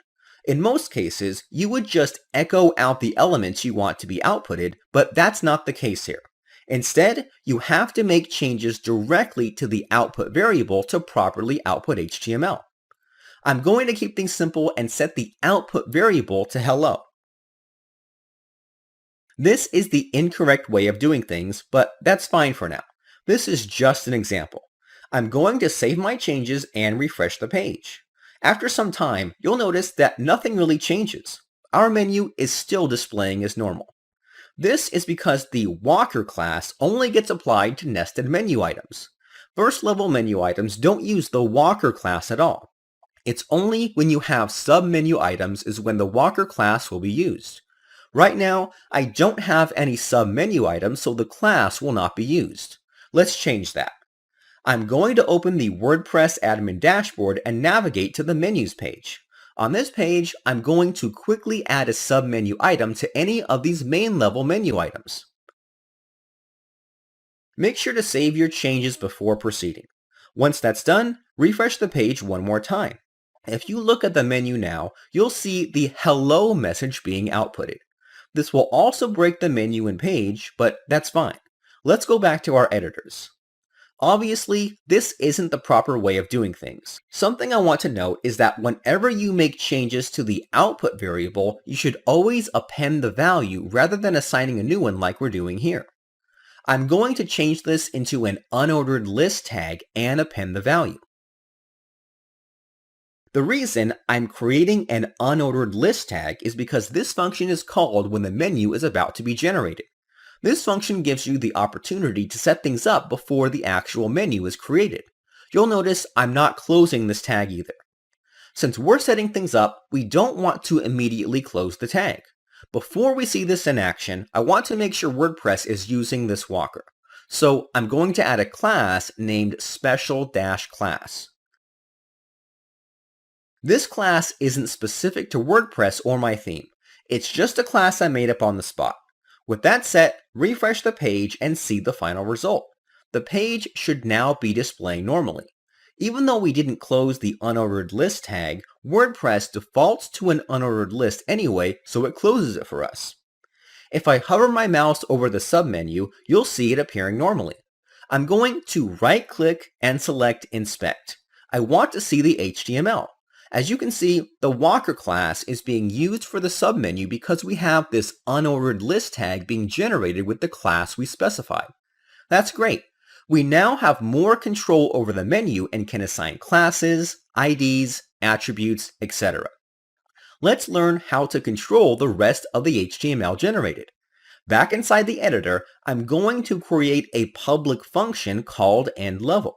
In most cases, you would just echo out the elements you want to be outputted, but that's not the case here. Instead, you have to make changes directly to the output variable to properly output HTML. I'm going to keep things simple and set the output variable to hello. This is the incorrect way of doing things, but that's fine for now. This is just an example. I'm going to save my changes and refresh the page. After some time, you'll notice that nothing really changes. Our menu is still displaying as normal. This is because the Walker class only gets applied to nested menu items. First-level menu items don't use the Walker class at all. It's only when you have submenu items is when the Walker class will be used. Right now, I don't have any submenu items, so the class will not be used. Let's change that. I'm going to open the WordPress admin dashboard and navigate to the menus page. On this page, I'm going to quickly add a submenu item to any of these main level menu items. Make sure to save your changes before proceeding. Once that's done, refresh the page one more time. If you look at the menu now, you'll see the hello message being outputted. This will also break the menu and page, but that's fine. Let's go back to our editors. Obviously, this isn't the proper way of doing things. Something I want to note is that whenever you make changes to the output variable, you should always append the value rather than assigning a new one like we're doing here. I'm going to change this into an unordered list tag and append the value. The reason I'm creating an unordered list tag is because this function is called when the menu is about to be generated. This function gives you the opportunity to set things up before the actual menu is created. You'll notice I'm not closing this tag either. Since we're setting things up, we don't want to immediately close the tag. Before we see this in action, I want to make sure WordPress is using this walker. So I'm going to add a class named special-class. This class isn't specific to WordPress or my theme. It's just a class I made up on the spot. With that set, refresh the page and see the final result. The page should now be displaying normally. Even though we didn't close the unordered list tag, WordPress defaults to an unordered list anyway, so it closes it for us. If I hover my mouse over the submenu, you'll see it appearing normally. I'm going to right-click and select Inspect. I want to see the HTML. As you can see, the walker class is being used for the submenu because we have this unordered list tag being generated with the class we specified. That's great. We now have more control over the menu and can assign classes, IDs, attributes, etc. Let's learn how to control the rest of the HTML generated. Back inside the editor, I'm going to create a public function called endLevel.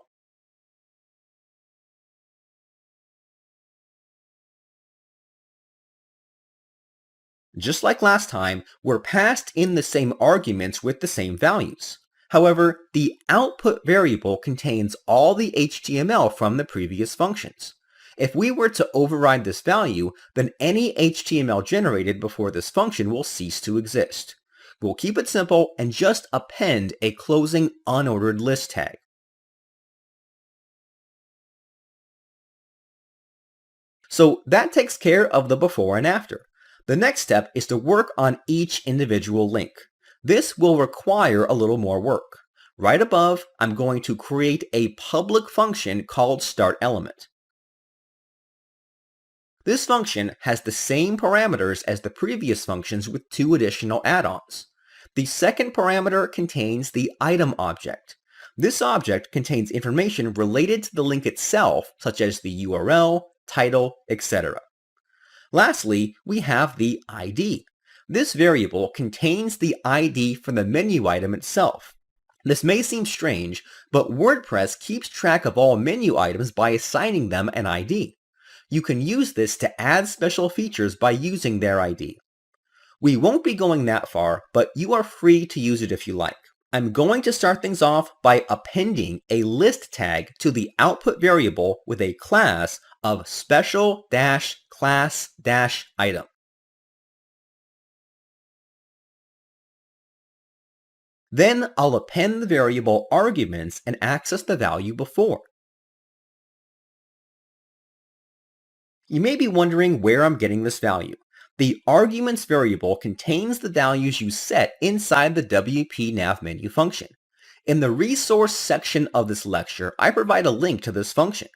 Just like last time, we're passed in the same arguments with the same values. However, the output variable contains all the HTML from the previous functions. If we were to override this value, then any HTML generated before this function will cease to exist. We'll keep it simple and just append a closing unordered list tag. So that takes care of the before and after. The next step is to work on each individual link. This will require a little more work. Right above, I'm going to create a public function called startElement. This function has the same parameters as the previous functions with 2 additional add-ons. The second parameter contains the item object. This object contains information related to the link itself, such as the URL, title, etc. Lastly, we have the ID. This variable contains the ID for the menu item itself. This may seem strange, but WordPress keeps track of all menu items by assigning them an ID. You can use this to add special features by using their ID. We won't be going that far, but you are free to use it if you like. I'm going to start things off by appending a list tag to the output variable with a class of special-class-item. Then I'll append the variable arguments and access the value before. You may be wondering where I'm getting this value. The arguments variable contains the values you set inside the WP nav menu function. In the resource section of this lecture, I provide a link to this function.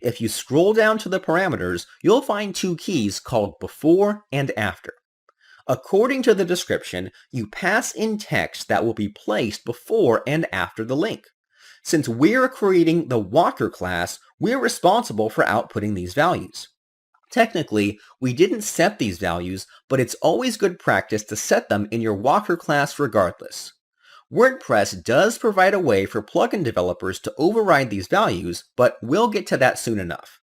If you scroll down to the parameters, you'll find 2 keys called before and after. According to the description, you pass in text that will be placed before and after the link. Since we're creating the walker class, we're responsible for outputting these values. Technically, we didn't set these values, but it's always good practice to set them in your walker class regardless. WordPress does provide a way for plugin developers to override these values, but we'll get to that soon enough.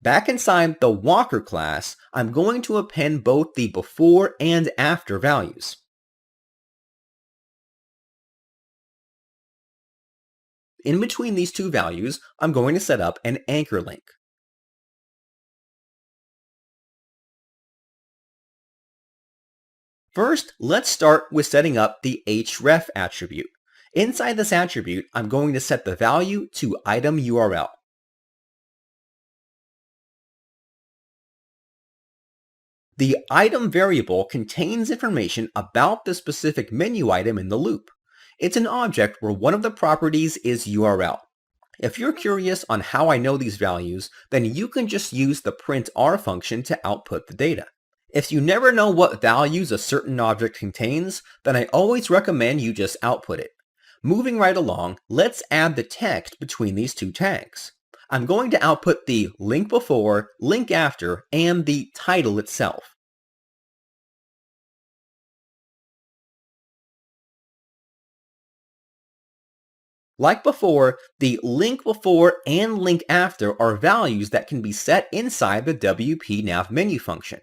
Back inside the walker class, I'm going to append both the before and after values. In between these 2 values, I'm going to set up an anchor link. First, let's start with setting up the href attribute. Inside this attribute, I'm going to set the value to item URL. The item variable contains information about the specific menu item in the loop. It's an object where one of the properties is URL. If you're curious on how I know these values, then you can just use the printr function to output the data. If you never know what values a certain object contains, then I always recommend you just output it. Moving right along, let's add the text between these 2 tags. I'm going to output the link before, link after, and the title itself. Like before, the link before and link after are values that can be set inside the WP Nav menu function.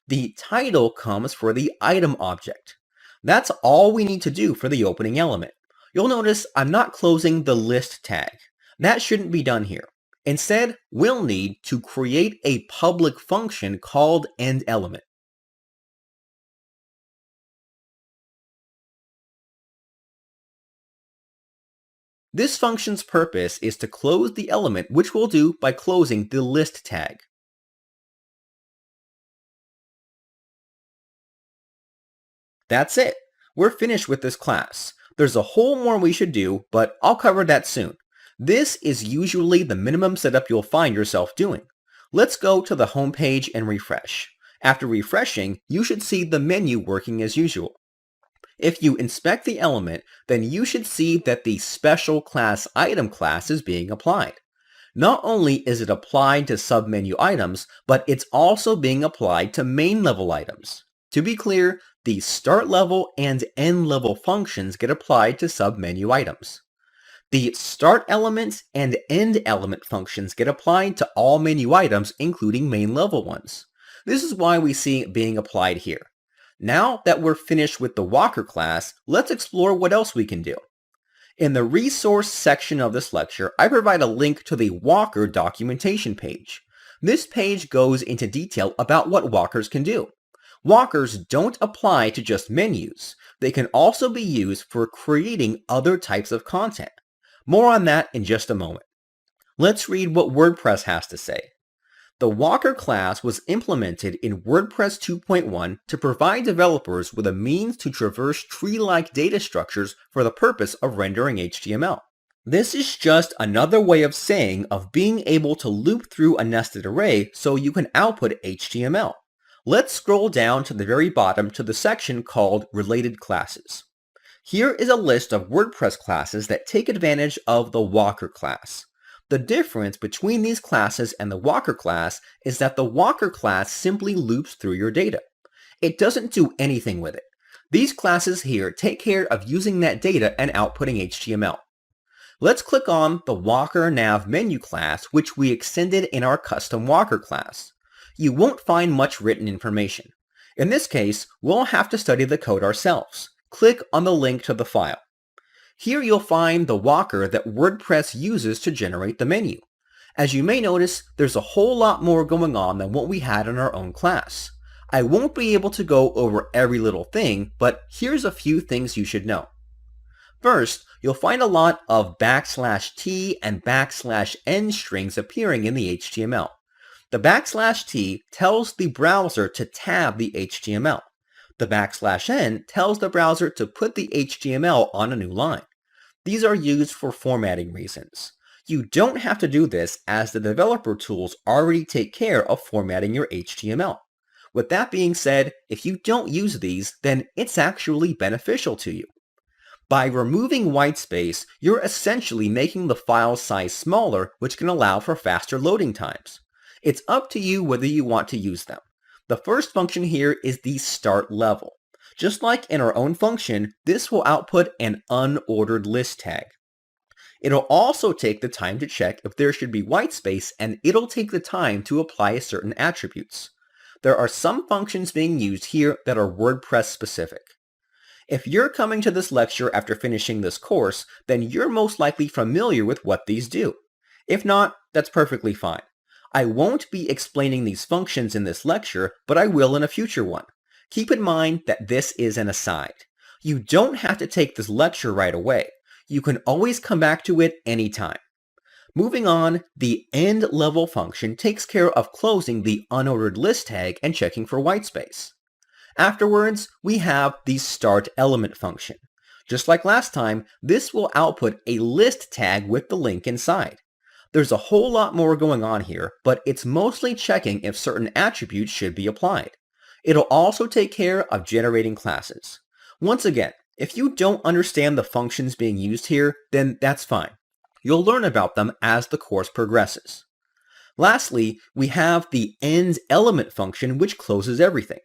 The title comes for the item object. That's all we need to do for the opening element. You'll notice I'm not closing the list tag. That shouldn't be done here. Instead, we'll need to create a public function called endElement. This function's purpose is to close the element, which we'll do by closing the list tag. That's it. We're finished with this class. There's a whole more we should do, but I'll cover that soon. This is usually the minimum setup you'll find yourself doing. Let's go to the home page and refresh. After refreshing, you should see the menu working as usual. If you inspect the element, then you should see that the special class item class is being applied. Not only is it applied to submenu items, but it's also being applied to main level items. To be clear, the start level and end level functions get applied to submenu items. The start element and end element functions get applied to all menu items, including main level ones. This is why we see it being applied here. Now that we're finished with the walker class, let's explore what else we can do. In the resource section of this lecture, I provide a link to the walker documentation page. This page goes into detail about what walkers can do. Walkers don't apply to just menus. They can also be used for creating other types of content. More on that in just a moment. Let's read what WordPress has to say. The walker class was implemented in WordPress 2.1 to provide developers with a means to traverse tree-like data structures for the purpose of rendering HTML. This is just another way of saying of being able to loop through a nested array so you can output HTML. Let's scroll down to the very bottom to the section called Related Classes. Here is a list of WordPress classes that take advantage of the walker class. The difference between these classes and the walker class is that the walker class simply loops through your data. It doesn't do anything with it. These classes here take care of using that data and outputting HTML. Let's click on the walker nav menu class, which we extended in our custom walker class. You won't find much written information. In this case, we'll have to study the code ourselves. Click on the link to the file. Here you'll find the walker that WordPress uses to generate the menu. As you may notice, there's a whole lot more going on than what we had in our own class. I won't be able to go over every little thing, but here's a few things you should know. First, you'll find a lot of \t and \n strings appearing in the HTML. The \t tells the browser to tab the HTML. The \n tells the browser to put the HTML on a new line. These are used for formatting reasons. You don't have to do this as the developer tools already take care of formatting your HTML. With that being said, if you don't use these, then it's actually beneficial to you. By removing whitespace, you're essentially making the file size smaller, which can allow for faster loading times. It's up to you whether you want to use them. The first function here is the start level. Just like in our own function, this will output an unordered list tag. It'll also take the time to check if there should be whitespace, and it'll take the time to apply certain attributes. There are some functions being used here that are WordPress specific. If you're coming to this lecture after finishing this course, then you're most likely familiar with what these do. If not, that's perfectly fine. I won't be explaining these functions in this lecture, but I will in a future one. Keep in mind that this is an aside. You don't have to take this lecture right away. You can always come back to it anytime. Moving on, the end level function takes care of closing the unordered list tag and checking for whitespace. Afterwards, we have the start element function. Just like last time, this will output a list tag with the link inside. There's a whole lot more going on here, but it's mostly checking if certain attributes should be applied. It'll also take care of generating classes. Once again, if you don't understand the functions being used here, then that's fine. You'll learn about them as the course progresses. Lastly, we have the endElement function, which closes everything.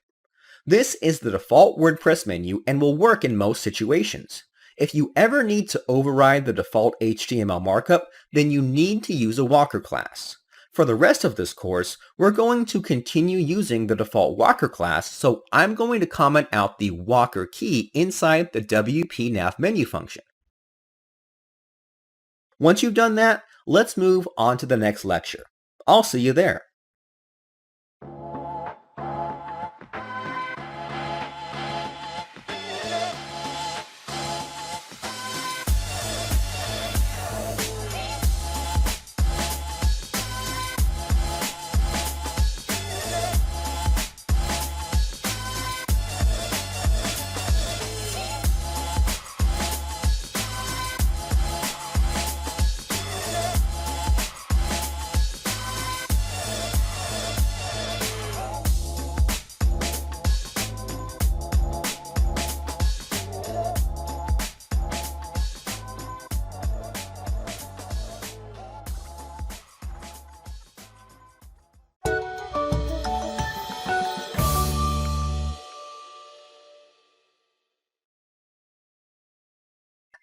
This is the default WordPress menu and will work in most situations. If you ever need to override the default HTML markup, then you need to use a walker class. For the rest of this course, we're going to continue using the default walker class, so I'm going to comment out the walker key inside the WP-nav menu function. Once you've done that, let's move on to the next lecture. I'll see you there.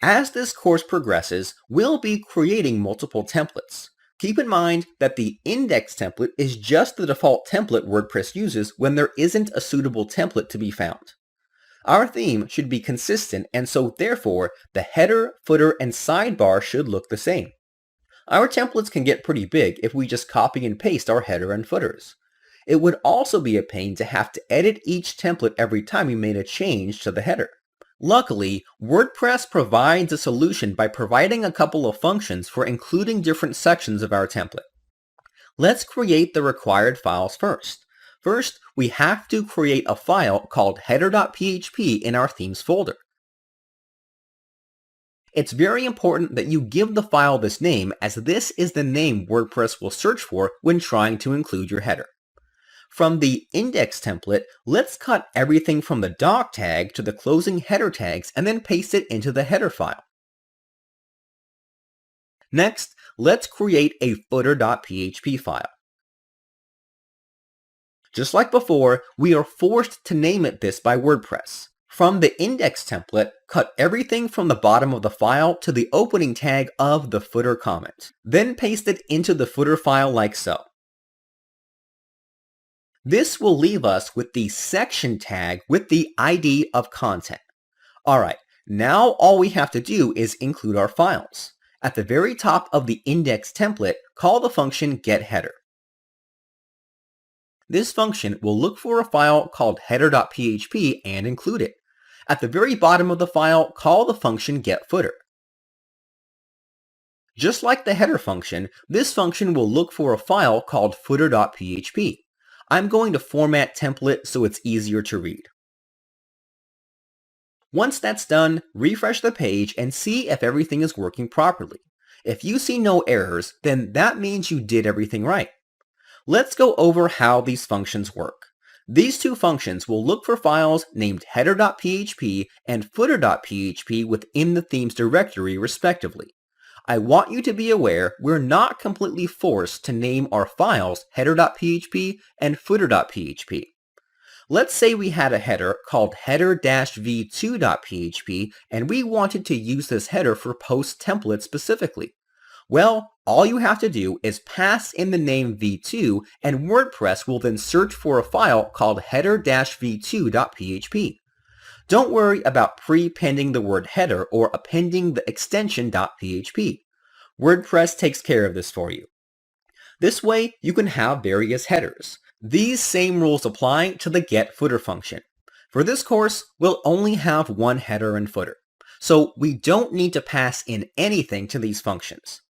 As this course progresses, we'll be creating multiple templates. Keep in mind that the index template is just the default template WordPress uses when there isn't a suitable template to be found. Our theme should be consistent, and so therefore the header, footer, and sidebar should look the same. Our templates can get pretty big if we just copy and paste our header and footers. It would also be a pain to have to edit each template every time we made a change to the header. Luckily, WordPress provides a solution by providing a couple of functions for including different sections of our template. Let's create the required files first. First, we have to create a file called header.php in our themes folder. It's very important that you give the file this name, as this is the name WordPress will search for when trying to include your header. From the index template, let's cut everything from the doc tag to the closing header tags and then paste it into the header file. Next, let's create a footer.php file. Just like before, we are forced to name it this by WordPress. From the index template, cut everything from the bottom of the file to the opening tag of the footer comment. Then paste it into the footer file like so. This will leave us with the section tag with the ID of content. Alright, now all we have to do is include our files. At the very top of the index template, call the function getHeader. This function will look for a file called header.php and include it. At the very bottom of the file, call the function getFooter. Just like the header function, this function will look for a file called footer.php. I'm going to format template so it's easier to read. Once that's done, refresh the page and see if everything is working properly. If you see no errors, then that means you did everything right. Let's go over how these functions work. These two functions will look for files named header.php and footer.php within the themes directory respectively. I want you to be aware we're not completely forced to name our files header.php and footer.php. Let's say we had a header called header-v2.php and we wanted to use this header for post template specifically. Well, all you have to do is pass in the name v2 and WordPress will then search for a file called header-v2.php. Don't worry about pre-appending the word header or appending the extension .php. WordPress takes care of this for you. This way, you can have various headers. These same rules apply to the getFooter function. For this course, we'll only have one header and footer, so we don't need to pass in anything to these functions.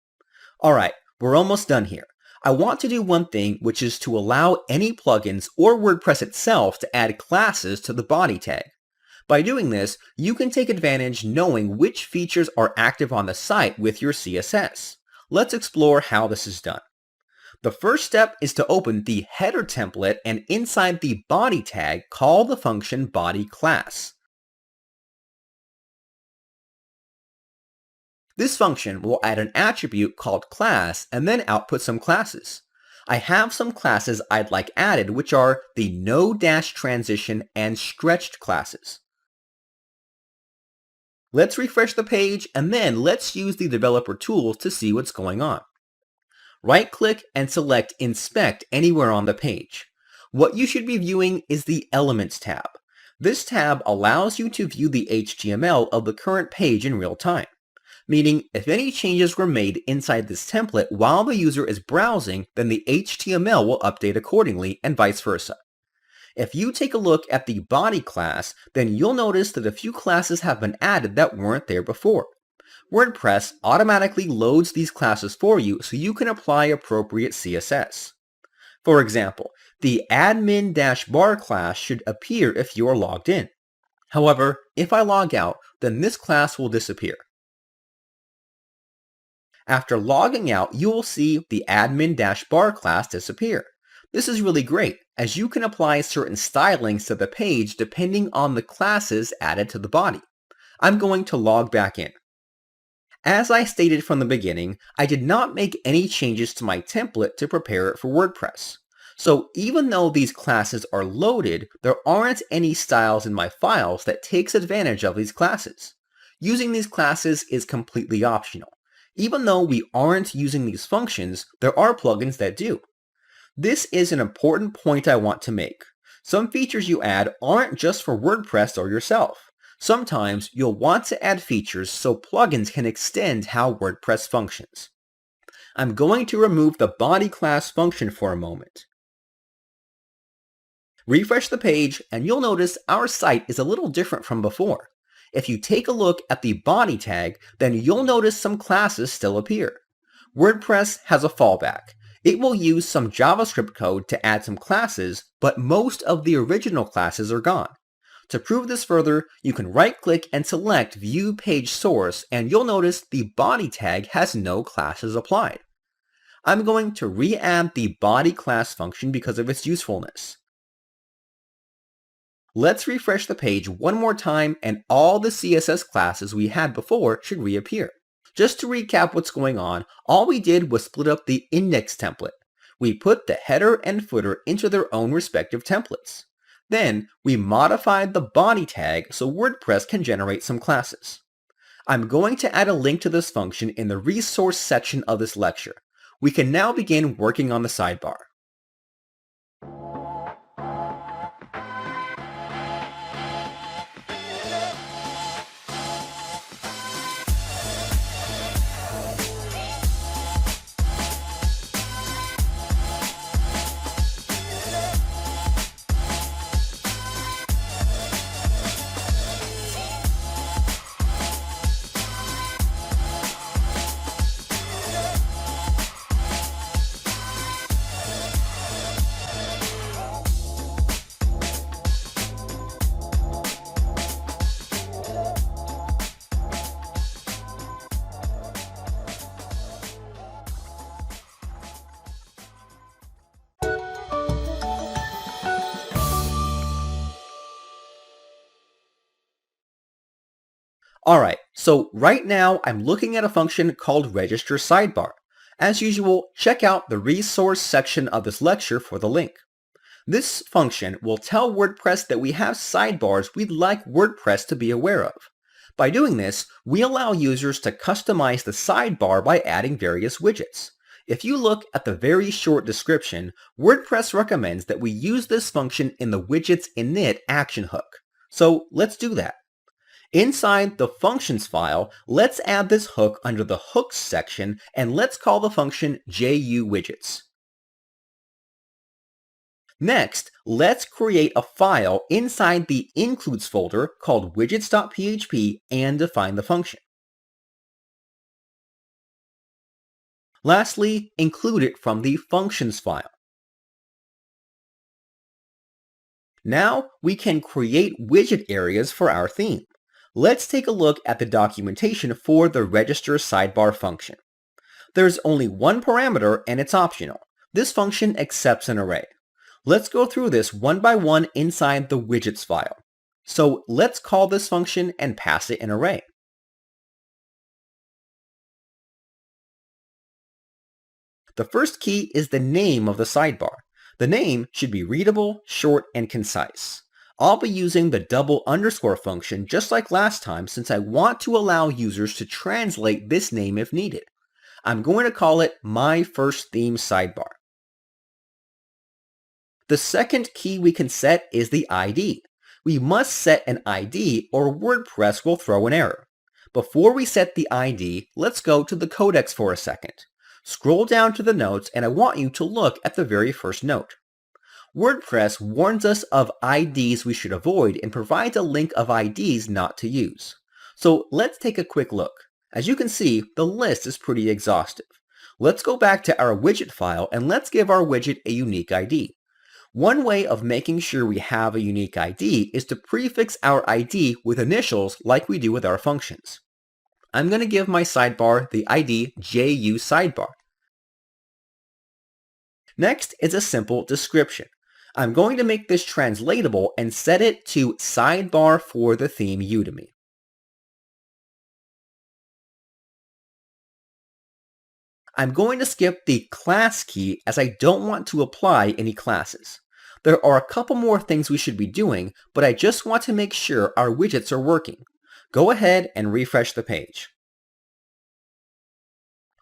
Alright, we're almost done here. I want to do one thing, which is to allow any plugins or WordPress itself to add classes to the body tag. By doing this, you can take advantage knowing which features are active on the site with your CSS. Let's explore how this is done. The first step is to open the header template and inside the body tag, call the function body class. This function will add an attribute called class and then output some classes. I have some classes I'd like added, which are the no dash transition and stretched classes. Let's refresh the page and then let's use the developer tools to see what's going on. Right-click and select Inspect anywhere on the page. What you should be viewing is the Elements tab. This tab allows you to view the HTML of the current page in real time, meaning if any changes were made inside this template while the user is browsing, then the HTML will update accordingly and vice versa. If you take a look at the body class, then you'll notice that a few classes have been added that weren't there before. WordPress automatically loads these classes for you so you can apply appropriate CSS. For example, the admin-bar class should appear if you are logged in. However, if I log out, then this class will disappear. After logging out, you will see the admin-bar class disappear. This is really great, as you can apply certain stylings to the page depending on the classes added to the body. I'm going to log back in. As I stated from the beginning, I did not make any changes to my template to prepare it for WordPress. So even though these classes are loaded, there aren't any styles in my files that takes advantage of these classes. Using these classes is completely optional. Even though we aren't using these functions, there are plugins that do. This is an important point I want to make. Some features you add aren't just for WordPress or yourself. Sometimes you'll want to add features so plugins can extend how WordPress functions. I'm going to remove the body class function for a moment. Refresh the page and you'll notice our site is a little different from before. If you take a look at the body tag, then you'll notice some classes still appear. WordPress has a fallback. It will use some JavaScript code to add some classes, but most of the original classes are gone. To prove this further, you can right-click and select View Page Source, and you'll notice the body tag has no classes applied. I'm going to re-add the body class function because of its usefulness. Let's refresh the page one more time, and all the CSS classes we had before should reappear. Just to recap what's going on, all we did was split up the index template. We put the header and footer into their own respective templates. Then, we modified the body tag so WordPress can generate some classes. I'm going to add a link to this function in the resource section of this lecture. We can now begin working on the sidebar. Alright, so right now I'm looking at a function called register sidebar. As usual, check out the resource section of this lecture for the link. This function will tell WordPress that we have sidebars we'd like WordPress to be aware of. By doing this, we allow users to customize the sidebar by adding various widgets. If you look at the very short description, WordPress recommends that we use this function in the widgets init action hook. So let's do that. Inside the functions file, let's add this hook under the hooks section, and let's call the function JUWidgets. Next, let's create a file inside the includes folder called widgets.php and define the function. Lastly, include it from the functions file. Now we can create widget areas for our theme. Let's take a look at the documentation for the register sidebar function. There's only one parameter and it's optional. This function accepts an array. Let's go through this one by one inside the widgets file. So let's call this function and pass it an array. The first key is the name of the sidebar. The name should be readable, short, and concise. I'll be using the double underscore function just like last time since I want to allow users to translate this name if needed. I'm going to call it My First Theme Sidebar. The second key we can set is the ID. We must set an ID or WordPress will throw an error. Before we set the ID, let's go to the codex for a second. Scroll down to the notes and I want you to look at the very first note. WordPress warns us of IDs we should avoid and provides a link of IDs not to use. So let's take a quick look. As you can see, the list is pretty exhaustive. Let's go back to our widget file and let's give our widget a unique ID. One way of making sure we have a unique ID is to prefix our ID with initials like we do with our functions. I'm going to give my sidebar the ID JU Sidebar. Next is a simple description. I'm going to make this translatable and set it to Sidebar for the theme Udemy. I'm going to skip the class key as I don't want to apply any classes. There are a couple more things we should be doing, but I just want to make sure our widgets are working. Go ahead and refresh the page.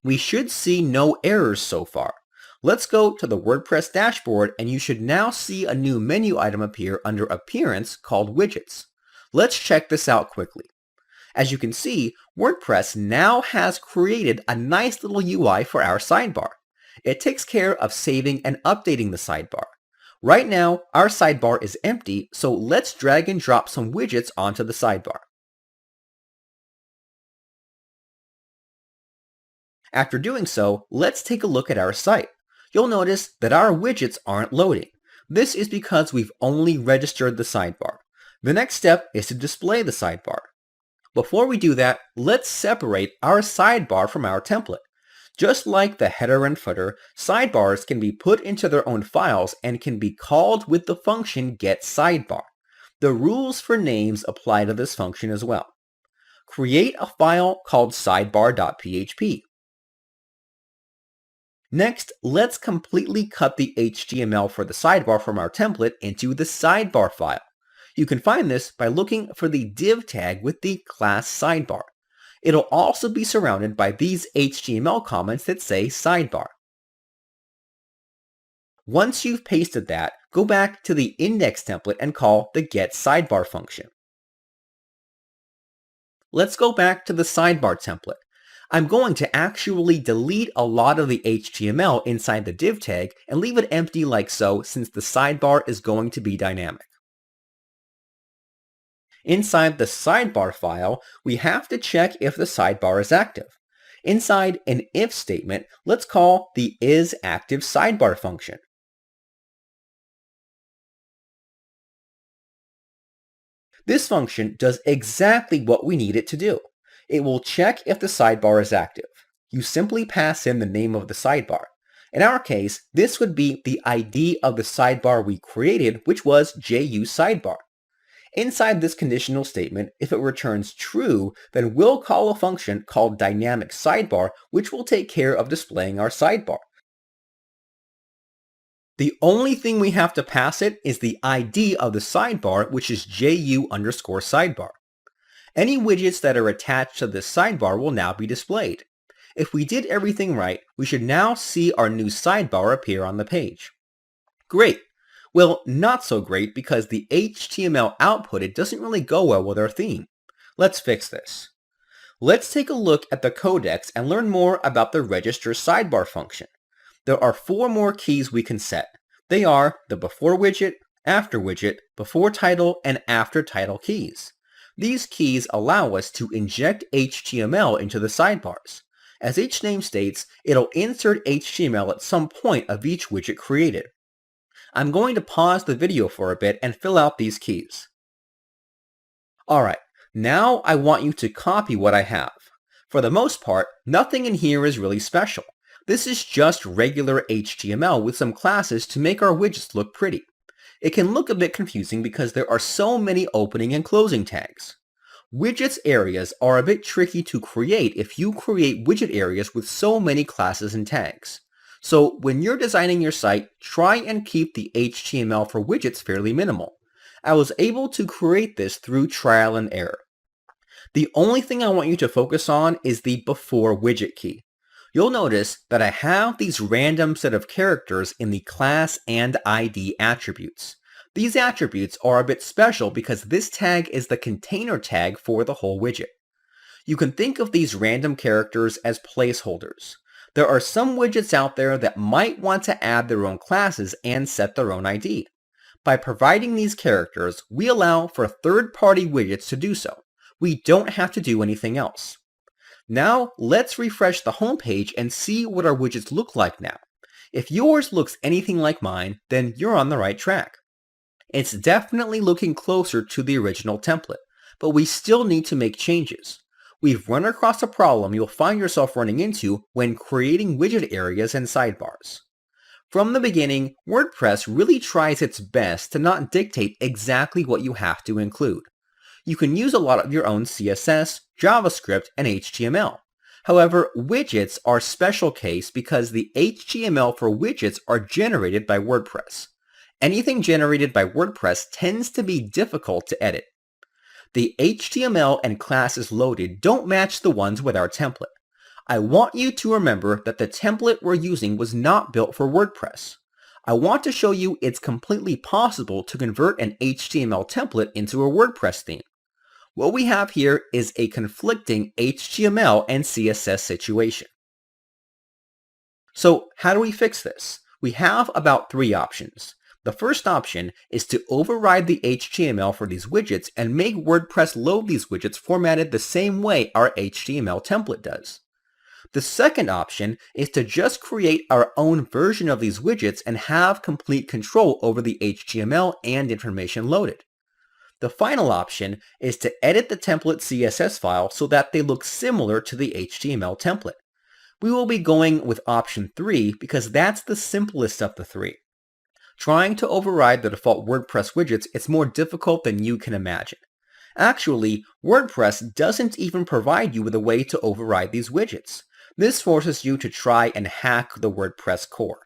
We should see no errors so far. Let's go to the WordPress dashboard and you should now see a new menu item appear under Appearance called Widgets. Let's check this out quickly. As you can see, WordPress now has created a nice little UI for our sidebar. It takes care of saving and updating the sidebar. Right now, our sidebar is empty, so let's drag and drop some widgets onto the sidebar. After doing so, let's take a look at our site. You'll notice that our widgets aren't loading. This is because we've only registered the sidebar. The next step is to display the sidebar. Before we do that, let's separate our sidebar from our template. Just like the header and footer, sidebars can be put into their own files and can be called with the function getSidebar. The rules for names apply to this function as well. Create a file called sidebar.php. Next, let's completely cut the HTML for the sidebar from our template into the sidebar file. You can find this by looking for the div tag with the class sidebar. It'll also be surrounded by these HTML comments that say sidebar. Once you've pasted that, go back to the index template and call the getSidebar function. Let's go back to the sidebar template. I'm going to actually delete a lot of the HTML inside the div tag and leave it empty like so since the sidebar is going to be dynamic. Inside the sidebar file, we have to check if the sidebar is active. Inside an if statement, let's call the isActiveSidebar function. This function does exactly what we need it to do. It will check if the sidebar is active. You simply pass in the name of the sidebar. In our case, this would be the ID of the sidebar we created, which was JU Sidebar. Inside this conditional statement, if it returns true, then we'll call a function called dynamic sidebar, which will take care of displaying our sidebar. The only thing we have to pass it is the ID of the sidebar, which is JU_sidebar. Any widgets that are attached to this sidebar will now be displayed. If we did everything right, we should now see our new sidebar appear on the page. Great! Well, not so great because the HTML outputted doesn't really go well with our theme. Let's fix this. Let's take a look at the codex and learn more about the register sidebar function. There are 4 more keys we can set. They are the before widget, after widget, before title, and after title keys. These keys allow us to inject HTML into the sidebars. As each name states, it'll insert HTML at some point of each widget created. I'm going to pause the video for a bit and fill out these keys. Alright, now I want you to copy what I have. For the most part, nothing in here is really special. This is just regular HTML with some classes to make our widgets look pretty. It can look a bit confusing because there are so many opening and closing tags. Widgets areas are a bit tricky to create if you create widget areas with so many classes and tags. So when you're designing your site, try and keep the HTML for widgets fairly minimal. I was able to create this through trial and error. The only thing I want you to focus on is the before widget key. You'll notice that I have these random set of characters in the class and ID attributes. These attributes are a bit special because this tag is the container tag for the whole widget. You can think of these random characters as placeholders. There are some widgets out there that might want to add their own classes and set their own ID. By providing these characters, we allow for third-party widgets to do so. We don't have to do anything else. Now, let's refresh the home page and see what our widgets look like now. If yours looks anything like mine, then you're on the right track. It's definitely looking closer to the original template, but we still need to make changes. We've run across a problem you'll find yourself running into when creating widget areas and sidebars. From the beginning, WordPress really tries its best to not dictate exactly what you have to include. You can use a lot of your own CSS, JavaScript, and HTML. However, widgets are a special case because the HTML for widgets are generated by WordPress. Anything generated by WordPress tends to be difficult to edit. The HTML and classes loaded don't match the ones with our template. I want you to remember that the template we're using was not built for WordPress. I want to show you it's completely possible to convert an HTML template into a WordPress theme. What we have here is a conflicting HTML and CSS situation. So how do we fix this? We have about 3 options. The first option is to override the HTML for these widgets and make WordPress load these widgets formatted the same way our HTML template does. The second option is to just create our own version of these widgets and have complete control over the HTML and information loaded. The final option is to edit the template CSS file so that they look similar to the HTML template. We will be going with option 3 because that's the simplest of the 3. Trying to override the default WordPress widgets is more difficult than you can imagine. Actually, WordPress doesn't even provide you with a way to override these widgets. This forces you to try and hack the WordPress core.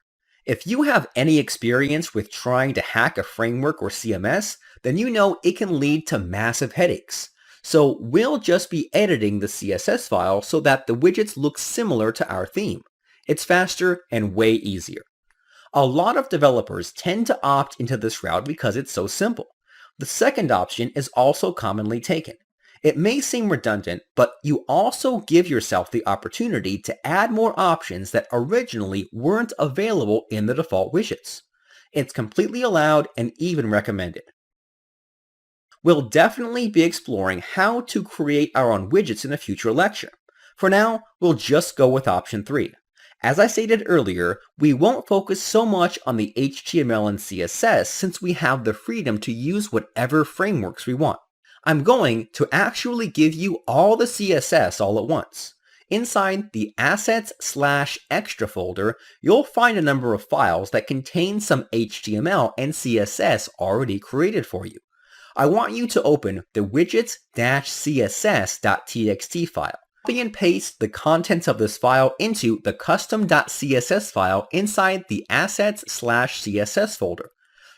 If you have any experience with trying to hack a framework or CMS, then you know it can lead to massive headaches. So we'll just be editing the CSS file so that the widgets look similar to our theme. It's faster and way easier. A lot of developers tend to opt into this route because it's so simple. The second option is also commonly taken. It may seem redundant, but you also give yourself the opportunity to add more options that originally weren't available in the default widgets. It's completely allowed and even recommended. We'll definitely be exploring how to create our own widgets in a future lecture. For now, we'll just go with option 3. As I stated earlier, we won't focus so much on the HTML and CSS since we have the freedom to use whatever frameworks we want. I'm going to actually give you all the CSS all at once. Inside the assets/extra folder, you'll find a number of files that contain some HTML and CSS already created for you. I want you to open the widgets-css.txt file. Copy and paste the contents of this file into the custom.css file inside the assets/CSS folder.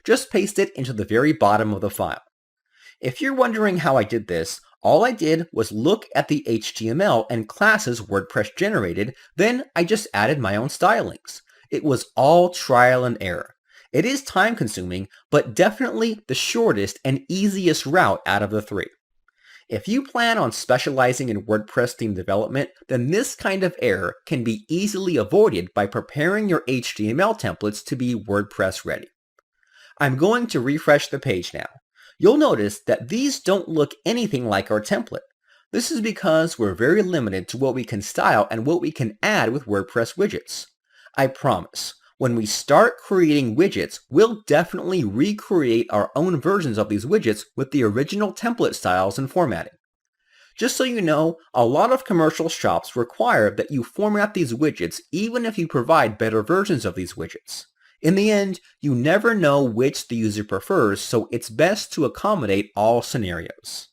Just paste it into the very bottom of the file. If you're wondering how I did this, all I did was look at the HTML and classes WordPress generated, then I just added my own stylings. It was all trial and error. It is time consuming, but definitely the shortest and easiest route out of the 3. If you plan on specializing in WordPress theme development, then this kind of error can be easily avoided by preparing your HTML templates to be WordPress ready. I'm going to refresh the page now. You'll notice that these don't look anything like our template. This is because we're very limited to what we can style and what we can add with WordPress widgets. I promise, when we start creating widgets, we'll definitely recreate our own versions of these widgets with the original template styles and formatting. Just so you know, a lot of commercial shops require that you format these widgets even if you provide better versions of these widgets. In the end, you never know which the user prefers, so it's best to accommodate all scenarios.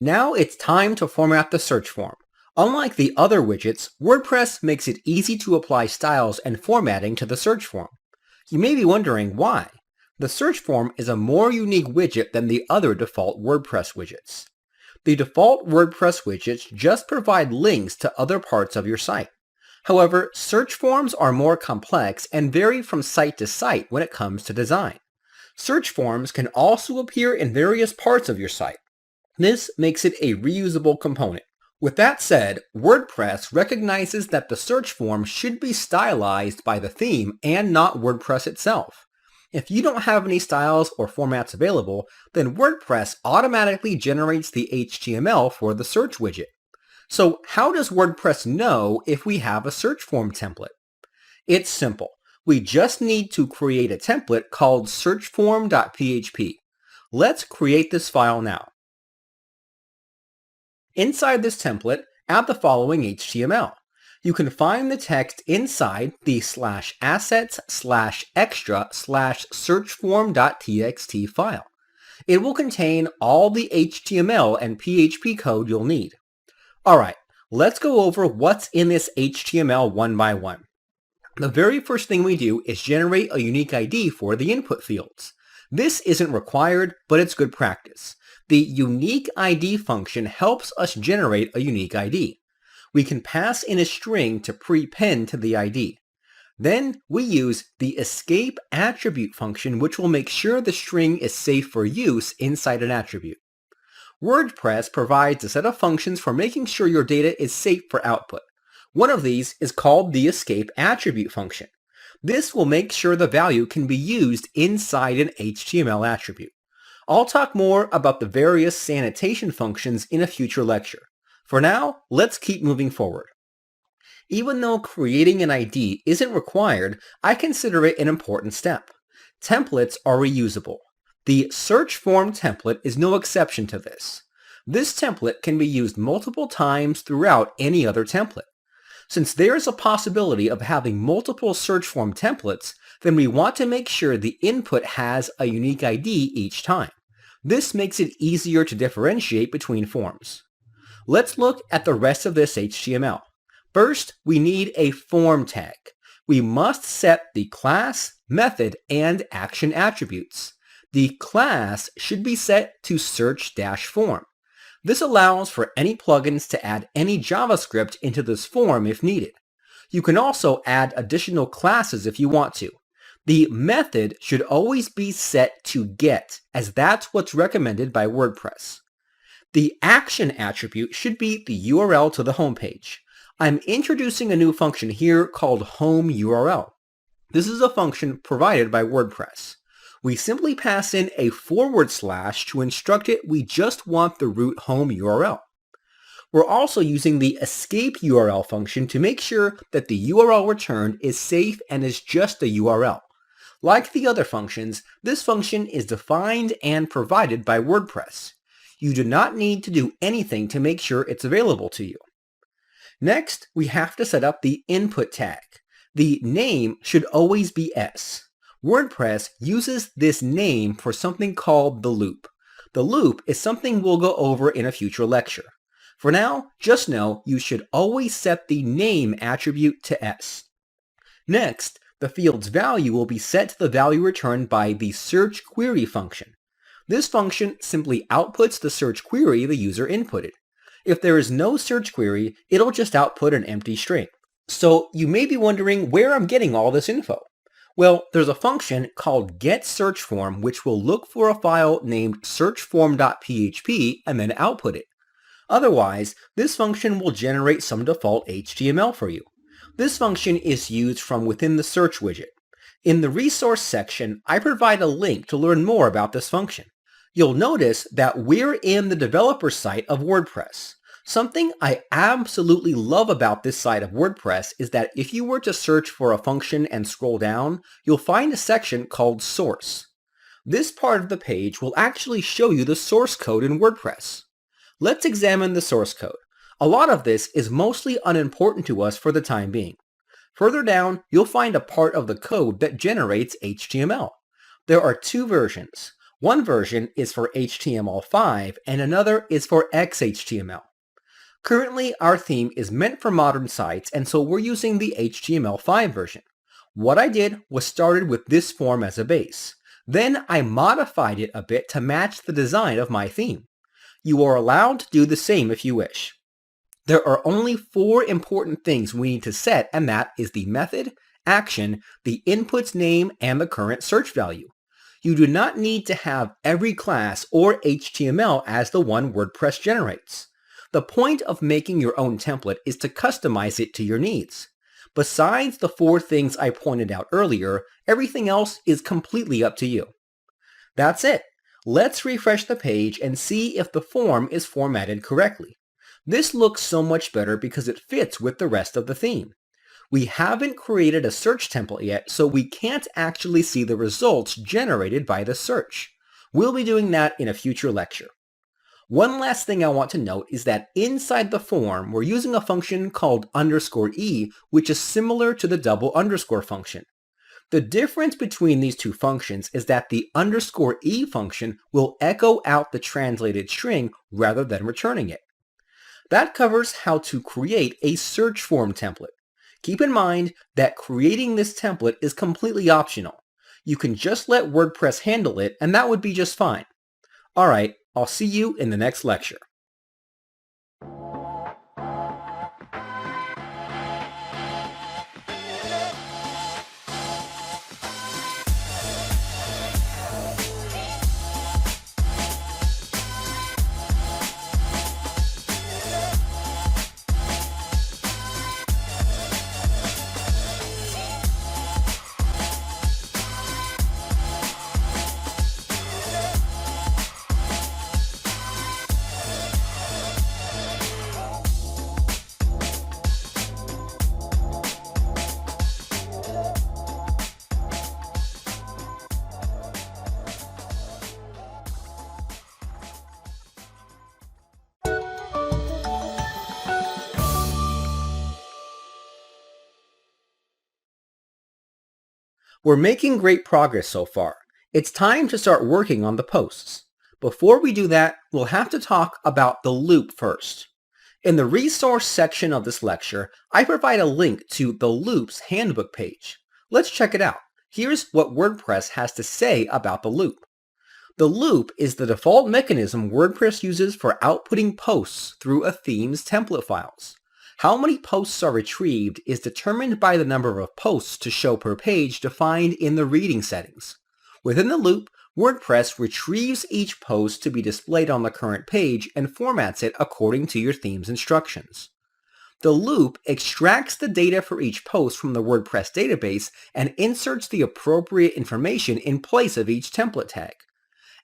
Now it's time to format the search form. Unlike the other widgets, WordPress makes it easy to apply styles and formatting to the search form. You may be wondering why. The search form is a more unique widget than the other default WordPress widgets. The default WordPress widgets just provide links to other parts of your site. However, search forms are more complex and vary from site to site when it comes to design. Search forms can also appear in various parts of your site. This makes it a reusable component. With that said, WordPress recognizes that the search form should be stylized by the theme and not WordPress itself. If you don't have any styles or formats available, then WordPress automatically generates the HTML for the search widget. So how does WordPress know if we have a search form template? It's simple. We just need to create a template called searchform.php. Let's create this file now. Inside this template, add the following HTML. You can find the text inside the /assets/extra/searchform.txt file. It will contain all the HTML and PHP code you'll need. Alright, let's go over what's in this HTML one by one. The very first thing we do is generate a unique ID for the input fields. This isn't required, but it's good practice. The unique ID function helps us generate a unique ID. We can pass in a string to prepend to the ID. Then we use the escape attribute function, which will make sure the string is safe for use inside an attribute. WordPress provides a set of functions for making sure your data is safe for output. One of these is called the escape attribute function. This will make sure the value can be used inside an HTML attribute. I'll talk more about the various sanitation functions in a future lecture. For now, let's keep moving forward. Even though creating an ID isn't required, I consider it an important step. Templates are reusable. The search form template is no exception to this. This template can be used multiple times throughout any other template. Since there is a possibility of having multiple search form templates, then we want to make sure the input has a unique ID each time. This makes it easier to differentiate between forms. Let's look at the rest of this HTML. First, we need a form tag. We must set the class, method, and action attributes. The class should be set to search-form. This allows for any plugins to add any JavaScript into this form if needed. You can also add additional classes if you want to. The method should always be set to get, as that's what's recommended by WordPress. The action attribute should be the URL to the homepage. I'm introducing a new function here called home URL. This is a function provided by WordPress. We simply pass in a / to instruct it we just want the root home URL. We're also using the escape URL function to make sure that the URL returned is safe and is just a URL. Like the other functions, this function is defined and provided by WordPress. You do not need to do anything to make sure it's available to you. Next, we have to set up the input tag. The name should always be S. WordPress uses this name for something called the loop. The loop is something we'll go over in a future lecture. For now, just know you should always set the name attribute to S. Next, the field's value will be set to the value returned by the search query function. This function simply outputs the search query the user inputted. If there is no search query, it'll just output an empty string. So you may be wondering where I'm getting all this info. Well, there's a function called getSearchForm which will look for a file named searchform.php and then output it. Otherwise, this function will generate some default HTML for you. This function is used from within the search widget. In the resource section, I provide a link to learn more about this function. You'll notice that we're in the developer site of WordPress. Something I absolutely love about this side of WordPress is that if you were to search for a function and scroll down, you'll find a section called Source. This part of the page will actually show you the source code in WordPress. Let's examine the source code. A lot of this is mostly unimportant to us for the time being. Further down, you'll find a part of the code that generates HTML. There are two versions. One version is for HTML5 and another is for XHTML. Currently, our theme is meant for modern sites, and so we're using the HTML5 version. What I did was started with this form as a base. Then I modified it a bit to match the design of my theme. You are allowed to do the same if you wish. There are only 4 important things we need to set, and that is the method, action, the input's name, and the current search value. You do not need to have every class or HTML as the one WordPress generates. The point of making your own template is to customize it to your needs. Besides the 4 things I pointed out earlier, everything else is completely up to you. That's it. Let's refresh the page and see if the form is formatted correctly. This looks so much better because it fits with the rest of the theme. We haven't created a search template yet, so we can't actually see the results generated by the search. We'll be doing that in a future lecture. One last thing I want to note is that inside the form, we're using a function called _e, which is similar to the double underscore function. The difference between these two functions is that the _e function will echo out the translated string rather than returning it. That covers how to create a search form template. Keep in mind that creating this template is completely optional. You can just let WordPress handle it, and that would be just fine. Alright, I'll see you in the next lecture. We're making great progress so far. It's time to start working on the posts. Before we do that, we'll have to talk about the loop first. In the resource section of this lecture, I provide a link to the Loop's handbook page. Let's check it out. Here's what WordPress has to say about the loop. The loop is the default mechanism WordPress uses for outputting posts through a theme's template files. How many posts are retrieved is determined by the number of posts to show per page defined in the reading settings. Within the loop, WordPress retrieves each post to be displayed on the current page and formats it according to your theme's instructions. The loop extracts the data for each post from the WordPress database and inserts the appropriate information in place of each template tag.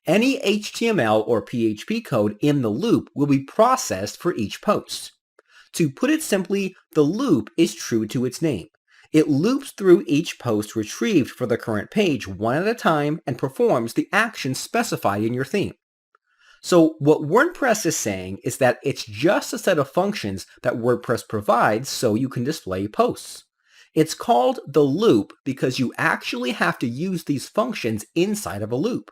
Any HTML or PHP code in the loop will be processed for each post. To put it simply, the loop is true to its name. It loops through each post retrieved for the current page one at a time and performs the actions specified in your theme. So what WordPress is saying is that it's just a set of functions that WordPress provides so you can display posts. It's called the loop because you actually have to use these functions inside of a loop.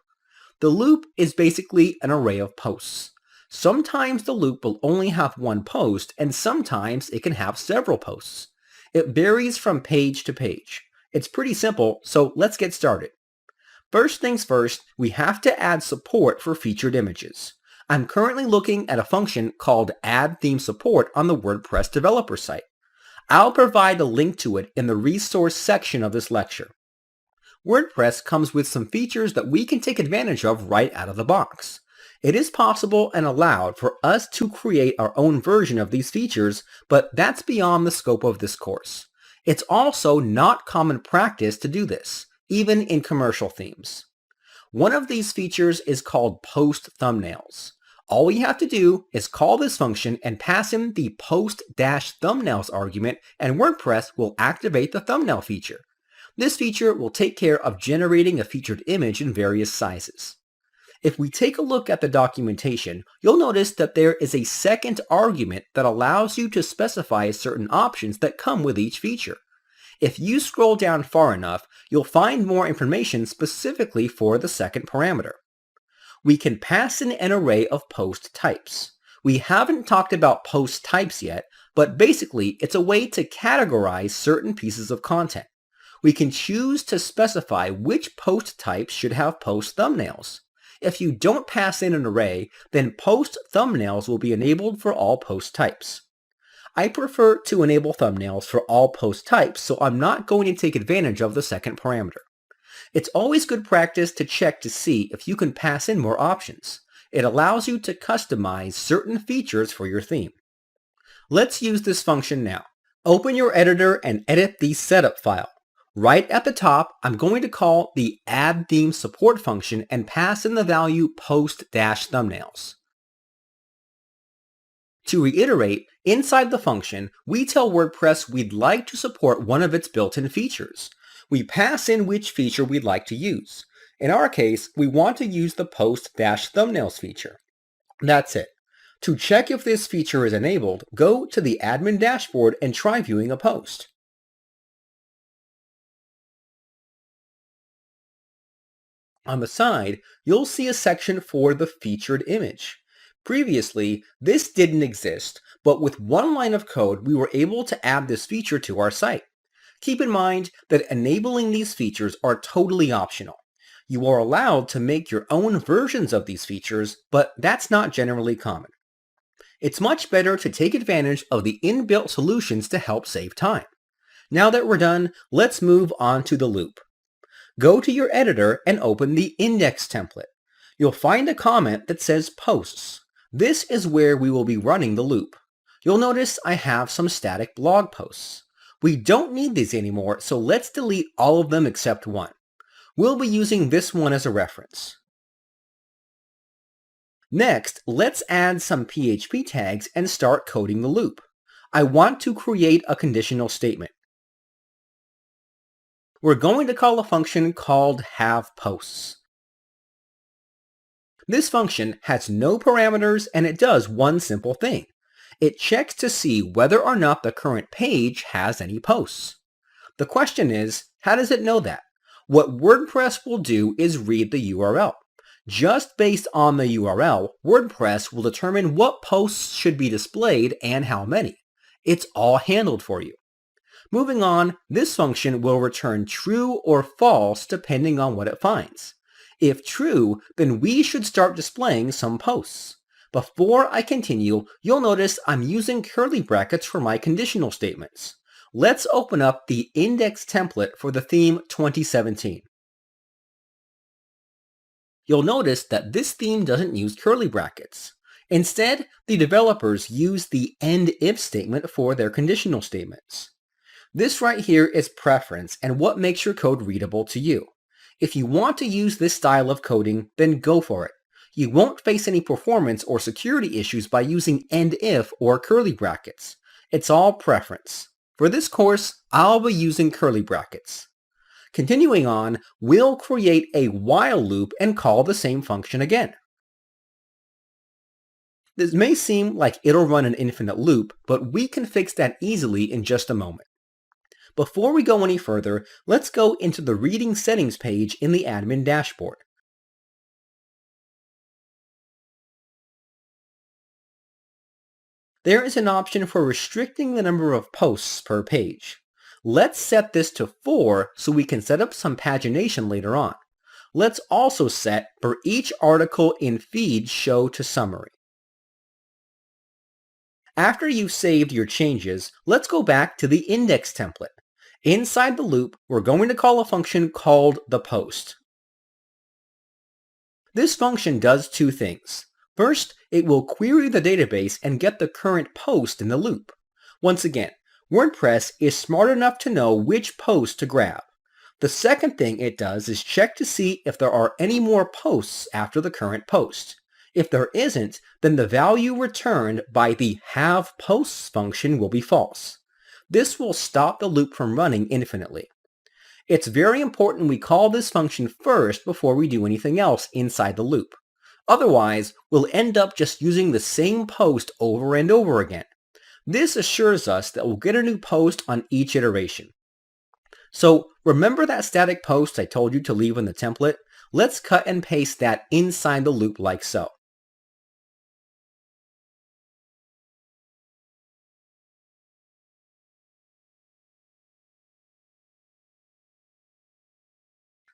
The loop is basically an array of posts. Sometimes the loop will only have one post, and sometimes it can have several posts. It varies from page to page. It's pretty simple, so let's get started. First things first, we have to add support for featured images. I'm currently looking at a function called Add Theme Support on the WordPress developer site. I'll provide a link to it in the resource section of this lecture. WordPress comes with some features that we can take advantage of right out of the box. It is possible and allowed for us to create our own version of these features, but that's beyond the scope of this course. It's also not common practice to do this, even in commercial themes. One of these features is called post thumbnails. All we have to do is call this function and pass in the post-thumbnails argument, and WordPress will activate the thumbnail feature. This feature will take care of generating a featured image in various sizes. If we take a look at the documentation, you'll notice that there is a second argument that allows you to specify certain options that come with each feature. If you scroll down far enough, you'll find more information specifically for the second parameter. we can pass in an array of post types. We haven't talked about post types yet, but basically it's a way to categorize certain pieces of content. We can choose to specify which post types should have post thumbnails. If you don't pass in an array, then post thumbnails will be enabled for all post types. I prefer to enable thumbnails for all post types, so I'm not going to take advantage of the second parameter. It's always good practice to check to see if you can pass in more options. It allows you to customize certain features for your theme. Let's use this function now. Open your editor and edit the setup file. Right at the top, I'm going to call the add theme support function and pass in the value post-thumbnails. To reiterate, inside the function, we tell WordPress we'd like to support one of its built-in features. We pass in which feature we'd like to use. In our case, we want to use the post-thumbnails feature. That's it. To check if this feature is enabled, go to the admin dashboard and try viewing a post. On the side, you'll see a section for the featured image. Previously, this didn't exist, but with one line of code, we were able to add this feature to our site. Keep in mind that enabling these features are totally optional. You are allowed to make your own versions of these features, but that's not generally common. It's much better to take advantage of the inbuilt solutions to help save time. Now that we're done, let's move on to the loop. Go to your editor and open the index template. You'll find a comment that says posts. This is where we will be running the loop. You'll notice I have some static blog posts. We don't need these anymore, so let's delete all of them except one. We'll be using this one as a reference. Next, let's add some PHP tags and start coding the loop. I want to create a conditional statement. We're going to call a function called havePosts. This function has no parameters and it does one simple thing. It checks to see whether or not the current page has any posts. The question is, how does it know that? What WordPress will do is read the URL. Just based on the URL, WordPress will determine what posts should be displayed and how many. It's all handled for you. Moving on, this function will return true or false depending on what it finds. If true, then we should start displaying some posts. Before I continue, you'll notice I'm using curly brackets for my conditional statements. Let's open up the index template for the theme 2017. You'll notice that this theme doesn't use curly brackets. Instead, the developers use the end if statement for their conditional statements. This right here is preference and what makes your code readable to you. If you want to use this style of coding, then go for it. You won't face any performance or security issues by using end if or curly brackets. It's all preference. For this course, I'll be using curly brackets. Continuing on, we'll create a while loop and call the same function again. This may seem like it'll run an infinite loop, but we can fix that easily in just a moment. Before we go any further, let's go into the reading settings page in the admin dashboard. There is an option for restricting the number of posts per page. Let's set this to 4 so we can set up some pagination later on. Let's also set for each article in feed show to summary. After you've saved your changes, let's go back to the index template. Inside the loop, we're going to call a function called the post. This function does two things. First, it will query the database and get the current post in the loop. Once again, WordPress is smart enough to know which post to grab. The second thing it does is check to see if there are any more posts after the current post. If there isn't, then the value returned by the havePosts function will be false. This will stop the loop from running infinitely. It's very important we call this function first before we do anything else inside the loop. Otherwise, we'll end up just using the same post over and over again. This assures us that we'll get a new post on each iteration. So remember that static post I told you to leave in the template? Let's cut and paste that inside the loop like so.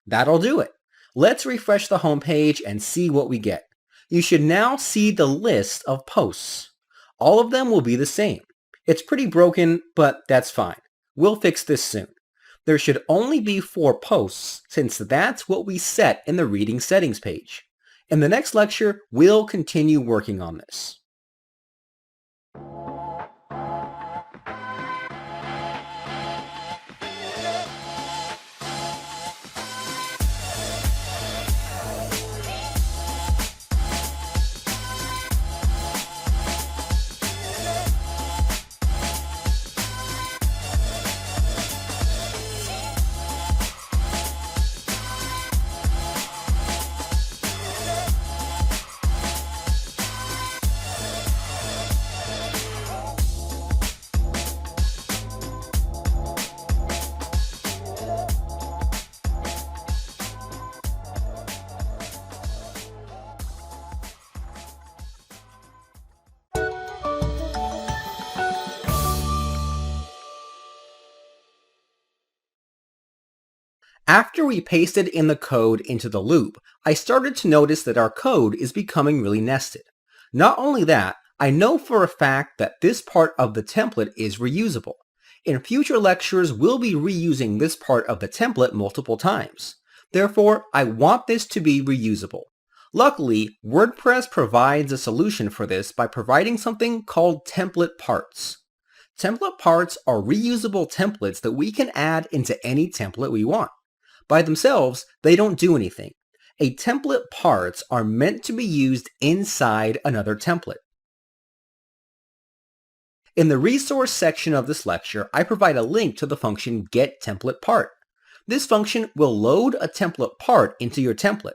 That'll do it. Let's refresh the home page and see what we get. You should now see the list of posts. All of them will be the same. It's pretty broken, but that's fine. We'll fix this soon. There should only be 4 posts since that's what we set in the reading settings page. In the next lecture, we'll continue working on this. After we pasted in the code into the loop, I started to notice that our code is becoming really nested. Not only that, I know for a fact that this part of the template is reusable. In future lectures, we'll be reusing this part of the template multiple times. Therefore, I want this to be reusable. Luckily, WordPress provides a solution for this by providing something called template parts. Template parts are reusable templates that we can add into any template we want. By themselves, they don't do anything. A template parts are meant to be used inside another template. In the resource section of this lecture, I provide a link to the function getTemplatePart. This function will load a template part into your template.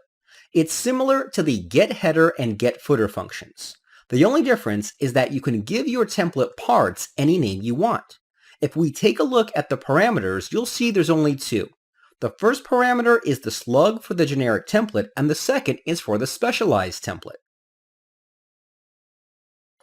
It's similar to the getHeader and getFooter functions. The only difference is that you can give your template parts any name you want. If we take a look at the parameters, you'll see there's only 2. The first parameter is the slug for the generic template, and the second is for the specialized template.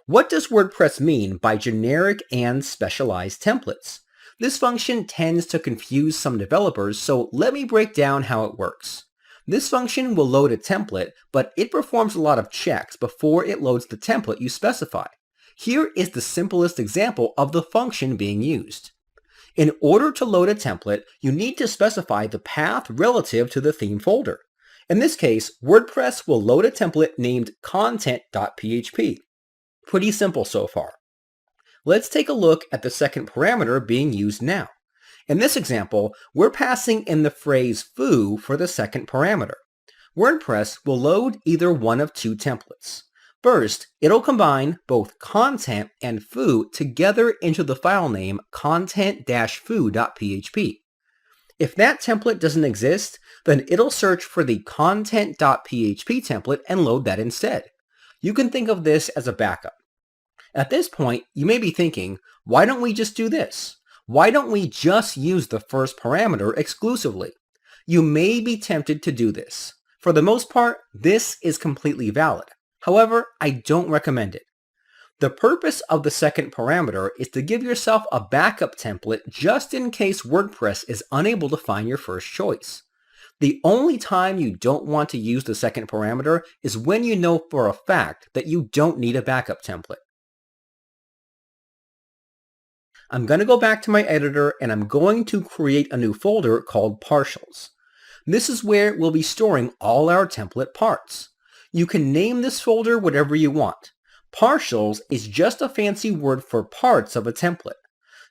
What does WordPress mean by generic and specialized templates? This function tends to confuse some developers, so let me break down how it works. This function will load a template, but it performs a lot of checks before it loads the template you specify. Here is the simplest example of the function being used. In order to load a template, you need to specify the path relative to the theme folder. In this case, WordPress will load a template named content.php. Pretty simple so far. Let's take a look at the second parameter being used now. In this example, we're passing in the phrase foo for the second parameter. WordPress will load either one of 2 templates. First, it'll combine both content and foo together into the file name content-foo.php. If that template doesn't exist, then it'll search for the content.php template and load that instead. You can think of this as a backup. At this point, you may be thinking, why don't we just do this? Why don't we just use the first parameter exclusively? You may be tempted to do this. For the most part, this is completely valid. However, I don't recommend it. The purpose of the second parameter is to give yourself a backup template just in case WordPress is unable to find your first choice. The only time you don't want to use the second parameter is when you know for a fact that you don't need a backup template. I'm going to go back to my editor and I'm going to create a new folder called partials. This is where we'll be storing all our template parts. You can name this folder whatever you want. Partials is just a fancy word for parts of a template,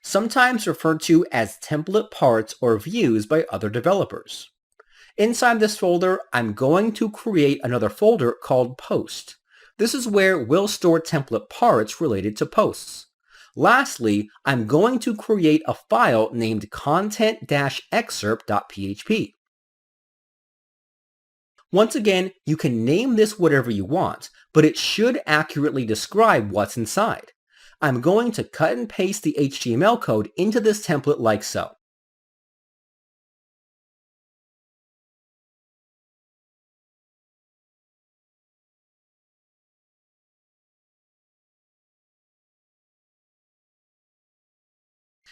sometimes referred to as template parts or views by other developers. Inside this folder, I'm going to create another folder called Post. This is where we'll store template parts related to posts. Lastly, I'm going to create a file named content-excerpt.php. Once again, you can name this whatever you want, but it should accurately describe what's inside. I'm going to cut and paste the HTML code into this template like so.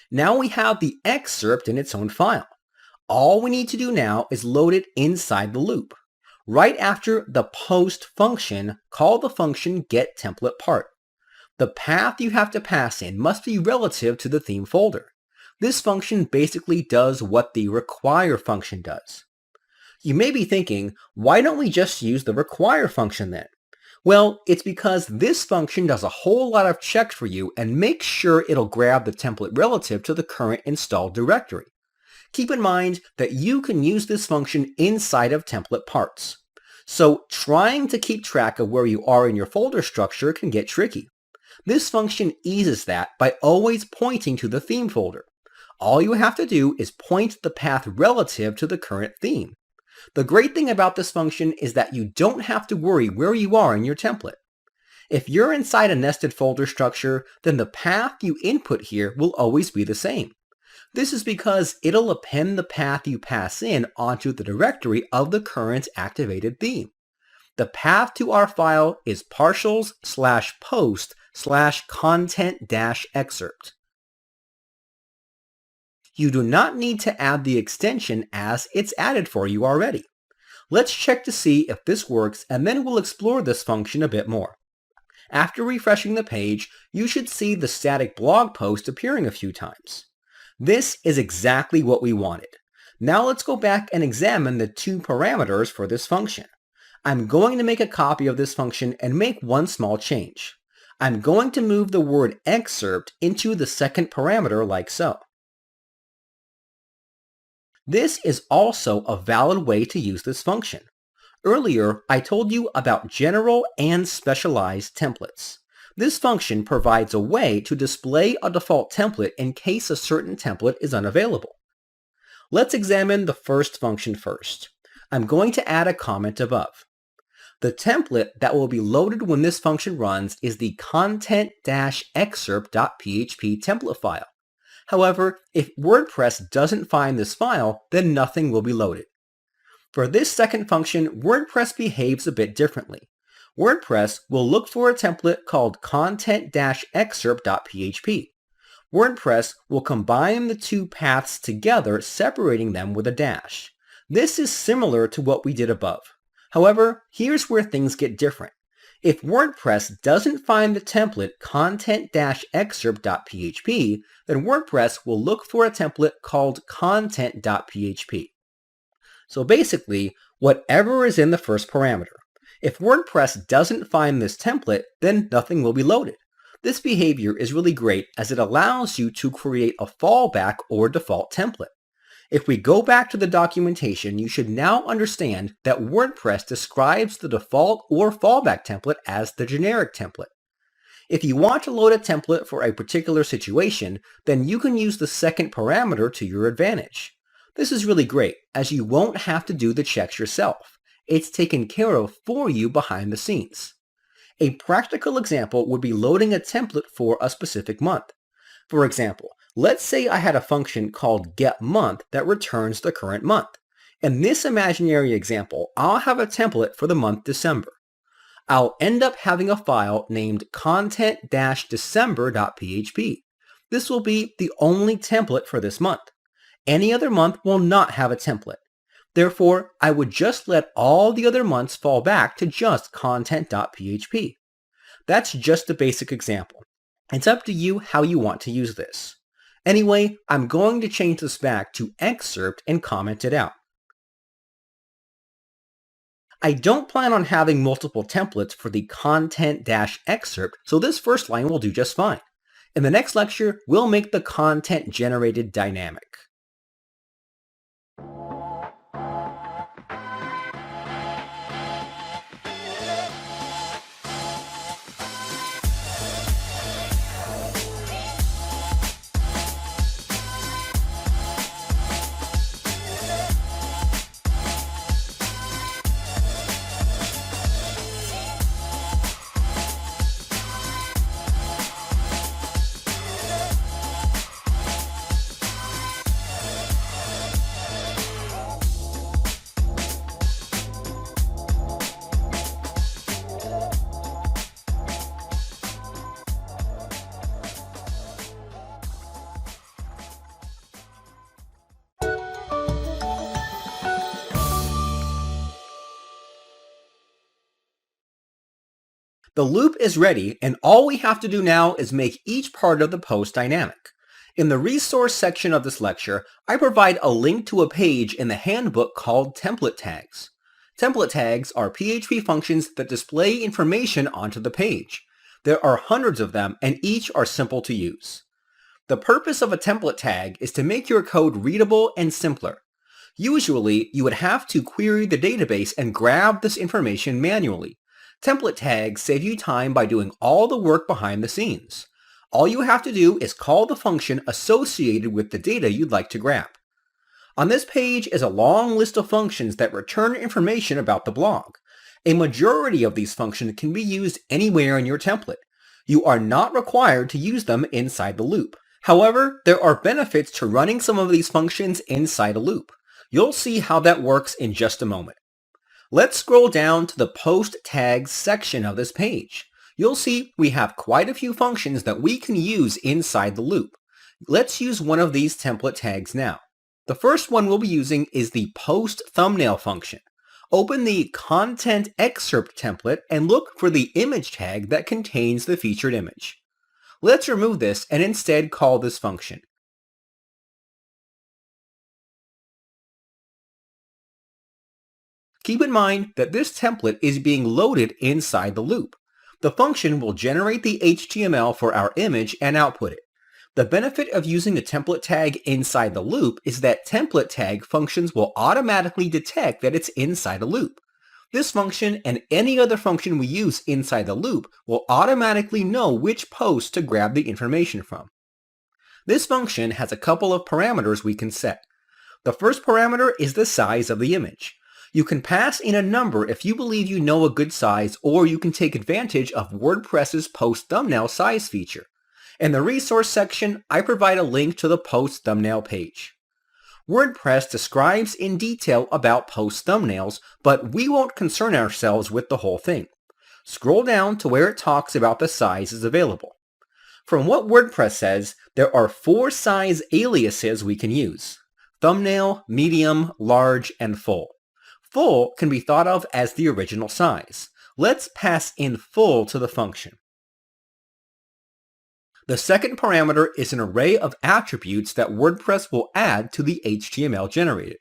Now we have the excerpt in its own file. All we need to do now is load it inside the loop. Right after the post function, call the function getTemplatePart. The path you have to pass in must be relative to the theme folder. This function basically does what the require function does. You may be thinking, why don't we just use the require function then? Well, it's because this function does a whole lot of checks for you and makes sure it'll grab the template relative to the current installed directory. Keep in mind that you can use this function inside of template parts. So trying to keep track of where you are in your folder structure can get tricky. This function eases that by always pointing to the theme folder. All you have to do is point the path relative to the current theme. The great thing about this function is that you don't have to worry where you are in your template. If you're inside a nested folder structure, then the path you input here will always be the same. This is because it'll append the path you pass in onto the directory of the current activated theme. The path to our file is partials/post/content-excerpt. You do not need to add the extension as it's added for you already. Let's check to see if this works, and then we'll explore this function a bit more. After refreshing the page, you should see the static blog post appearing a few times. This is exactly what we wanted. Now let's go back and examine the two parameters for this function. I'm going to make a copy of this function and make one small change. I'm going to move the word excerpt into the second parameter like so. This is also a valid way to use this function. Earlier, I told you about general and specialized templates. This function provides a way to display a default template in case a certain template is unavailable. Let's examine the first function first. I'm going to add a comment above. The template that will be loaded when this function runs is the content-excerpt.php template file. However, if WordPress doesn't find this file, then nothing will be loaded. For this second function, WordPress behaves a bit differently. WordPress will look for a template called content-excerpt.php. WordPress will combine the two paths together, separating them with a dash. This is similar to what we did above. However, here's where things get different. If WordPress doesn't find the template content-excerpt.php, then WordPress will look for a template called content.php. So basically, whatever is in the first parameter. If WordPress doesn't find this template, then nothing will be loaded. This behavior is really great as it allows you to create a fallback or default template. If we go back to the documentation, you should now understand that WordPress describes the default or fallback template as the generic template. If you want to load a template for a particular situation, then you can use the second parameter to your advantage. This is really great, as you won't have to do the checks yourself. It's taken care of for you behind the scenes. A practical example would be loading a template for a specific month. For example, let's say I had a function called getMonth that returns the current month. In this imaginary example, I'll have a template for the month December. I'll end up having a file named content-december.php. This will be the only template for this month. Any other month will not have a template. Therefore, I would just let all the other months fall back to just content.php. That's just a basic example. It's up to you how you want to use this. Anyway, I'm going to change this back to excerpt and comment it out. I don't plan on having multiple templates for the content-excerpt, so this first line will do just fine. In the next lecture, we'll make the content generated dynamic. The loop is ready, and all we have to do now is make each part of the post dynamic. In the resource section of this lecture, I provide a link to a page in the handbook called template tags. Template tags are PHP functions that display information onto the page. There are hundreds of them, and each are simple to use. The purpose of a template tag is to make your code readable and simpler. Usually, you would have to query the database and grab this information manually. Template tags save you time by doing all the work behind the scenes. All you have to do is call the function associated with the data you'd like to grab. On this page is a long list of functions that return information about the blog. A majority of these functions can be used anywhere in your template. You are not required to use them inside the loop. However, there are benefits to running some of these functions inside a loop. You'll see how that works in just a moment. Let's scroll down to the post tags section of this page. You'll see we have quite a few functions that we can use inside the loop. Let's use one of these template tags now. The first one we'll be using is the post thumbnail function. Open the content excerpt template and look for the image tag that contains the featured image. Let's remove this and instead call this function. Keep in mind that this template is being loaded inside the loop. The function will generate the HTML for our image and output it. The benefit of using a template tag inside the loop is that template tag functions will automatically detect that it's inside a loop. This function and any other function we use inside the loop will automatically know which post to grab the information from. This function has a couple of parameters we can set. The first parameter is the size of the image. You can pass in a number if you believe you know a good size, or you can take advantage of WordPress's post thumbnail size feature. In the resource section, I provide a link to the post thumbnail page. WordPress describes in detail about post thumbnails, but we won't concern ourselves with the whole thing. Scroll down to where it talks about the sizes available. From what WordPress says, there are 4 size aliases we can use: thumbnail, medium, large, and full. Full can be thought of as the original size. Let's pass in full to the function. The second parameter is an array of attributes that WordPress will add to the HTML generated.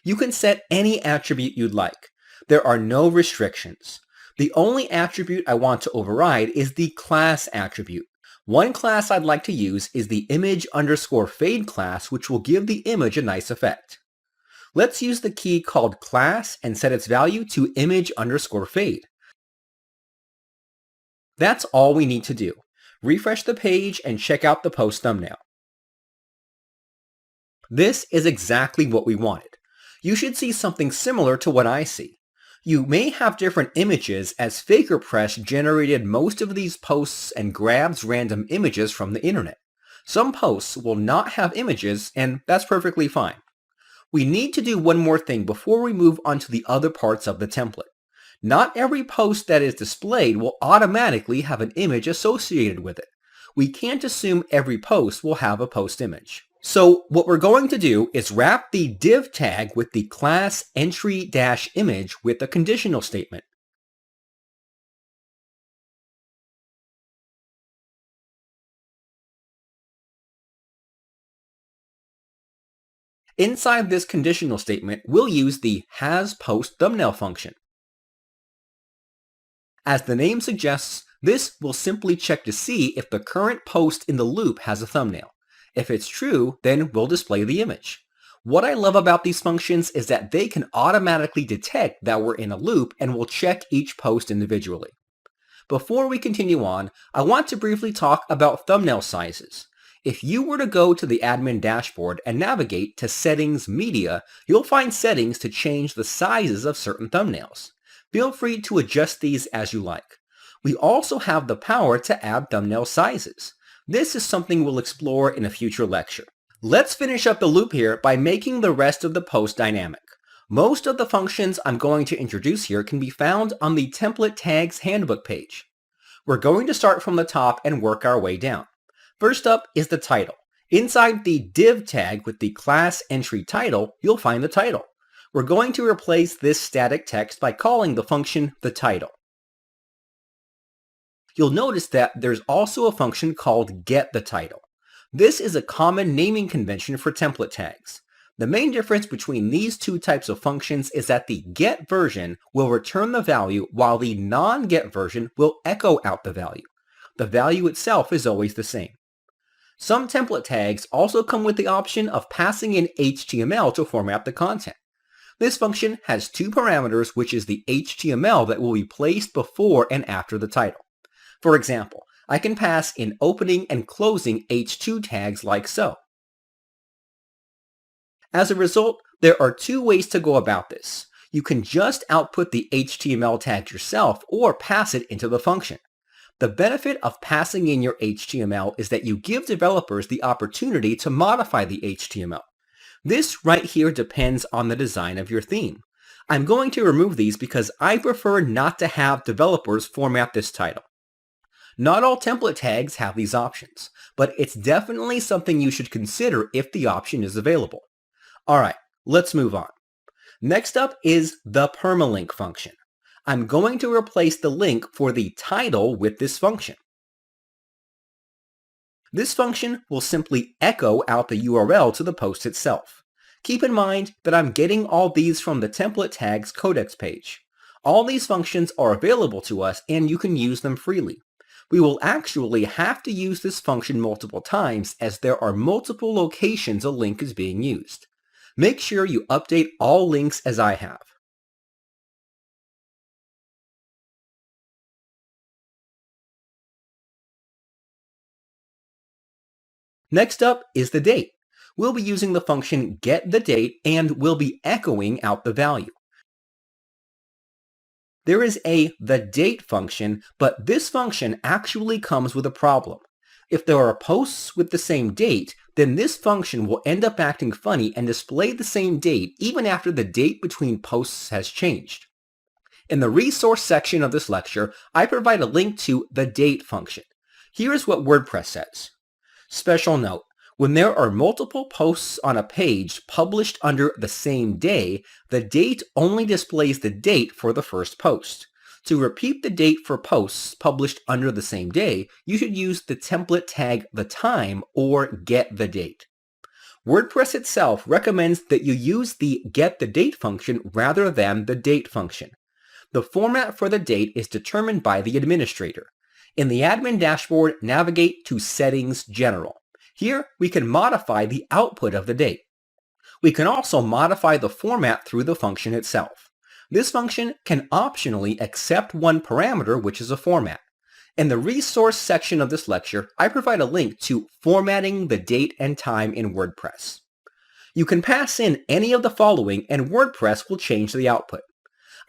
You can set any attribute you'd like. There are no restrictions. The only attribute I want to override is the class attribute. One class I'd like to use is the image_fade class, which will give the image a nice effect. Let's use the key called class and set its value to image_fade. That's all we need to do. Refresh the page and check out the post thumbnail. This is exactly what we wanted. You should see something similar to what I see. You may have different images, as FakerPress generated most of these posts and grabs random images from the internet. Some posts will not have images, and that's perfectly fine. We need to do one more thing before we move on to the other parts of the template. Not every post that is displayed will automatically have an image associated with it. We can't assume every post will have a post image. So what we're going to do is wrap the div tag with the class entry-image with a conditional statement. Inside this conditional statement, we'll use the hasPostThumbnail function. As the name suggests, this will simply check to see if the current post in the loop has a thumbnail. If it's true, then we'll display the image. What I love about these functions is that they can automatically detect that we're in a loop and will check each post individually. Before we continue on, I want to briefly talk about thumbnail sizes. If you were to go to the admin dashboard and navigate to Settings Media, you'll find settings to change the sizes of certain thumbnails. Feel free to adjust these as you like. We also have the power to add thumbnail sizes. This is something we'll explore in a future lecture. Let's finish up the loop here by making the rest of the post dynamic. Most of the functions I'm going to introduce here can be found on the Template Tags Handbook page. We're going to start from the top and work our way down. First up is the title. Inside the div tag with the class entry title, you'll find the title. We're going to replace this static text by calling the function the title. you'll notice that there's also a function called getTheTitle. This is a common naming convention for template tags. The main difference between these two types of functions is that the get version will return the value while the non-get version will echo out the value. The value itself is always the same. Some template tags also come with the option of passing in HTML to format the content. This function has two parameters, which is the HTML that will be placed before and after the title. For example, I can pass in opening and closing H2 tags like so. As a result, there are two ways to go about this. You can just output the HTML tag yourself or pass it into the function. The benefit of passing in your HTML is that you give developers the opportunity to modify the HTML. This right here depends on the design of your theme. I'm going to remove these because I prefer not to have developers format this title. Not all template tags have these options, but it's definitely something you should consider if the option is available. Alright, let's move on. Next up is the permalink function. I'm going to replace the link for the title with this function. This function will simply echo out the URL to the post itself. Keep in mind that I'm getting all these from the template tags codex page. All these functions are available to us and you can use them freely. We will actually have to use this function multiple times as there are multiple locations a link is being used. Make sure you update all links as I have. Next up is the date. We'll be using the function getTheDate and we'll be echoing out the value. There is a theDate function, but this function actually comes with a problem. If there are posts with the same date, then this function will end up acting funny and display the same date even after the date between posts has changed. In the resource section of this lecture, I provide a link to the date function. Here is what WordPress says. Special note, when there are multiple posts on a page published under the same day, the date only displays the date for the first post. To repeat the date for posts published under the same day, you should use the template tag theTime or getTheDate. WordPress itself recommends that you use the getTheDate function rather than the date function. The format for the date is determined by the administrator. In the admin dashboard, navigate to Settings General. Here, we can modify the output of the date. We can also modify the format through the function itself. This function can optionally accept one parameter, which is a format. In the resource section of this lecture, I provide a link to formatting the date and time in WordPress. You can pass in any of the following and WordPress will change the output.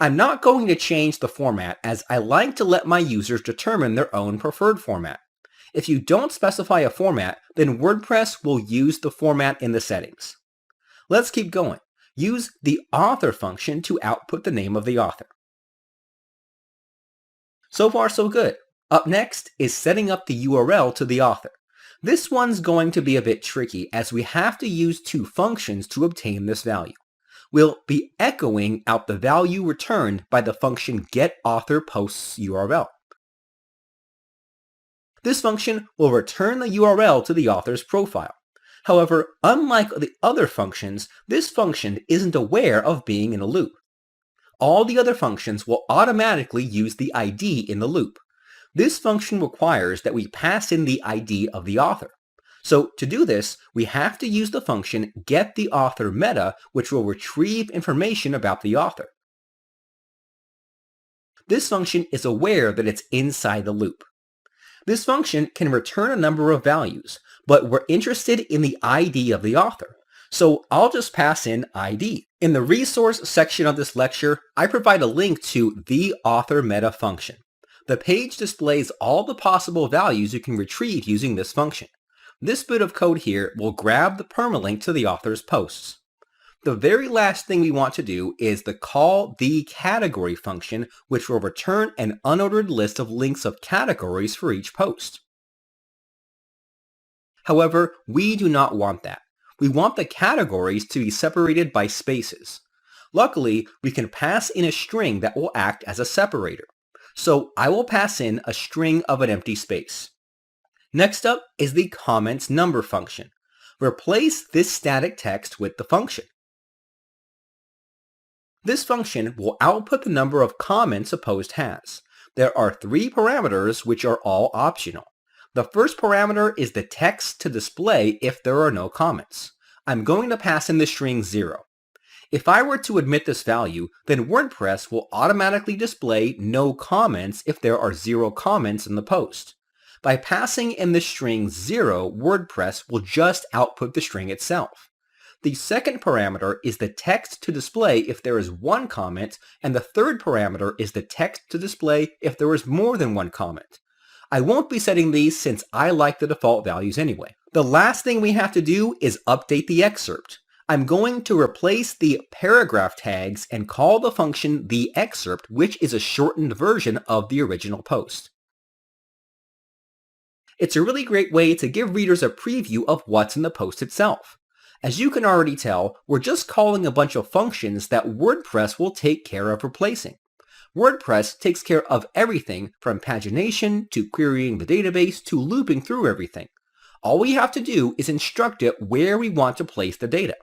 I'm not going to change the format as I like to let my users determine their own preferred format. If you don't specify a format, then WordPress will use the format in the settings. Let's keep going. Use the author function to output the name of the author. So far, so good. Up next is setting up the URL to the author. This one's going to be a bit tricky as we have to use two functions to obtain this value. We'll be echoing out the value returned by the function getAuthorPostsURL. This function will return the URL to the author's profile. However, unlike the other functions, this function isn't aware of being in a loop. All the other functions will automatically use the ID in the loop. This function requires that we pass in the ID of the author. So to do this, we have to use the function getTheAuthorMeta, which will retrieve information about the author. This function is aware that it's inside the loop. This function can return a number of values, but we're interested in the ID of the author. So I'll just pass in ID. In the resource section of this lecture, I provide a link to the author meta function. The page displays all the possible values you can retrieve using this function. This bit of code here will grab the permalink to the author's posts. The very last thing we want to do is the call the category function, which will return an unordered list of links of categories for each post. However, we do not want that. We want the categories to be separated by spaces. Luckily, we can pass in a string that will act as a separator. so I will pass in a string of an empty space. Next up is the comments number function. Replace this static text with the function. This function will output the number of comments a post has. There are 3 parameters which are all optional. The first parameter is the text to display if there are no comments. I'm going to pass in the string 0. If I were to admit this value, then WordPress will automatically display no comments if there are 0 comments in the post. By passing in the string 0, WordPress will just output the string itself. The second parameter is the text to display if there is 1 comment, and the third parameter is the text to display if there is more than 1 comment. I won't be setting these since I like the default values anyway. The last thing we have to do is update the excerpt. I'm going to replace the paragraph tags and call the function the excerpt, which is a shortened version of the original post. It's a really great way to give readers a preview of what's in the post itself. As you can already tell, we're just calling a bunch of functions that WordPress will take care of replacing. WordPress takes care of everything from pagination to querying the database to looping through everything. All we have to do is instruct it where we want to place the data.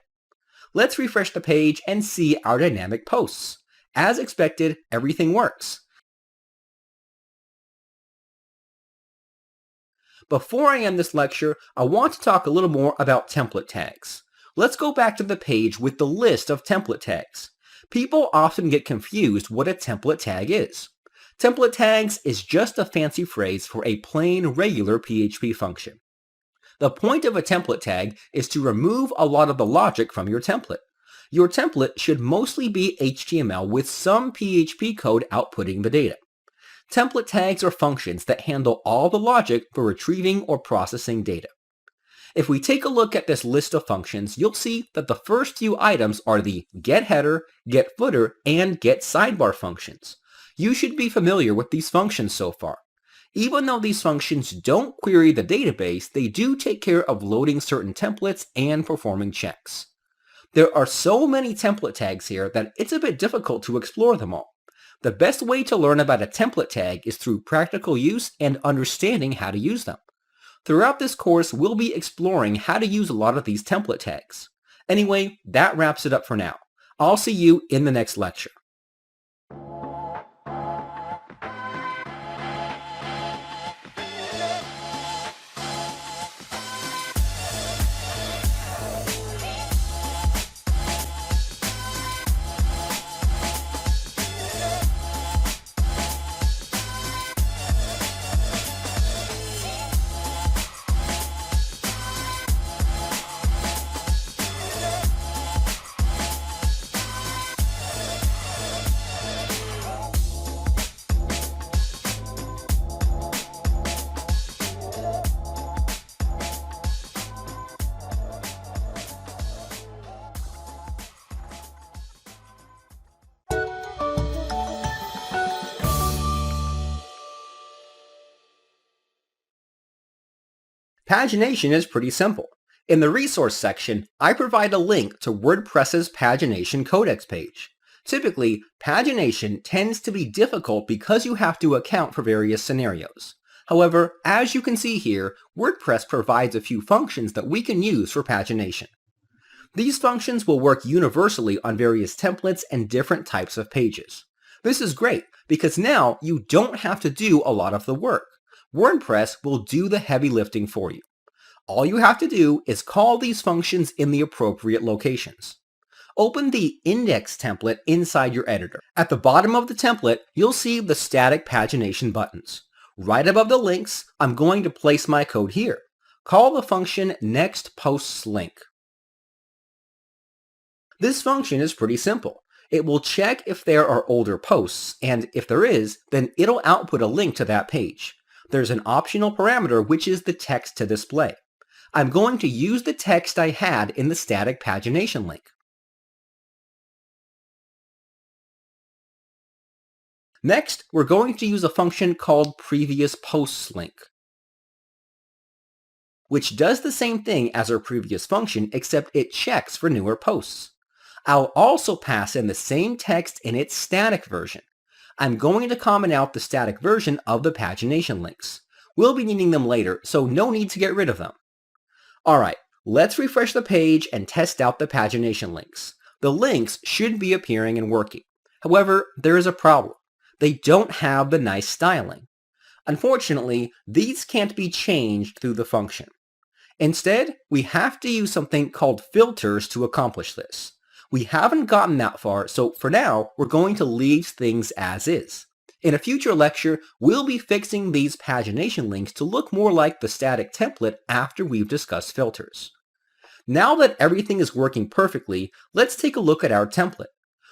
Let's refresh the page and see our dynamic posts. As expected, everything works. Before I end this lecture, I want to talk a little more about template tags. Let's go back to the page with the list of template tags. People often get confused what a template tag is. Template tags is just a fancy phrase for a plain, regular PHP function. The point of a template tag is to remove a lot of the logic from your template. Your template should mostly be HTML with some PHP code outputting the data. Template tags are functions that handle all the logic for retrieving or processing data. If we take a look at this list of functions, you'll see that the first few items are the getHeader, getFooter, and getSidebar functions. You should be familiar with these functions so far. Even though these functions don't query the database, they do take care of loading certain templates and performing checks. There are so many template tags here that it's a bit difficult to explore them all. The best way to learn about a template tag is through practical use and understanding how to use them. Throughout this course, we'll be exploring how to use a lot of these template tags. Anyway, that wraps it up for now. I'll see you in the next lecture. Pagination is pretty simple. In the resource section, I provide a link to WordPress's Pagination Codex page. Typically, pagination tends to be difficult because you have to account for various scenarios. However, as you can see here, WordPress provides a few functions that we can use for pagination. These functions will work universally on various templates and different types of pages. This is great because now you don't have to do a lot of the work. WordPress will do the heavy lifting for you. All you have to do is call these functions in the appropriate locations. Open the index template inside your editor. At the bottom of the template, you'll see the static pagination buttons. Right above the links, I'm going to place my code here. Call the function nextPostsLink. This function is pretty simple. It will check if there are older posts, and if there is, then it'll output a link to that page. There's an optional parameter which is the text to display. I'm going to use the text I had in the static pagination link. Next, we're going to use a function called previousPostsLink, which does the same thing as our previous function except it checks for newer posts. I'll also pass in the same text in its static version. I'm going to comment out the static version of the pagination links. We'll be needing them later, so no need to get rid of them. Alright, let's refresh the page and test out the pagination links. The links should be appearing and working. However, there is a problem. They don't have the nice styling. Unfortunately, these can't be changed through the function. Instead, we have to use something called filters to accomplish this. We haven't gotten that far, so for now, we're going to leave things as is. In a future lecture, we'll be fixing these pagination links to look more like the static template after we've discussed filters. Now that everything is working perfectly, let's take a look at our template.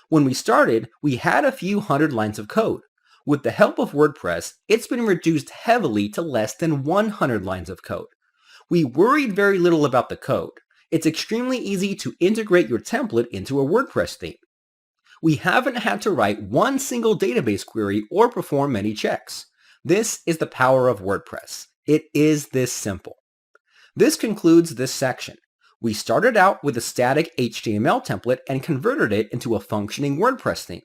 When we started, we had a few hundred lines of code. With the help of WordPress, it's been reduced heavily to less than 100 lines of code. We worried very little about the code. It's extremely easy to integrate your template into a WordPress theme. We haven't had to write one single database query or perform many checks. This is the power of WordPress. It is this simple. This concludes this section. We started out with a static HTML template and converted it into a functioning WordPress theme.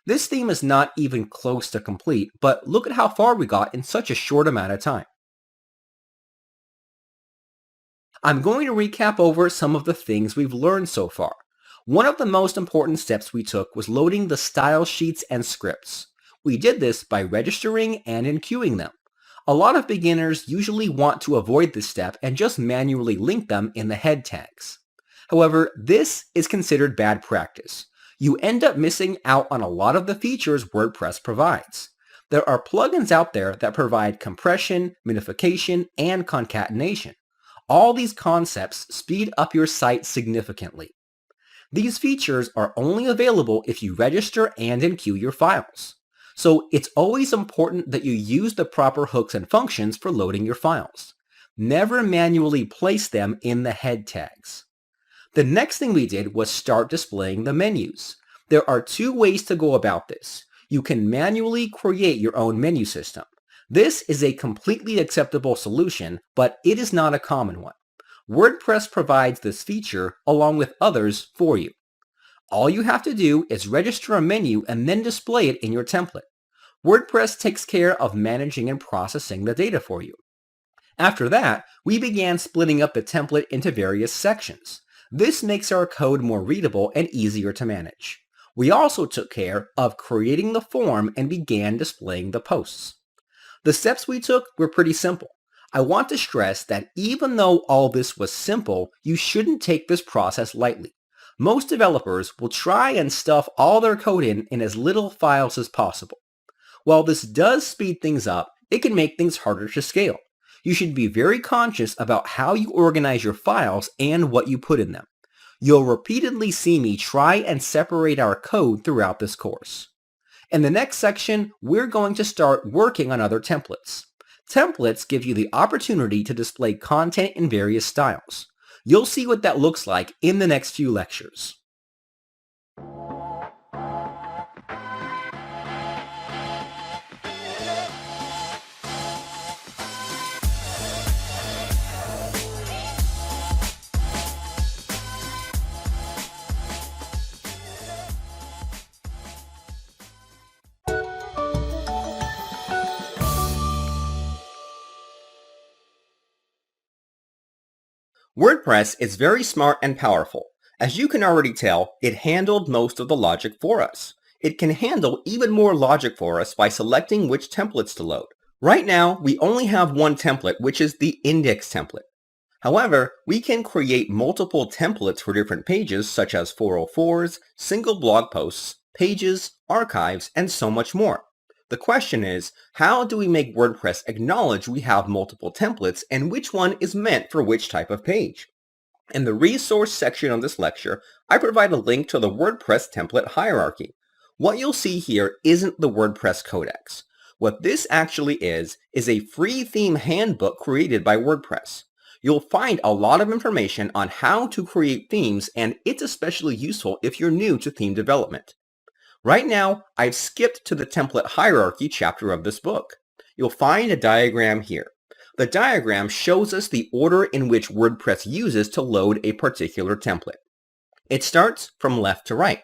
This theme is not even close to complete, but look at how far we got in such a short amount of time. I'm going to recap over some of the things we've learned so far. One of the most important steps we took was loading the style sheets and scripts. We did this by registering and enqueuing them. A lot of beginners usually want to avoid this step and just manually link them in the head tags. However, this is considered bad practice. You end up missing out on a lot of the features WordPress provides. There are plugins out there that provide compression, minification, and concatenation. All these concepts speed up your site significantly. These features are only available if you register and enqueue your files. So it's always important that you use the proper hooks and functions for loading your files. Never manually place them in the head tags. The next thing we did was start displaying the menus. There are two ways to go about this. You can manually create your own menu system. This is a completely acceptable solution, but it is not a common one. WordPress provides this feature along with others for you. All you have to do is register a menu and then display it in your template. WordPress takes care of managing and processing the data for you. After that, we began splitting up the template into various sections. This makes our code more readable and easier to manage. We also took care of creating the form and began displaying the posts. The steps we took were pretty simple. I want to stress that even though all this was simple, you shouldn't take this process lightly. Most developers will try and stuff all their code in as little files as possible. While this does speed things up, it can make things harder to scale. You should be very conscious about how you organize your files and what you put in them. You'll repeatedly see me try and separate our code throughout this course. In the next section, we're going to start working on other templates. Templates give you the opportunity to display content in various styles. You'll see what that looks like in the next few lectures. WordPress is very smart and powerful. As you can already tell, it handled most of the logic for us. It can handle even more logic for us by selecting which templates to load. Right now, we only have one template, which is the index template. However, we can create multiple templates for different pages, such as 404s, single blog posts, pages, archives, and so much more. The question is, how do we make WordPress acknowledge we have multiple templates and which one is meant for which type of page? In the resource section of this lecture, I provide a link to the WordPress template hierarchy. What you'll see here isn't the WordPress Codex. What this actually is a free theme handbook created by WordPress. You'll find a lot of information on how to create themes, and it's especially useful if you're new to theme development. Right now, I've skipped to the template hierarchy chapter of this book. You'll find a diagram here. The diagram shows us the order in which WordPress uses to load a particular template. It starts from left to right.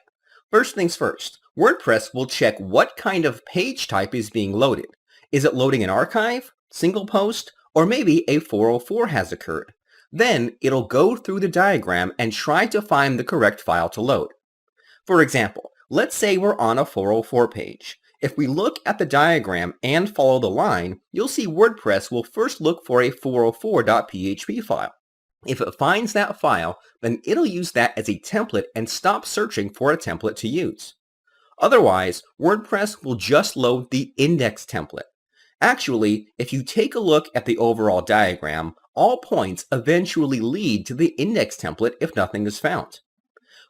First things first, WordPress will check what kind of page type is being loaded. Is it loading an archive, single post, or maybe a 404 has occurred? Then it'll go through the diagram and try to find the correct file to load. For example, let's say we're on a 404 page. If we look at the diagram and follow the line, you'll see WordPress will first look for a 404.php file. If it finds that file, then it'll use that as a template and stop searching for a template to use. Otherwise, WordPress will just load the index template. Actually, if you take a look at the overall diagram, all points eventually lead to the index template if nothing is found.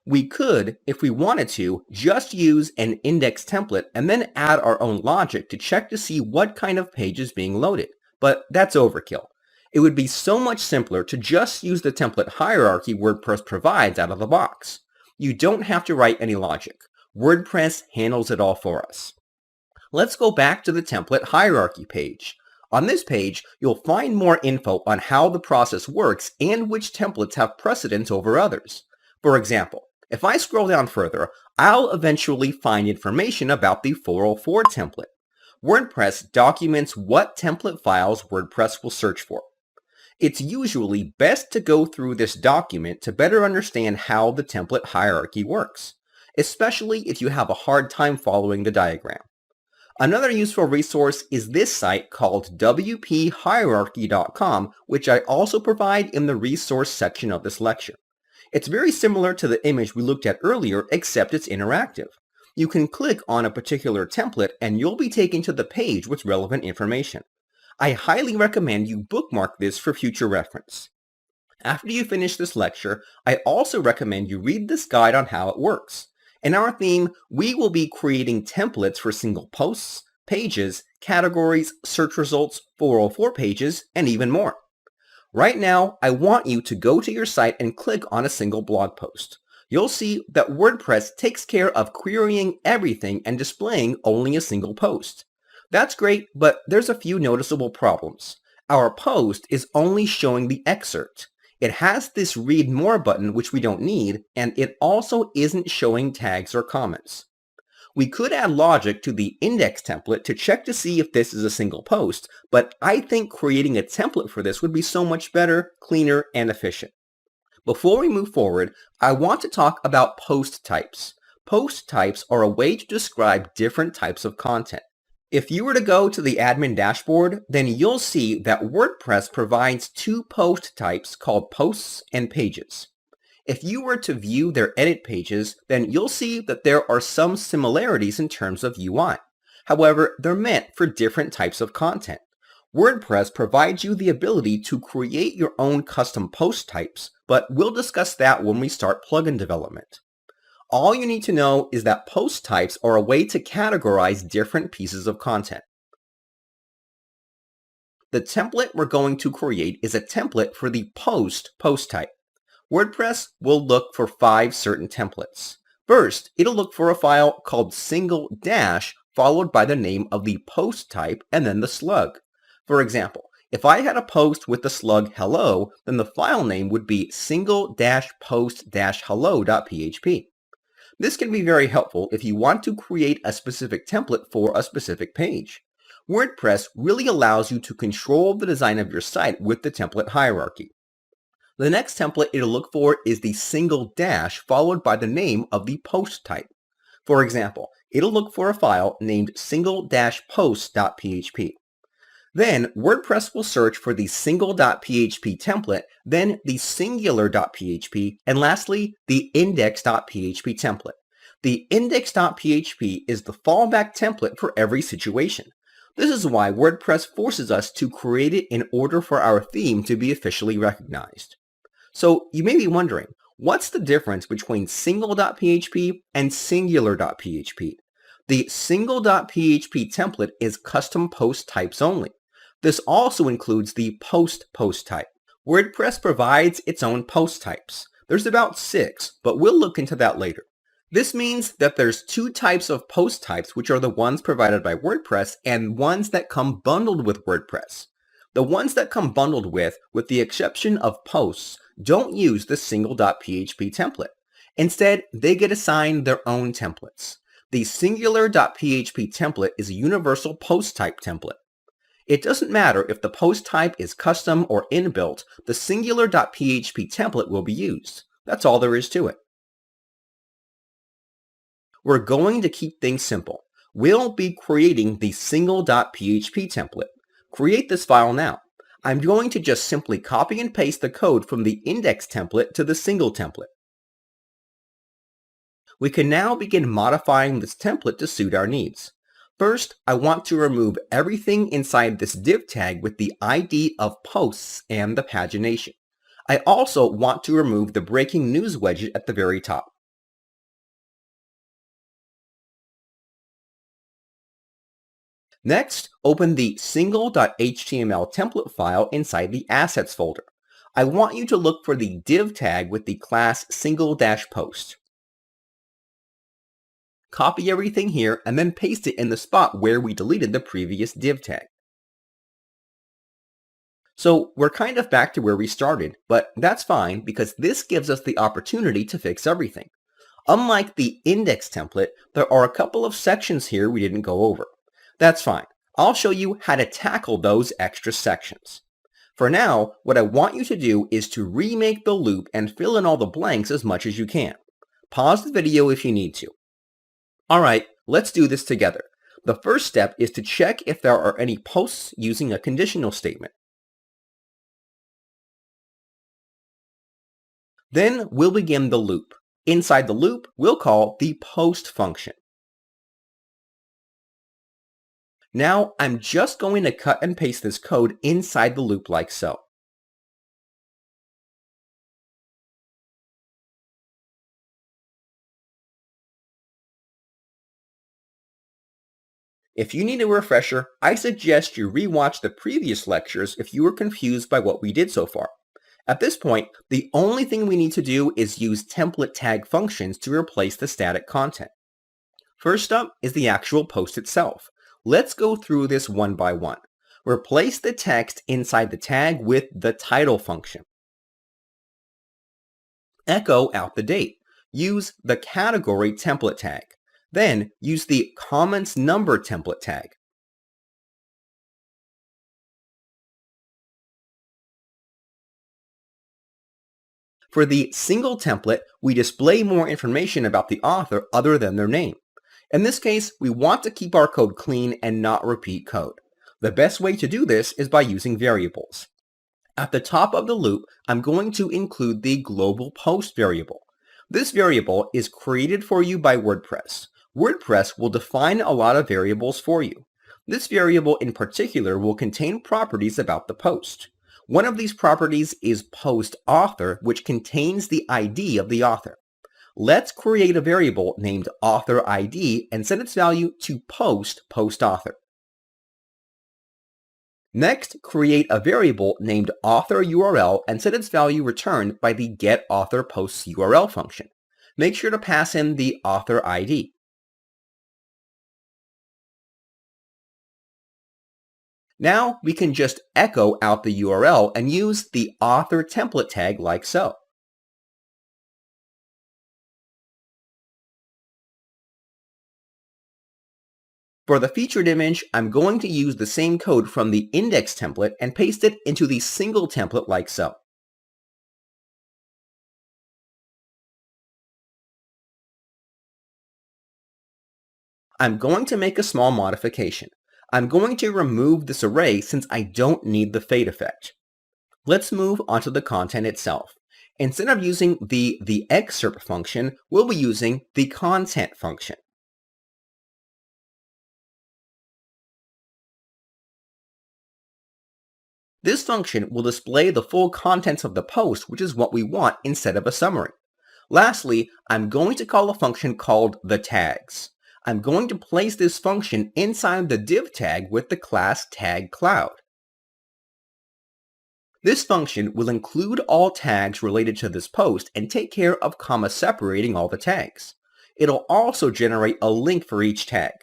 We could, if we wanted to, just use an index template and then add our own logic to check to see what kind of page is being loaded, but that's overkill. It would be so much simpler to just use the template hierarchy WordPress provides out of the box. You don't have to write any logic. WordPress handles it all for us. Let's go back to the template hierarchy page. On this page, you'll find more info on how the process works and which templates have precedence over others. For example, if I scroll down further, I'll eventually find information about the 404 template. WordPress documents what template files WordPress will search for. It's usually best to go through this document to better understand how the template hierarchy works, especially if you have a hard time following the diagram. Another useful resource is this site called wphierarchy.com, which I also provide in the resource section of this lecture. It's very similar to the image we looked at earlier, except it's interactive. You can click on a particular template and you'll be taken to the page with relevant information. I highly recommend you bookmark this for future reference. After you finish this lecture, I also recommend you read this guide on how it works. In our theme, we will be creating templates for single posts, pages, categories, search results, 404 pages, and even more. Right now, I want you to go to your site and click on a single blog post. You'll see that WordPress takes care of querying everything and displaying only a single post. That's great, but there's a few noticeable problems. Our post is only showing the excerpt. It has this read more button, which we don't need, and it also isn't showing tags or comments. We could add logic to the index template to check to see if this is a single post, but I think creating a template for this would be so much better, cleaner, and efficient. Before we move forward, I want to talk about post types. Post types are a way to describe different types of content. If you were to go to the admin dashboard, then you'll see that WordPress provides two post types called posts and pages. If you were to view their edit pages, then you'll see that there are some similarities in terms of UI. However, they're meant for different types of content. WordPress provides you the ability to create your own custom post types, but we'll discuss that when we start plugin development. All you need to know is that post types are a way to categorize different pieces of content. The template we're going to create is a template for the post type. WordPress will look for 5 certain templates. First, it'll look for a file called single dash followed by the name of the post type and then the slug. For example, if I had a post with the slug hello, then the file name would be single-post-hello.php. This can be very helpful if you want to create a specific template for a specific page. WordPress really allows you to control the design of your site with the template hierarchy. The next template it'll look for is the single dash followed by the name of the post type. For example, it'll look for a file named single-post.php. Then WordPress will search for the single.php template, then the singular.php, and lastly, the index.php template. The index.php is the fallback template for every situation. This is why WordPress forces us to create it in order for our theme to be officially recognized. So you may be wondering, what's the difference between single.php and singular.php? The single.php template is custom post types only. This also includes the post type. WordPress provides its own post types. There's about 6, but we'll look into that later. This means that there's 2 types of post types, which are the ones provided by WordPress and ones that come bundled with WordPress. The ones that come bundled with the exception of posts, don't use the single.php template. Instead, they get assigned their own templates. The singular.php template is a universal post type template. It doesn't matter if the post type is custom or inbuilt, the singular.php template will be used. That's all there is to it. We're going to keep things simple. We'll be creating the single.php template. Create this file now. I'm going to just simply copy and paste the code from the index template to the single template. We can now begin modifying this template to suit our needs. First, I want to remove everything inside this div tag with the ID of posts and the pagination. I also want to remove the breaking news widget at the very top. Next, open the single.html template file inside the assets folder. I want you to look for the div tag with the class single-post. Copy everything here and then paste it in the spot where we deleted the previous div tag. So we're kind of back to where we started, but that's fine because this gives us the opportunity to fix everything. Unlike the index template, there are a couple of sections here we didn't go over. That's fine. I'll show you how to tackle those extra sections. For now, what I want you to do is to remake the loop and fill in all the blanks as much as you can. Pause the video if you need to. Alright, let's do this together. The first step is to check if there are any posts using a conditional statement. Then we'll begin the loop. Inside the loop, we'll call the post function. Now, I'm just going to cut and paste this code inside the loop like so. If you need a refresher, I suggest you rewatch the previous lectures if you were confused by what we did so far. At this point, the only thing we need to do is use template tag functions to replace the static content. First up is the actual post itself. Let's go through this one by one. Replace the text inside the tag with the title function. Echo out the date. Use the category template tag. Then use the comments number template tag. For the single template, we display more information about the author other than their name. In this case, we want to keep our code clean and not repeat code. The best way to do this is by using variables. At the top of the loop, I'm going to include the global post variable. This variable is created for you by WordPress. WordPress will define a lot of variables for you. This variable in particular will contain properties about the post. One of these properties is post author, which contains the ID of the author. Let's create a variable named author ID and set its value to post author. Next, create a variable named author URL and set its value returned by the getAuthorPostURL function. Make sure to pass in the author ID. Now we can just echo out the URL and use the author template tag like so. For the featured image, I'm going to use the same code from the index template and paste it into the single template like so. I'm going to make a small modification. I'm going to remove this array since I don't need the fade effect. Let's move on to the content itself. Instead of using the excerpt function, we'll be using the content function. This function will display the full contents of the post, which is what we want instead of a summary. Lastly, I'm going to call a function called the tags. I'm going to place this function inside the div tag with the class tagCloud. This function will include all tags related to this post and take care of comma separating all the tags. It'll also generate a link for each tag.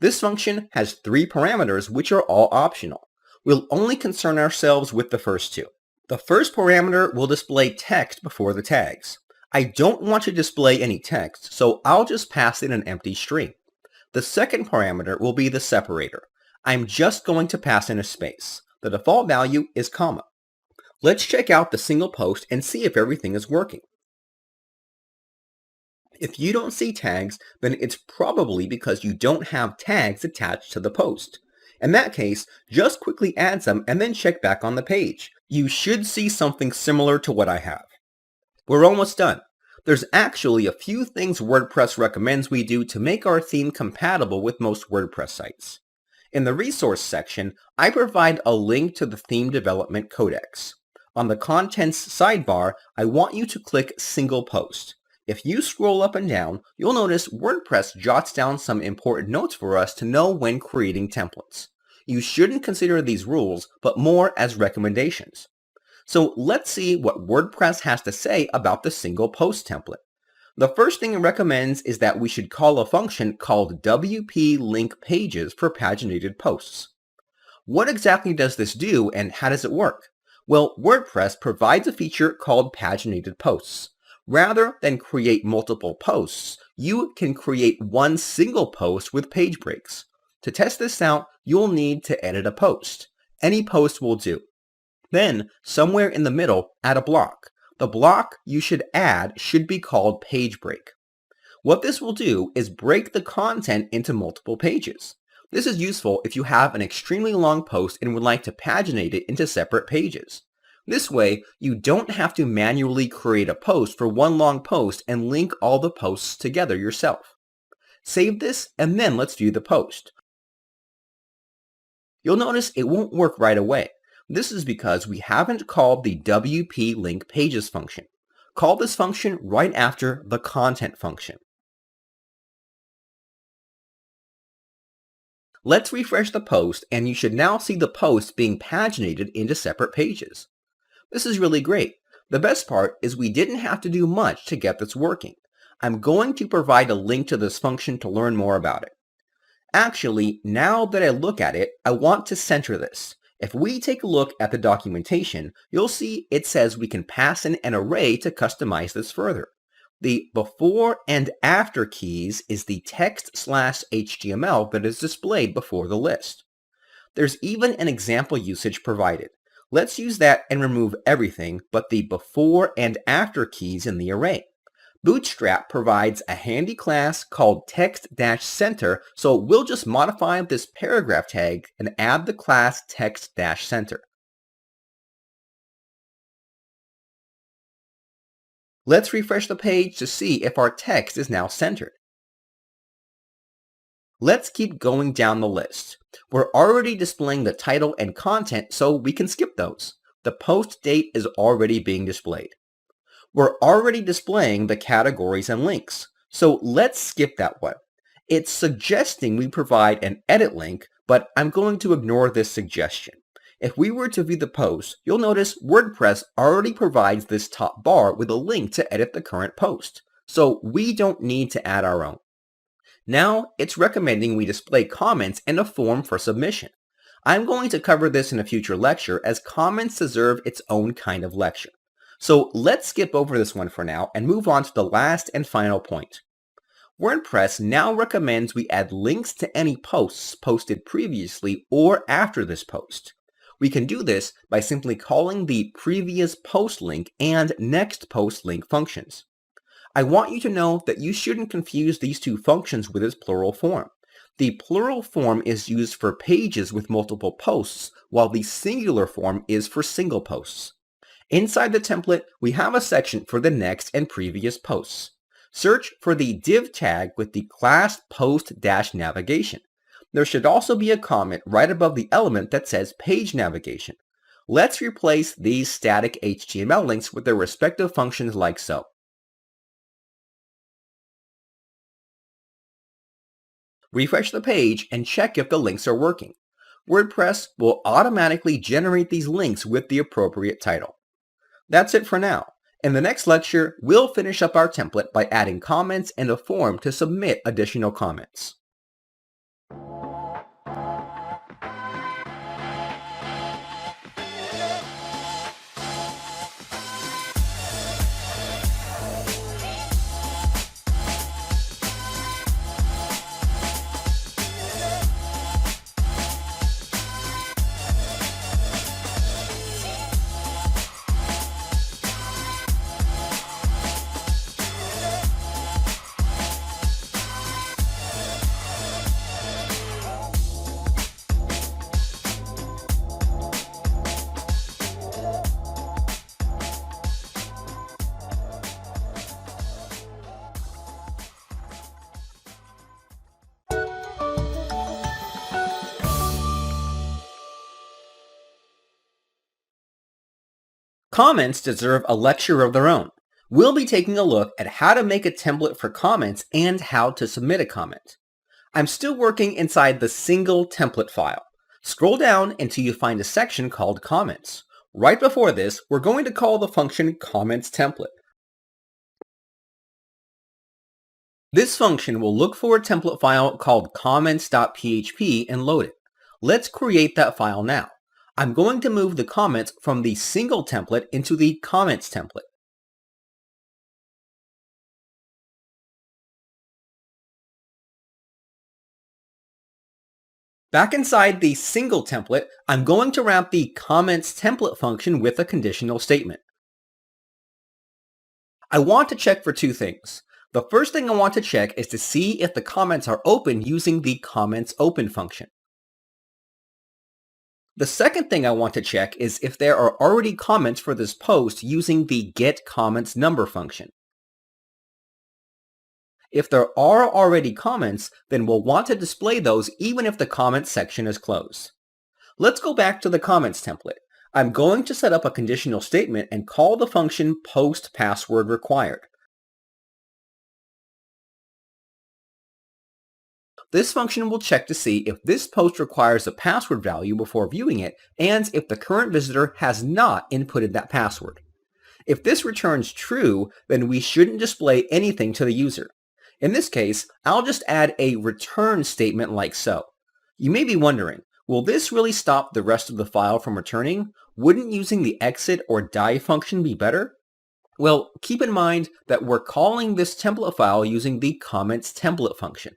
This function has 3 parameters which are all optional. We'll only concern ourselves with the first 2. The first parameter will display text before the tags. I don't want to display any text, so I'll just pass in an empty string. The second parameter will be the separator. I'm just going to pass in a space. The default value is comma. Let's check out the single post and see if everything is working. If you don't see tags, then it's probably because you don't have tags attached to the post. In that case, just quickly add some and then check back on the page. You should see something similar to what I have. We're almost done. There's actually a few things WordPress recommends we do to make our theme compatible with most WordPress sites. In the resource section, I provide a link to the theme development codex. On the contents sidebar, I want you to click single post. If you scroll up and down, you'll notice WordPress jots down some important notes for us to know when creating templates. You shouldn't consider these rules, but more as recommendations. So let's see what WordPress has to say about the single post template. The first thing it recommends is that we should call a function called WP link pages for paginated posts. What exactly does this do and how does it work? Well, WordPress provides a feature called paginated posts. Rather than create multiple posts, you can create one single post with page breaks. To test this out, you'll need to edit a post. Any post will do. Then, somewhere in the middle, add a block. The block you should add should be called page break. What this will do is break the content into multiple pages. This is useful if you have an extremely long post and would like to paginate it into separate pages. This way, you don't have to manually create a post for one long post and link all the posts together yourself. Save this and then let's view the post. You'll notice it won't work right away. This is because we haven't called the WP link pages function. Call this function right after the content function. Let's refresh the post and you should now see the post being paginated into separate pages. This is really great. The best part is we didn't have to do much to get this working. I'm going to provide a link to this function to learn more about it. Actually, now that I look at it, I want to center this. If we take a look at the documentation, you'll see it says we can pass in an array to customize this further. The before and after keys is the text/HTML that is displayed before the list. There's even an example usage provided. Let's use that and remove everything but the before and after keys in the array. Bootstrap provides a handy class called text-center, so we'll just modify this paragraph tag and add the class text-center. Let's refresh the page to see if our text is now centered. Let's keep going down the list. We're already displaying the title and content, so we can skip those. The post date is already being displayed. We're already displaying the categories and links, so let's skip that one. It's suggesting we provide an edit link, but I'm going to ignore this suggestion. If we were to view the post, you'll notice WordPress already provides this top bar with a link to edit the current post, so we don't need to add our own. Now, it's recommending we display comments and a form for submission. I'm going to cover this in a future lecture as comments deserve its own kind of lecture. So let's skip over this one for now and move on to the last and final point. WordPress now recommends we add links to any posts posted previously or after this post. We can do this by simply calling the previous post link and next post link functions. I want you to know that you shouldn't confuse these two functions with its plural form. The plural form is used for pages with multiple posts, while the singular form is for single posts. Inside the template, we have a section for the next and previous posts. Search for the div tag with the class post-navigation. There should also be a comment right above the element that says page navigation. Let's replace these static HTML links with their respective functions like so. Refresh the page and check if the links are working. WordPress will automatically generate these links with the appropriate title. That's it for now. In the next lecture, we'll finish up our template by adding comments and a form to submit additional comments. Comments deserve a lecture of their own. We'll be taking a look at how to make a template for comments and how to submit a comment. I'm still working inside the single template file. Scroll down until you find a section called Comments. Right before this, we're going to call the function Comments Template. This function will look for a template file called comments.php and load it. Let's create that file now. I'm going to move the comments from the single template into the comments template. Back inside the single template, I'm going to wrap the comments template function with a conditional statement. I want to check for two things. The first thing I want to check is to see if the comments are open using the comments open function. The second thing I want to check is if there are already comments for this post using the getCommentsNumber function. If there are already comments, then we'll want to display those even if the comments section is closed. Let's go back to the comments template. I'm going to set up a conditional statement and call the function postPasswordRequired. This function will check to see if this post requires a password value before viewing it and if the current visitor has not inputted that password. If this returns true, then we shouldn't display anything to the user. In this case, I'll just add a return statement like so. You may be wondering, will this really stop the rest of the file from returning? Wouldn't using the exit or die function be better? Well, keep in mind that we're calling this template file using the comments template function.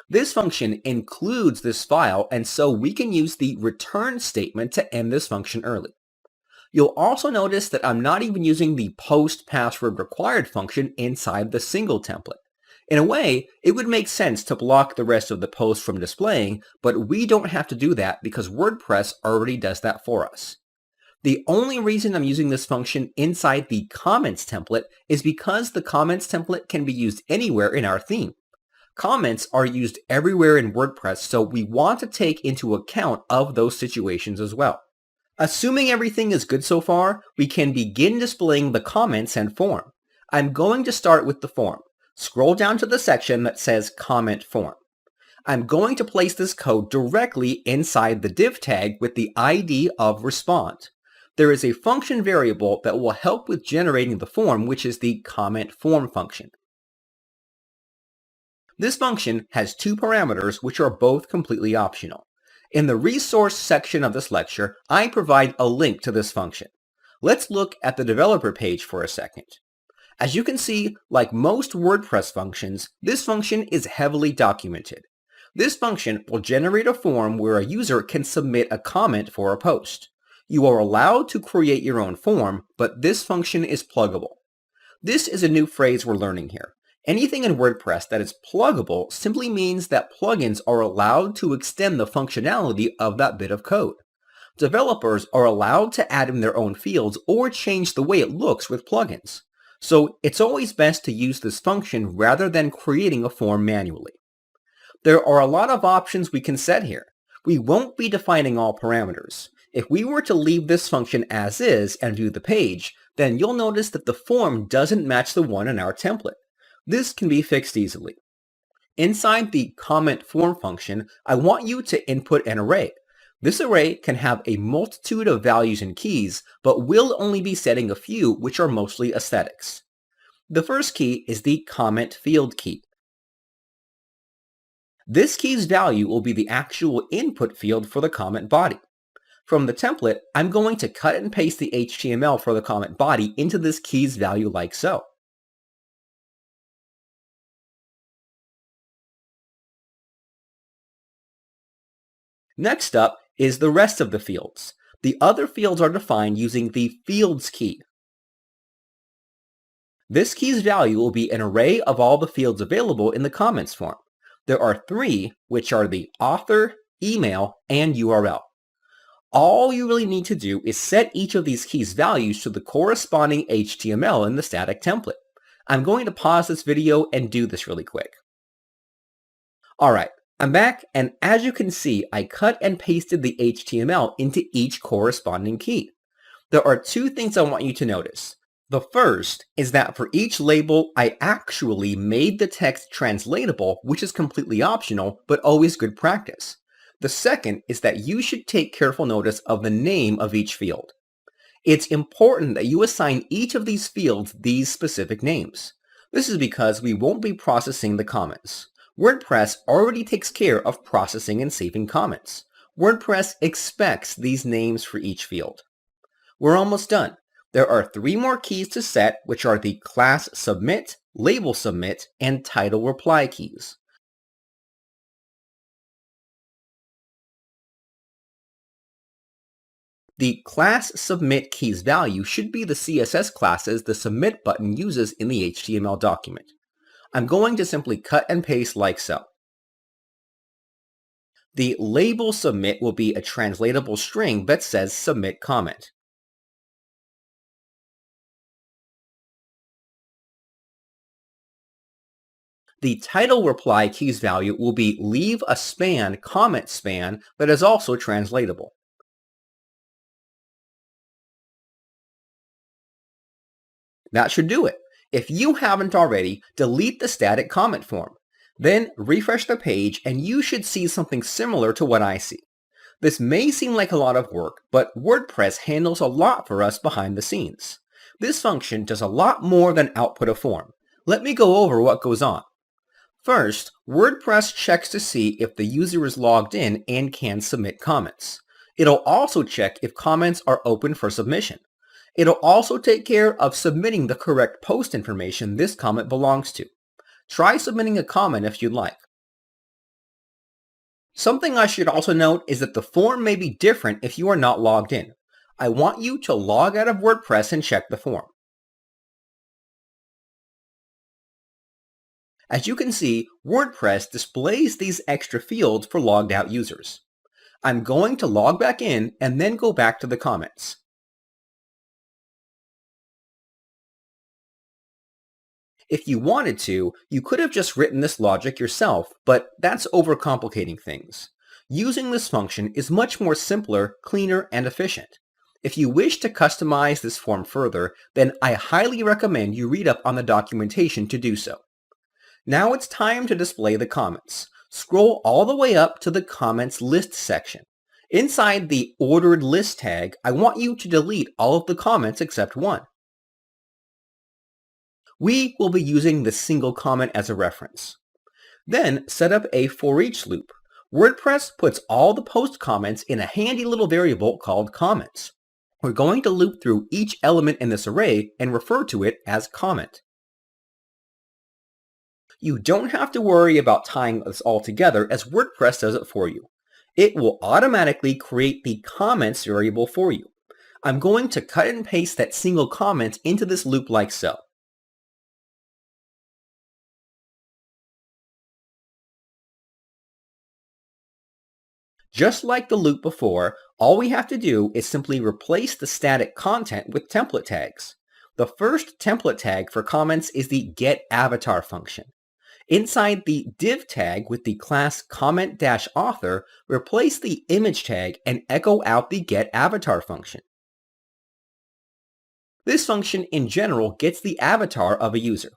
This function includes this file, and so we can use the return statement to end this function early. You'll also notice that I'm not even using the postPasswordRequired function inside the single template. In a way, it would make sense to block the rest of the post from displaying, but we don't have to do that because WordPress already does that for us. The only reason I'm using this function inside the comments template is because the comments template can be used anywhere in our theme. Comments are used everywhere in WordPress, so we want to take into account of those situations as well. Assuming everything is good so far, we can begin displaying the comments and form. I'm going to start with the form. Scroll down to the section that says Comment Form. I'm going to place this code directly inside the div tag with the ID of respond. There is a function variable that will help with generating the form, which is the comment form function. This function has two parameters which are both completely optional. In the resource section of this lecture, I provide a link to this function. Let's look at the developer page for a second. As you can see, like most WordPress functions, this function is heavily documented. This function will generate a form where a user can submit a comment for a post. You are allowed to create your own form, but this function is pluggable. This is a new phrase we're learning here. Anything in WordPress that is pluggable simply means that plugins are allowed to extend the functionality of that bit of code. Developers are allowed to add in their own fields or change the way it looks with plugins. So it's always best to use this function rather than creating a form manually. There are a lot of options we can set here. We won't be defining all parameters. If we were to leave this function as is and view the page, then you'll notice that the form doesn't match the one in our template. This can be fixed easily. Inside the comment form function, I want you to input an array. This array can have a multitude of values and keys, but we'll only be setting a few, which are mostly aesthetics. The first key is the comment field key. This key's value will be the actual input field for the comment body. From the template, I'm going to cut and paste the HTML for the comment body into this key's value like so. Next up is the rest of the fields. The other fields are defined using the fields key. This key's value will be an array of all the fields available in the comments form. There are three, which are the author, email, and URL. All you really need to do is set each of these keys' values to the corresponding HTML in the static template. I'm going to pause this video and do this really quick. Alright, I'm back, and as you can see, I cut and pasted the HTML into each corresponding key. There are two things I want you to notice. The first is that for each label, I actually made the text translatable, which is completely optional, but always good practice. The second is that you should take careful notice of the name of each field. It's important that you assign each of these fields these specific names. This is because we won't be processing the comments. WordPress already takes care of processing and saving comments. WordPress expects these names for each field. We're almost done. There are 3 more keys to set, which are the class submit, label submit, and title reply keys. The class submit key's value should be the CSS classes the submit button uses in the HTML document. I'm going to simply cut and paste like so. The label submit will be a translatable string that says submit comment. The title reply key's value will be leave a span comment span that is also translatable. That should do it. If you haven't already, delete the static comment form. Then refresh the page and you should see something similar to what I see. This may seem like a lot of work, but WordPress handles a lot for us behind the scenes. This function does a lot more than output a form. Let me go over what goes on. First, WordPress checks to see if the user is logged in and can submit comments. It'll also check if comments are open for submission. It'll also take care of submitting the correct post information this comment belongs to. Try submitting a comment if you'd like. Something I should also note is that the form may be different if you are not logged in. I want you to log out of WordPress and check the form. As you can see, WordPress displays these extra fields for logged out users. I'm going to log back in and then go back to the comments. If you wanted to, you could have just written this logic yourself, but that's overcomplicating things. Using this function is much more simpler, cleaner, and efficient. If you wish to customize this form further, then I highly recommend you read up on the documentation to do so. Now it's time to display the comments. Scroll all the way up to the comments list section. Inside the ordered list tag, I want you to delete all of the comments except one. We will be using the single comment as a reference. Then set up a for each loop. WordPress puts all the post comments in a handy little variable called comments. We're going to loop through each element in this array and refer to it as comment. You don't have to worry about tying this all together as WordPress does it for you. It will automatically create the comments variable for you. I'm going to cut and paste that single comment into this loop like so. Just like the loop before, all we have to do is simply replace the static content with template tags. The first template tag for comments is the getAvatar function. Inside the div tag with the class comment-author, replace the image tag and echo out the getAvatar function. This function in general gets the avatar of a user.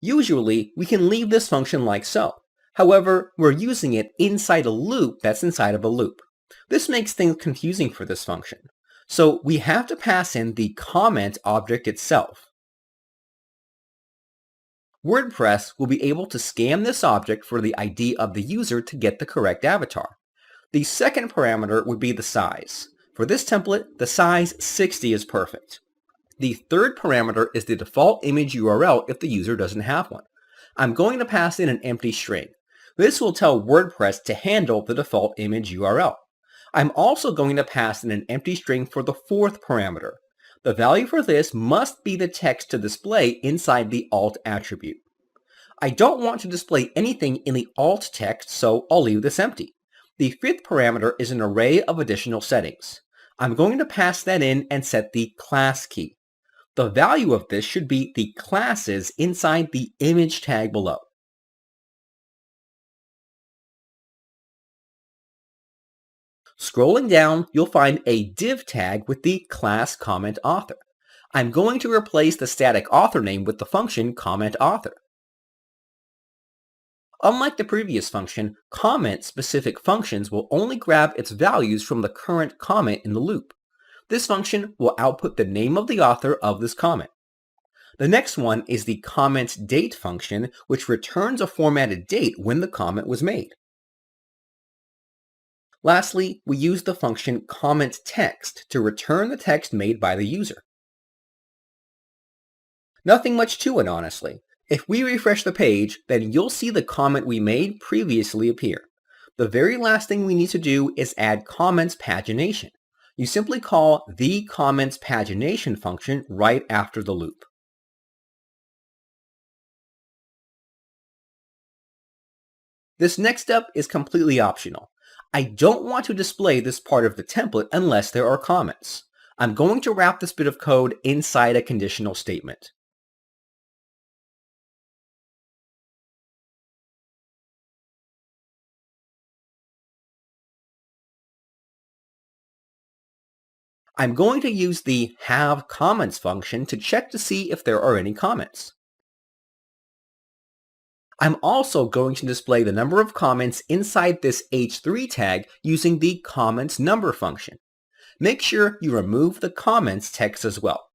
Usually, we can leave this function like so. However, we're using it inside a loop that's inside of a loop. This makes things confusing for this function. So we have to pass in the comment object itself. WordPress will be able to scan this object for the ID of the user to get the correct avatar. The second parameter would be the size. For this template, the size 60 is perfect. The third parameter is the default image URL if the user doesn't have one. I'm going to pass in an empty string. This will tell WordPress to handle the default image URL. I'm also going to pass in an empty string for the fourth parameter. The value for this must be the text to display inside the alt attribute. I don't want to display anything in the alt text, so I'll leave this empty. The fifth parameter is an array of additional settings. I'm going to pass that in and set the class key. The value of this should be the classes inside the image tag below. Scrolling down, you'll find a div tag with the class comment author. I'm going to replace the static author name with the function comment author. Unlike the previous function, comment-specific functions will only grab its values from the current comment in the loop. This function will output the name of the author of this comment. The next one is the comment_date function, which returns a formatted date when the comment was made. Lastly, we use the function comment_text to return the text made by the user. Nothing much to it, honestly. If we refresh the page, then you'll see the comment we made previously appear. The very last thing we need to do is add comments pagination. You simply call the comments pagination function right after the loop. This next step is completely optional. I don't want to display this part of the template unless there are comments. I'm going to wrap this bit of code inside a conditional statement. I'm going to use the haveComments function to check to see if there are any comments. I'm also going to display the number of comments inside this h3 tag using the comments number function. Make sure you remove the comments text as well.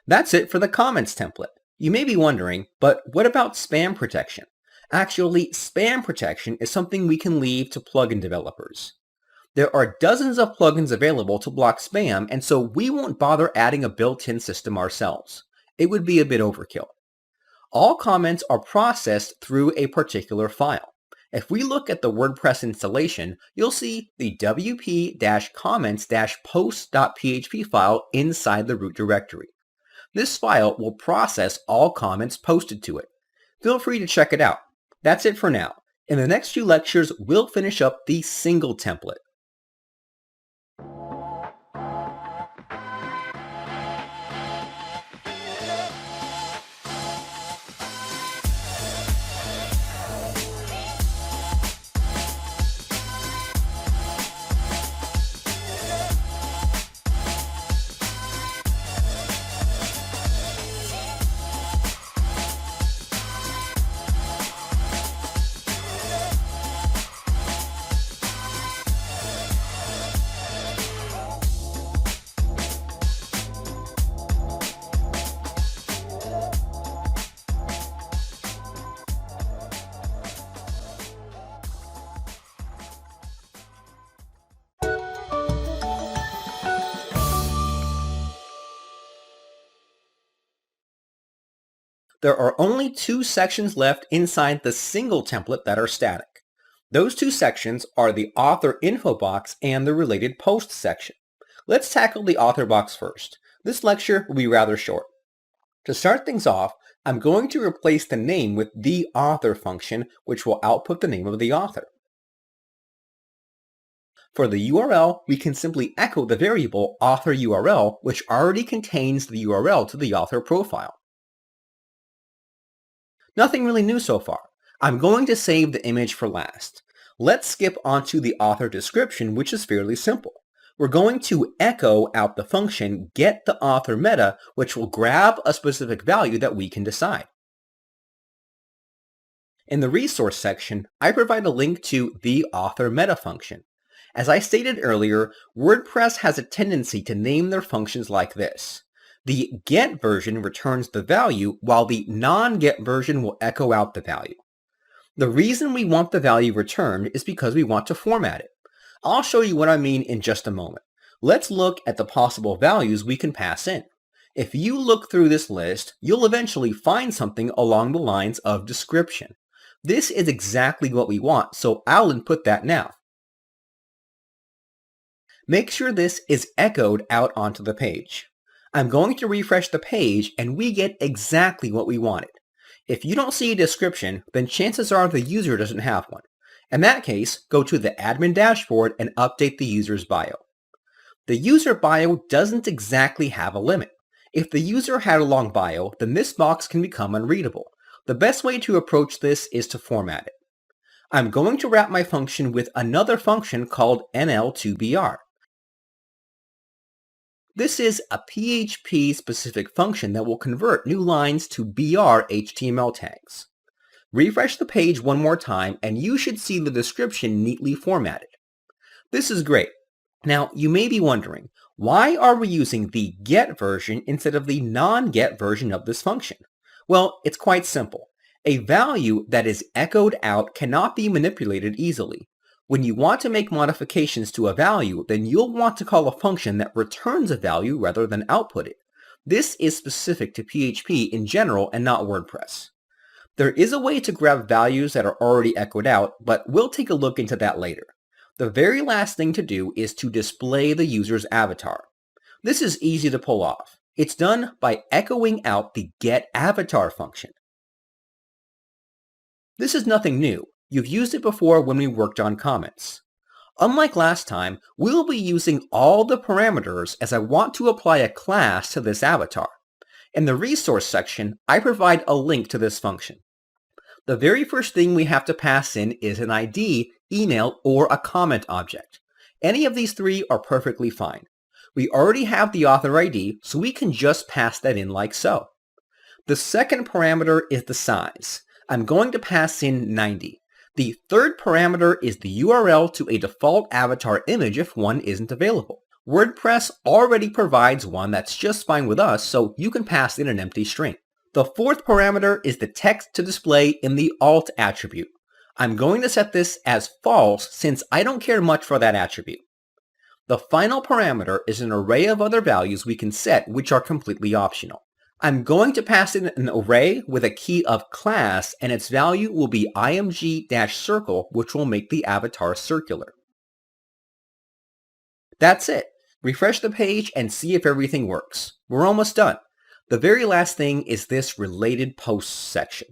That's it for the comments template. You may be wondering, but what about spam protection? Actually, spam protection is something we can leave to plugin developers. There are dozens of plugins available to block spam, and so we won't bother adding a built-in system ourselves. It would be a bit overkill. All comments are processed through a particular file. If we look at the WordPress installation, you'll see the wp-comments-post.php file inside the root directory. This file will process all comments posted to it. Feel free to check it out. That's it for now. In the next few lectures, we'll finish up the single template. There are only two sections left inside the single template that are static. Those two sections are the author info box and the related post section. Let's tackle the author box first. This lecture will be rather short. To start things off, I'm going to replace the name with the author function, which will output the name of the author. For the URL, we can simply echo the variable author URL, which already contains the URL to the author profile. Nothing really new so far. I'm going to save the image for last. Let's skip onto the author description, which is fairly simple. We're going to echo out the function getTheAuthorMeta, which will grab a specific value that we can decide. In the resource section, I provide a link to the authorMeta function. As I stated earlier, WordPress has a tendency to name their functions like this. The get version returns the value, while the non-get version will echo out the value. The reason we want the value returned is because we want to format it. I'll show you what I mean in just a moment. Let's look at the possible values we can pass in. If you look through this list, you'll eventually find something along the lines of description. This is exactly what we want, so I'll input that now. Make sure this is echoed out onto the page. I'm going to refresh the page and we get exactly what we wanted. If you don't see a description, then chances are the user doesn't have one. In that case, go to the admin dashboard and update the user's bio. The user bio doesn't exactly have a limit. If the user had a long bio, then this box can become unreadable. The best way to approach this is to format it. I'm going to wrap my function with another function called NL2BR. This is a PHP-specific function that will convert new lines to BR HTML tags. Refresh the page one more time and you should see the description neatly formatted. This is great. Now, you may be wondering, why are we using the get version instead of the non-get version of this function? Well, it's quite simple. A value that is echoed out cannot be manipulated easily. When you want to make modifications to a value, then you'll want to call a function that returns a value rather than output it. This is specific to PHP in general and not WordPress. There is a way to grab values that are already echoed out, but we'll take a look into that later. The very last thing to do is to display the user's avatar. This is easy to pull off. It's done by echoing out the getAvatar function. This is nothing new. You've used it before when we worked on comments. Unlike last time, we'll be using all the parameters as I want to apply a class to this avatar. In the resource section, I provide a link to this function. The very first thing we have to pass in is an ID, email, or a comment object. Any of these three are perfectly fine. We already have the author ID, so we can just pass that in like so. The second parameter is the size. I'm going to pass in 90. The third parameter is the URL to a default avatar image if one isn't available. WordPress already provides one that's just fine with us, so you can pass in an empty string. The fourth parameter is the text to display in the alt attribute. I'm going to set this as false since I don't care much for that attribute. The final parameter is an array of other values we can set which are completely optional. I'm going to pass in an array with a key of class and its value will be img-circle, which will make the avatar circular. That's it. Refresh the page and see if everything works. We're almost done. The very last thing is this related posts section.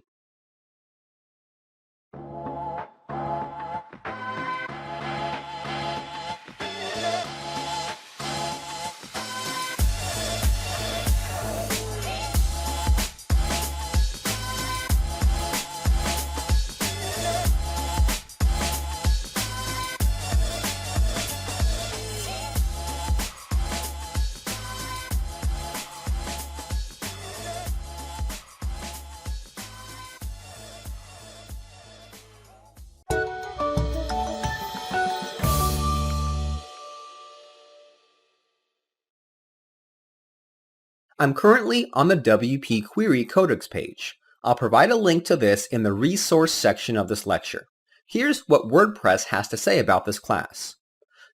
I'm currently on the WP Query Codex page. I'll provide a link to this in the resource section of this lecture. Here's what WordPress has to say about this class.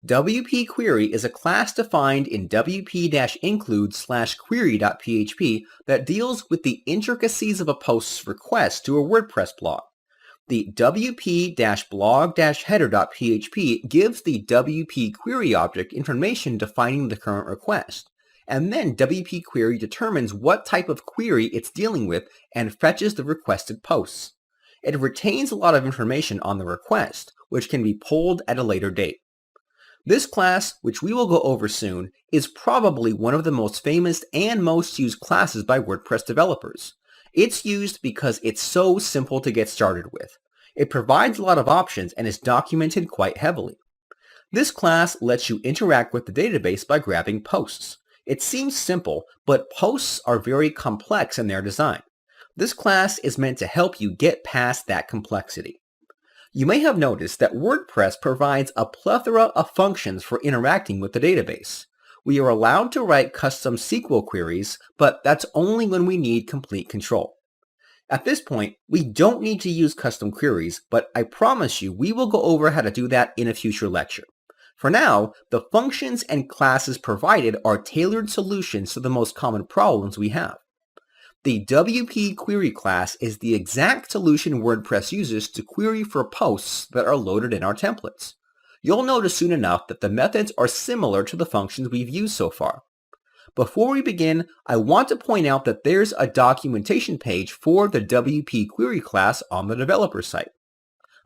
WP Query is a class defined in wp-include/query.php that deals with the intricacies of a post's request to a WordPress blog. The wp-blog-header.php gives the WP Query object information defining the current request. And then WP Query determines what type of query it's dealing with and fetches the requested posts. It retains a lot of information on the request, which can be pulled at a later date. This class, which we will go over soon, is probably one of the most famous and most used classes by WordPress developers. It's used because it's so simple to get started with. It provides a lot of options and is documented quite heavily. This class lets you interact with the database by grabbing posts. It seems simple, but posts are very complex in their design. This class is meant to help you get past that complexity. You may have noticed that WordPress provides a plethora of functions for interacting with the database. We are allowed to write custom SQL queries, but that's only when we need complete control. At this point, we don't need to use custom queries, but I promise you we will go over how to do that in a future lecture. For now, the functions and classes provided are tailored solutions to the most common problems we have. The WP Query class is the exact solution WordPress uses to query for posts that are loaded in our templates. You'll notice soon enough that the methods are similar to the functions we've used so far. Before we begin, I want to point out that there's a documentation page for the WP Query class on the developer site.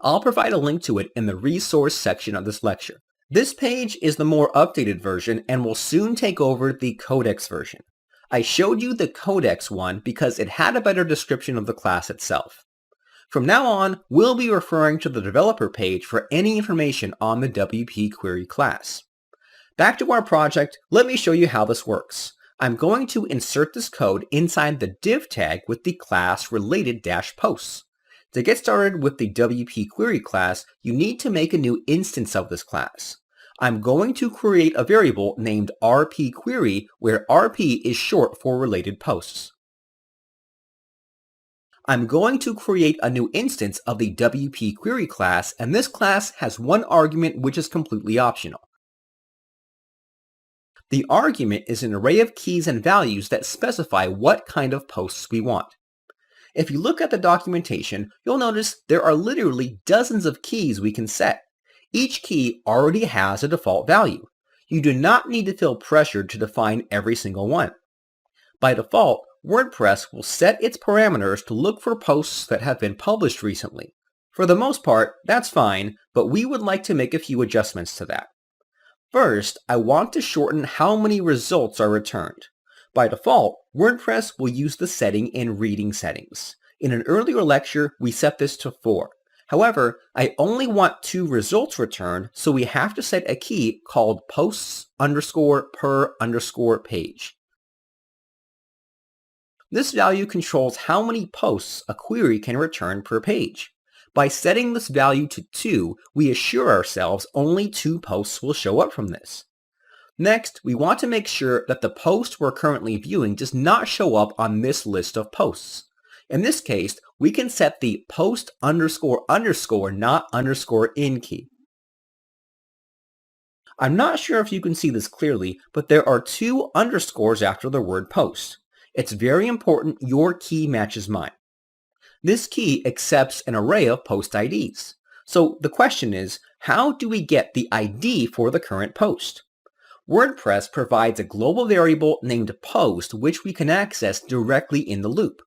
I'll provide a link to it in the resource section of this lecture. This page is the more updated version and will soon take over the Codex version. I showed you the Codex one because it had a better description of the class itself. From now on, we'll be referring to the developer page for any information on the WP Query class. Back to our project, let me show you how this works. I'm going to insert this code inside the div tag with the class related-posts. To get started with the WP Query class, you need to make a new instance of this class. I'm going to create a variable named rpQuery, where rp is short for related posts. I'm going to create a new instance of the WP Query class, and this class has one argument which is completely optional. The argument is an array of keys and values that specify what kind of posts we want. If you look at the documentation, you'll notice there are literally dozens of keys we can set. Each key already has a default value. You do not need to feel pressured to define every single one. By default, WordPress will set its parameters to look for posts that have been published recently. For the most part, that's fine, but we would like to make a few adjustments to that. First, I want to shorten how many results are returned. By default, WordPress will use the setting in Reading Settings. In an earlier lecture, we set this to 4. However, I only want 2 results returned, so we have to set a key called posts_per_page. This value controls how many posts a query can return per page. By setting this value to 2, we assure ourselves only 2 posts will show up from this. Next, we want to make sure that the post we're currently viewing does not show up on this list of posts. In this case, we can set the post__not_in key. I'm not sure if you can see this clearly, but there are 2 underscores after the word post. It's very important your key matches mine. This key accepts an array of post IDs. So the question is, how do we get the ID for the current post? WordPress provides a global variable named post which we can access directly in the loop.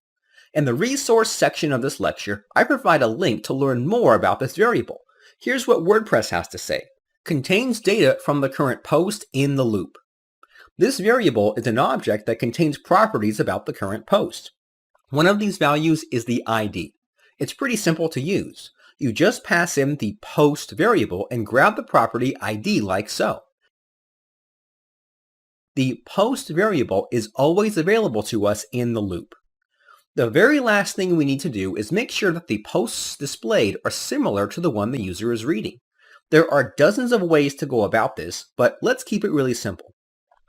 In the resource section of this lecture, I provide a link to learn more about this variable. Here's what WordPress has to say. Contains data from the current post in the loop. This variable is an object that contains properties about the current post. One of these values is the ID. It's pretty simple to use. You just pass in the post variable and grab the property ID like so. The post variable is always available to us in the loop. The very last thing we need to do is make sure that the posts displayed are similar to the one the user is reading. There are dozens of ways to go about this, but let's keep it really simple.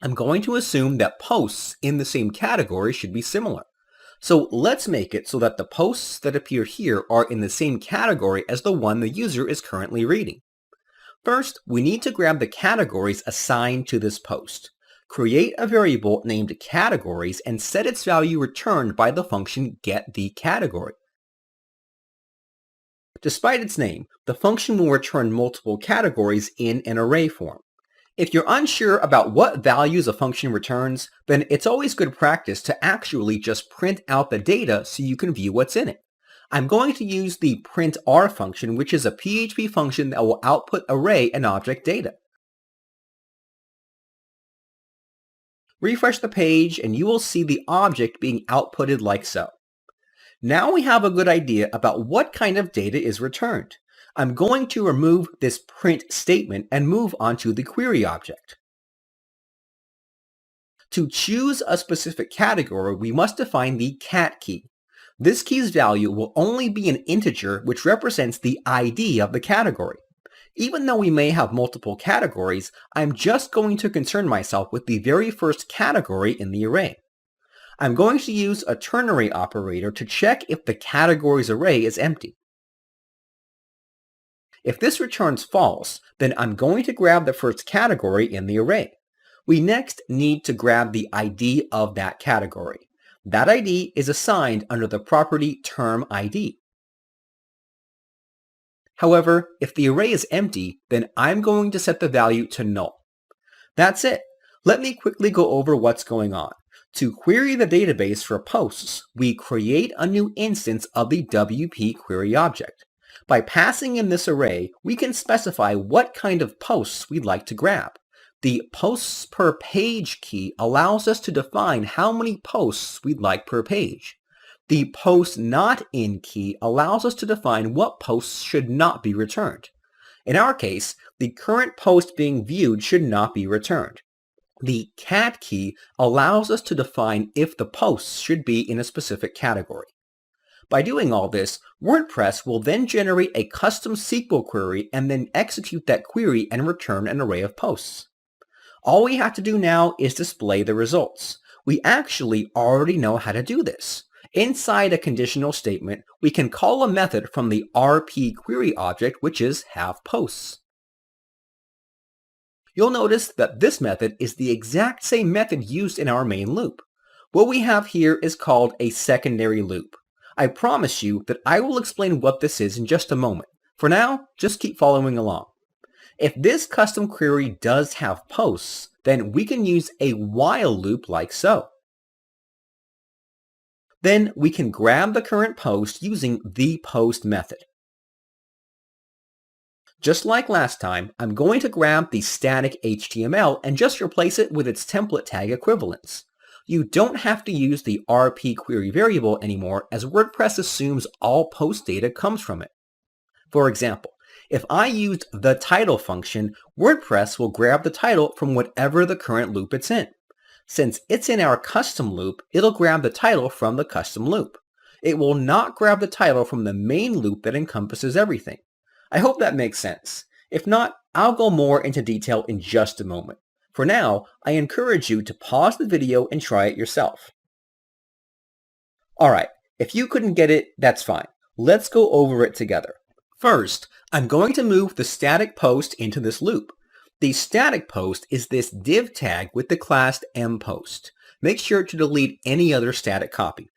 I'm going to assume that posts in the same category should be similar. So let's make it so that the posts that appear here are in the same category as the one the user is currently reading. First, we need to grab the categories assigned to this post. Create a variable named categories and set its value returned by the function getTheCategory. Despite its name, the function will return multiple categories in an array form. If you're unsure about what values a function returns, then it's always good practice to actually just print out the data so you can view what's in it. I'm going to use the printr function, which is a PHP function that will output array and object data. Refresh the page and you will see the object being outputted like so. Now we have a good idea about what kind of data is returned. I'm going to remove this print statement and move on to the query object. To choose a specific category, we must define the cat key. This key's value will only be an integer which represents the ID of the category. Even though we may have multiple categories, I'm just going to concern myself with the very first category in the array. I'm going to use a ternary operator to check if the categories array is empty. If this returns false, then I'm going to grab the first category in the array. We next need to grab the ID of that category. That ID is assigned under the property termID. However, if the array is empty, then I'm going to set the value to null. That's it. Let me quickly go over what's going on. To query the database for posts, we create a new instance of the WP Query object. By passing in this array, we can specify what kind of posts we'd like to grab. The posts per page key allows us to define how many posts we'd like per page. The post not in key allows us to define what posts should not be returned. In our case, the current post being viewed should not be returned. The cat key allows us to define if the posts should be in a specific category. By doing all this, WordPress will then generate a custom SQL query and then execute that query and return an array of posts. All we have to do now is display the results. We actually already know how to do this. Inside a conditional statement, we can call a method from the rpQuery object, which is havePosts. You'll notice that this method is the exact same method used in our main loop. What we have here is called a secondary loop. I promise you that I will explain what this is in just a moment. For now, just keep following along. If this custom query does have posts, then we can use a while loop like so. Then we can grab the current post using the post method. Just like last time, I'm going to grab the static HTML and just replace it with its template tag equivalents. You don't have to use the rpQuery variable anymore, as WordPress assumes all post data comes from it. For example, if I used the title function, WordPress will grab the title from whatever the current loop it's in. Since it's in our custom loop, it'll grab the title from the custom loop. It will not grab the title from the main loop that encompasses everything. I hope that makes sense. If not, I'll go more into detail in just a moment. For now, I encourage you to pause the video and try it yourself. Alright, if you couldn't get it, that's fine. Let's go over it together. First, I'm going to move the static post into this loop. The static post is this div tag with the class mPost. Make sure to delete any other static copy.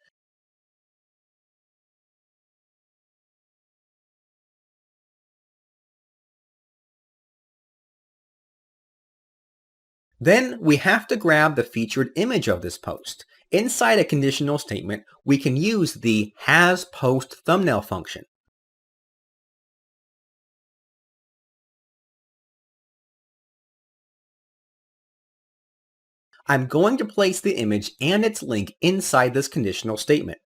Then we have to grab the featured image of this post. Inside a conditional statement, we can use the hasPostThumbnail function. I'm going to place the image and its link inside this conditional statement.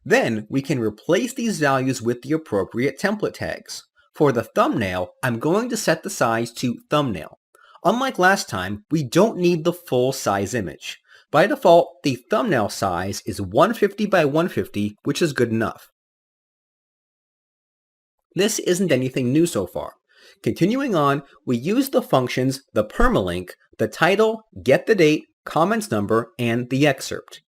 Then we can replace these values with the appropriate template tags. For the thumbnail, I'm going to set the size to thumbnail. Unlike last time, we don't need the full size image. By default, the thumbnail size is 150 by 150, which is good enough. This isn't anything new so far. Continuing on, we use the functions the permalink, the title, get the date, comments number, and the excerpt.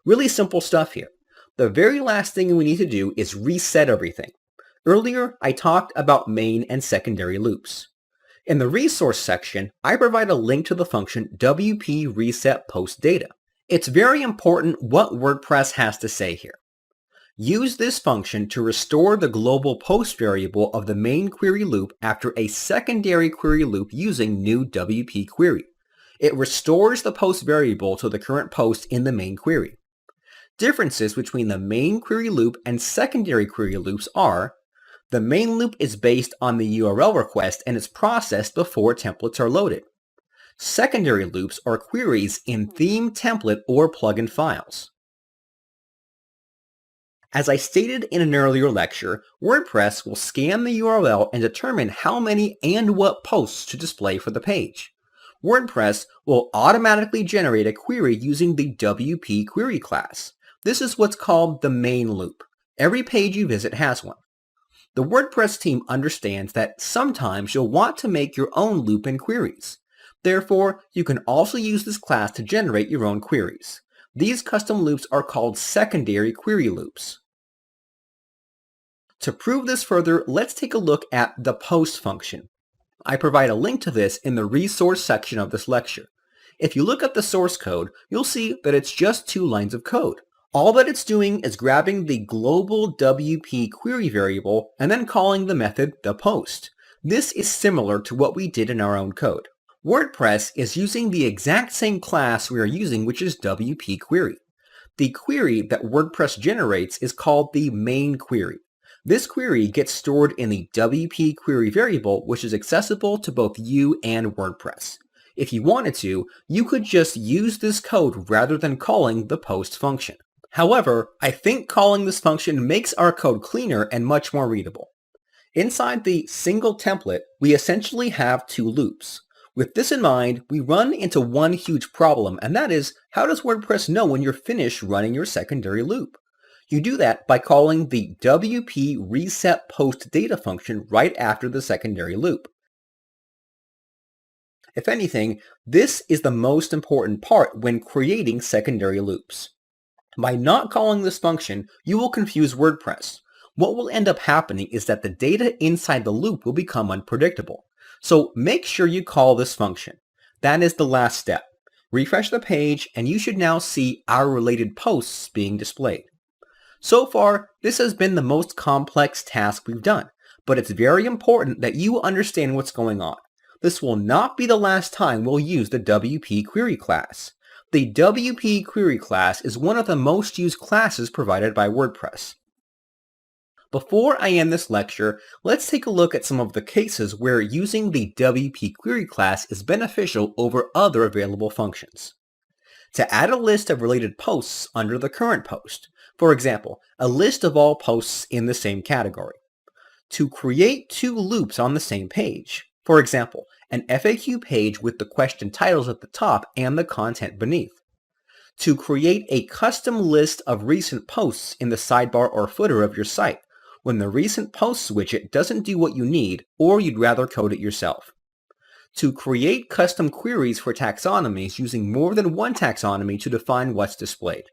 Really simple stuff here. The very last thing we need to do is reset everything. Earlier, I talked about main and secondary loops. In the resource section, I provide a link to the function WP reset post data. It's very important what WordPress has to say here. Use this function to restore the global post variable of the main query loop after a secondary query loop using new WP query. It restores the post variable to the current post in the main query. Differences between the main query loop and secondary query loops are: the main loop is based on the URL request and is processed before templates are loaded. Secondary loops are queries in theme, template, or plugin files. As I stated in an earlier lecture, WordPress will scan the URL and determine how many and what posts to display for the page. WordPress will automatically generate a query using the WP query class. This is what's called the main loop. Every page you visit has one. The WordPress team understands that sometimes you'll want to make your own loop and queries. Therefore, you can also use this class to generate your own queries. These custom loops are called secondary query loops. To prove this further, let's take a look at the post function. I provide a link to this in the resource section of this lecture. If you look at the source code, you'll see that it's just 2 lines of code. All that it's doing is grabbing the global WP query variable and then calling the method the post. This is similar to what we did in our own code. WordPress is using the exact same class we are using, which is WP query. The query that WordPress generates is called the main query. This query gets stored in the WP query variable, which is accessible to both you and WordPress. If you wanted to, you could just use this code rather than calling the post function. However, I think calling this function makes our code cleaner and much more readable. Inside the single template, we essentially have two loops. With this in mind, we run into one huge problem, and that is, how does WordPress know when you're finished running your secondary loop? You do that by calling the WP reset post data function right after the secondary loop. If anything, this is the most important part when creating secondary loops. By not calling this function, you will confuse WordPress. What will end up happening is that the data inside the loop will become unpredictable. So make sure you call this function. That is the last step. Refresh the page and you should now see our related posts being displayed. So far, this has been the most complex task we've done, but it's very important that you understand what's going on. This will not be the last time we'll use the WP query class. The WP query class is one of the most used classes provided by WordPress. Before I end this lecture, let's take a look at some of the cases where using the WP query class is beneficial over other available functions. To add a list of related posts under the current post, for example, a list of all posts in the same category. To create two loops on the same page, for example, an FAQ page with the question titles at the top and the content beneath. To create a custom list of recent posts in the sidebar or footer of your site, when the recent posts widget doesn't do what you need or you'd rather code it yourself. To create custom queries for taxonomies using more than one taxonomy to define what's displayed.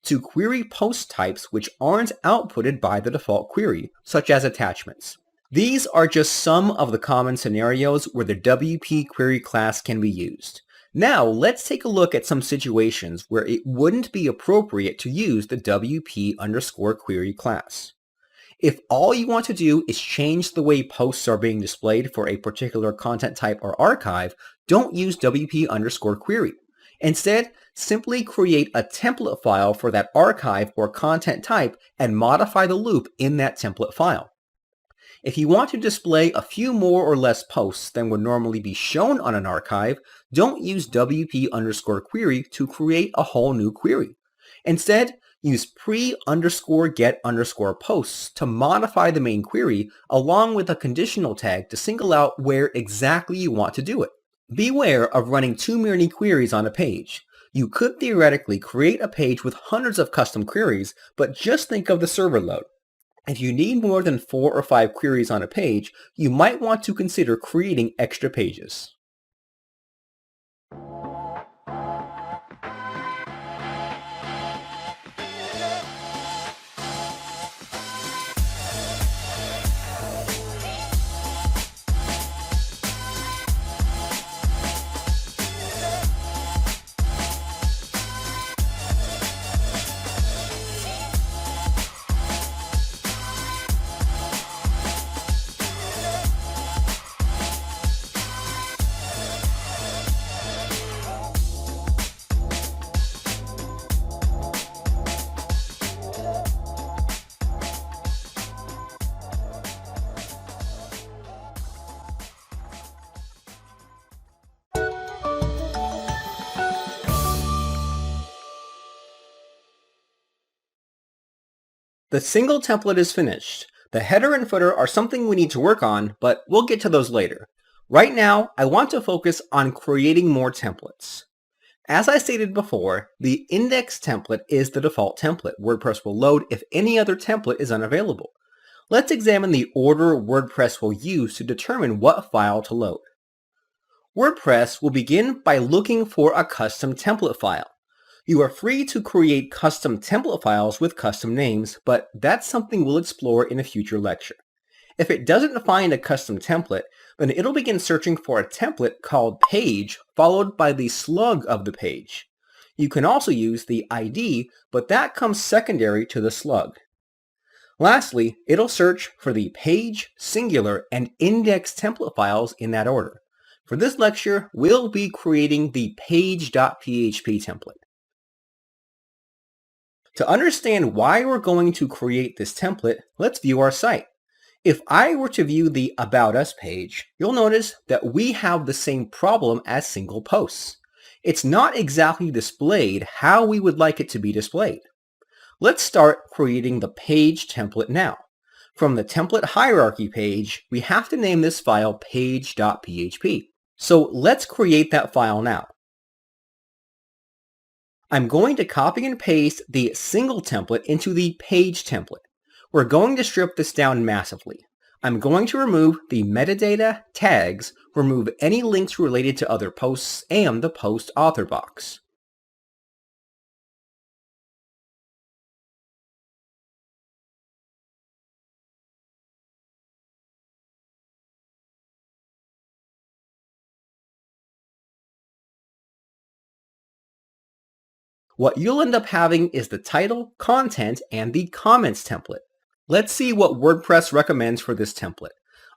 To query post types which aren't outputted by the default query, such as attachments. These are just some of the common scenarios where the WP query class can be used. Now let's take a look at some situations where it wouldn't be appropriate to use the WP_query class. If all you want to do is change the way posts are being displayed for a particular content type or archive, don't use WP_query. Instead, simply create a template file for that archive or content type and modify the loop in that template file. If you want to display a few more or less posts than would normally be shown on an archive, don't use WP_query to create a whole new query. Instead, use pre_get_posts to modify the main query along with a conditional tag to single out where exactly you want to do it. Beware of running too many queries on a page. You could theoretically create a page with hundreds of custom queries, but just think of the server load. If you need more than 4 or 5 queries on a page, you might want to consider creating extra pages. The single template is finished. The header and footer are something we need to work on, but we'll get to those later. Right now, I want to focus on creating more templates. As I stated before, the index template is the default template WordPress will load if any other template is unavailable. Let's examine the order WordPress will use to determine what file to load. WordPress will begin by looking for a custom template file. You are free to create custom template files with custom names, but that's something we'll explore in a future lecture. If it doesn't find a custom template, then it'll begin searching for a template called page, followed by the slug of the page. You can also use the ID, but that comes secondary to the slug. Lastly, it'll search for the page, singular, and index template files in that order. For this lecture, we'll be creating the page.php template. To understand why we're going to create this template, let's view our site. If I were to view the About Us page, you'll notice that we have the same problem as single posts. It's not exactly displayed how we would like it to be displayed. Let's start creating the page template now. From the template hierarchy page, we have to name this file page.php. So let's create that file now. I'm going to copy and paste the single template into the page template. We're going to strip this down massively. I'm going to remove the metadata, tags, remove any links related to other posts, and the post author box. What you'll end up having is the title, content, and the comments template. Let's see what WordPress recommends for this template.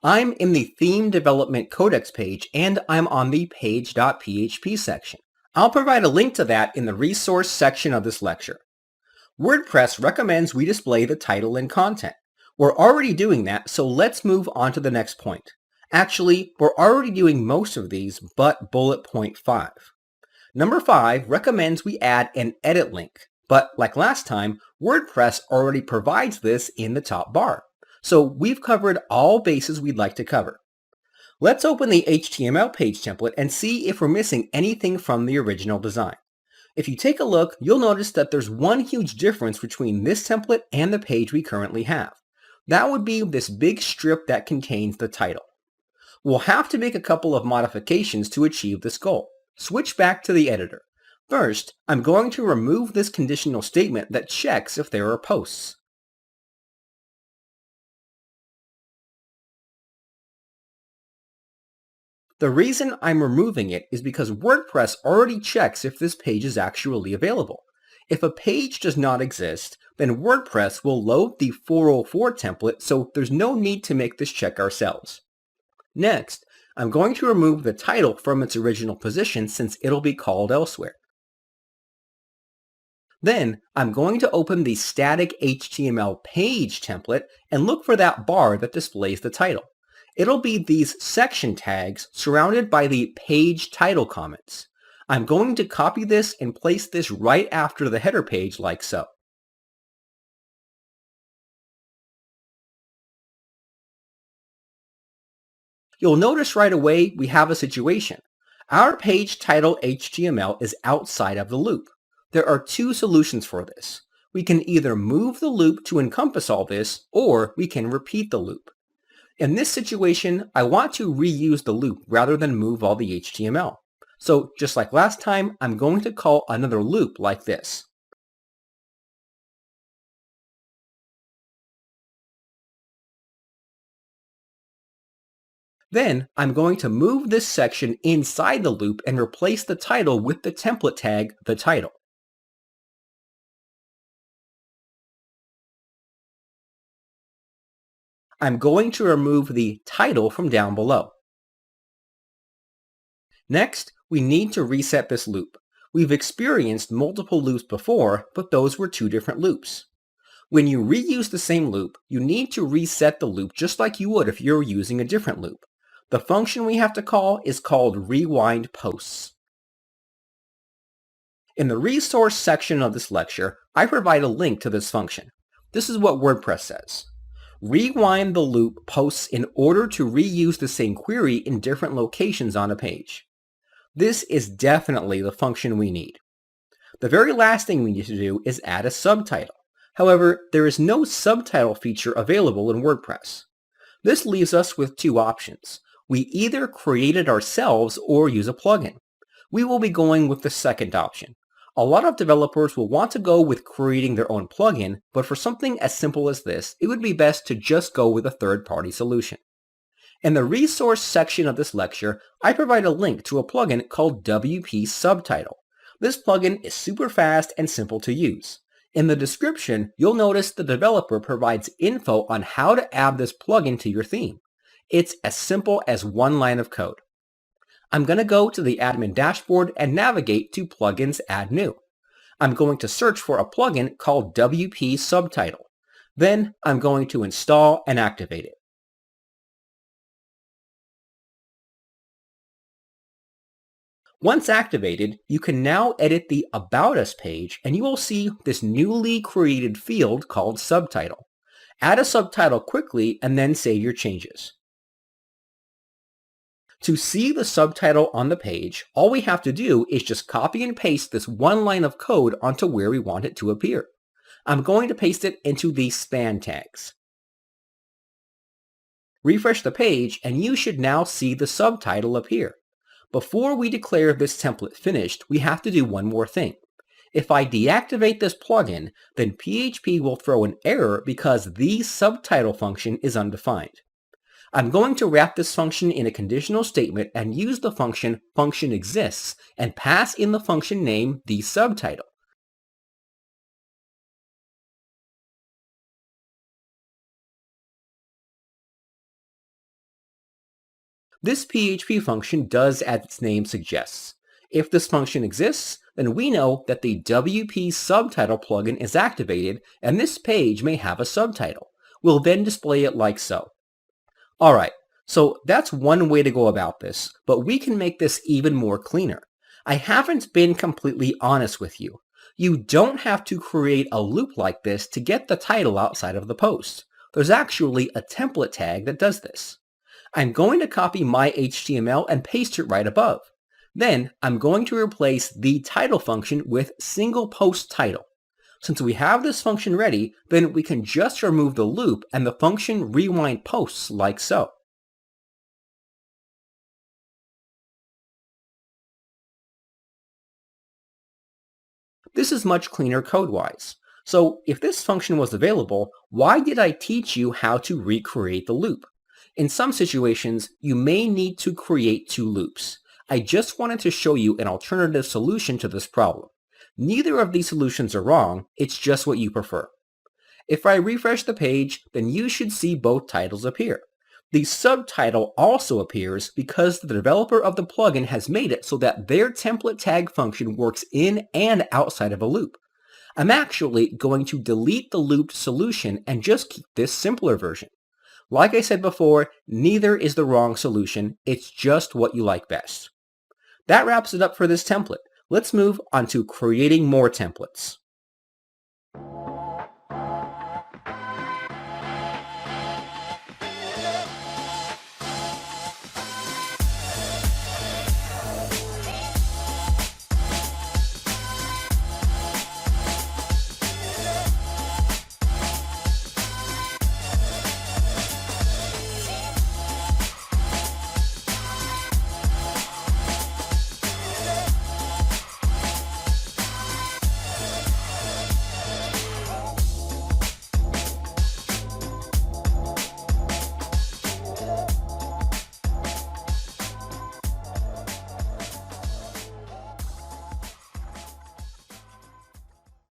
I'm in the Theme Development Codex page, and I'm on the page.php section. I'll provide a link to that in the resource section of this lecture. WordPress recommends we display the title and content. We're already doing that, so let's move on to the next point. Actually, we're already doing most of these, but bullet point 5. Number 5 recommends we add an edit link, but like last time, WordPress already provides this in the top bar. So we've covered all bases we'd like to cover. Let's open the HTML page template and see if we're missing anything from the original design. If you take a look, you'll notice that there's one huge difference between this template and the page we currently have. That would be this big strip that contains the title. We'll have to make a couple of modifications to achieve this goal. Switch back to the editor. First, I'm going to remove this conditional statement that checks if there are posts. The reason I'm removing it is because WordPress already checks if this page is actually available. If a page does not exist, then WordPress will load the 404 template, so there's no need to make this check ourselves. Next, I'm going to remove the title from its original position since it'll be called elsewhere. Then, I'm going to open the static HTML page template and look for that bar that displays the title. It'll be these section tags surrounded by the page title comments. I'm going to copy this and place this right after the header page like so. You'll notice right away we have a situation. Our page title HTML is outside of the loop. There are two solutions for this. We can either move the loop to encompass all this, or we can repeat the loop. In this situation, I want to reuse the loop rather than move all the HTML. So just like last time, I'm going to call another loop like this. Then I'm going to move this section inside the loop and replace the title with the template tag, the title. I'm going to remove the title from down below. Next, we need to reset this loop. We've experienced multiple loops before, but those were two different loops. When you reuse the same loop, you need to reset the loop just like you would if you were using a different loop. The function we have to call is called rewind posts. In the resource section of this lecture, I provide a link to this function. This is what WordPress says. Rewind the loop posts in order to reuse the same query in different locations on a page. This is definitely the function we need. The very last thing we need to do is add a subtitle. However, there is no subtitle feature available in WordPress. This leaves us with two options. We either create it ourselves or use a plugin. We will be going with the second option. A lot of developers will want to go with creating their own plugin, but for something as simple as this, it would be best to just go with a third-party solution. In the resource section of this lecture, I provide a link to a plugin called WP Subtitle. This plugin is super fast and simple to use. In the description, you'll notice the developer provides info on how to add this plugin to your theme. It's as simple as one line of code. I'm going to go to the admin dashboard and navigate to Plugins Add New. I'm going to search for a plugin called WP Subtitle. Then I'm going to install and activate it. Once activated, you can now edit the About Us page and you will see this newly created field called Subtitle. Add a subtitle quickly and then save your changes. To see the subtitle on the page, all we have to do is just copy and paste this one line of code onto where we want it to appear. I'm going to paste it into the span tags. Refresh the page and you should now see the subtitle appear. Before we declare this template finished, we have to do one more thing. If I deactivate this plugin, then PHP will throw an error because the subtitle function is undefined. I'm going to wrap this function in a conditional statement and use the function functionExists and pass in the function name the subtitle. This PHP function does as its name suggests. If this function exists, then we know that the WP Subtitle plugin is activated and this page may have a subtitle. We'll then display it like so. Alright, so that's one way to go about this, but we can make this even more cleaner. I haven't been completely honest with you. You don't have to create a loop like this to get the title outside of the post. There's actually a template tag that does this. I'm going to copy my HTML and paste it right above. Then I'm going to replace the title function with single post title. Since we have this function ready, then we can just remove the loop and the function rewind posts like so. This is much cleaner code-wise. So if this function was available, why did I teach you how to recreate the loop? In some situations, you may need to create two loops. I just wanted to show you an alternative solution to this problem. Neither of these solutions are wrong, it's just what you prefer. If I refresh the page, then you should see both titles appear. The subtitle also appears because the developer of the plugin has made it so that their template tag function works in and outside of a loop. I'm actually going to delete the looped solution and just keep this simpler version. Like I said before, neither is the wrong solution, it's just what you like best. That wraps it up for this template. Let's move on to creating more templates.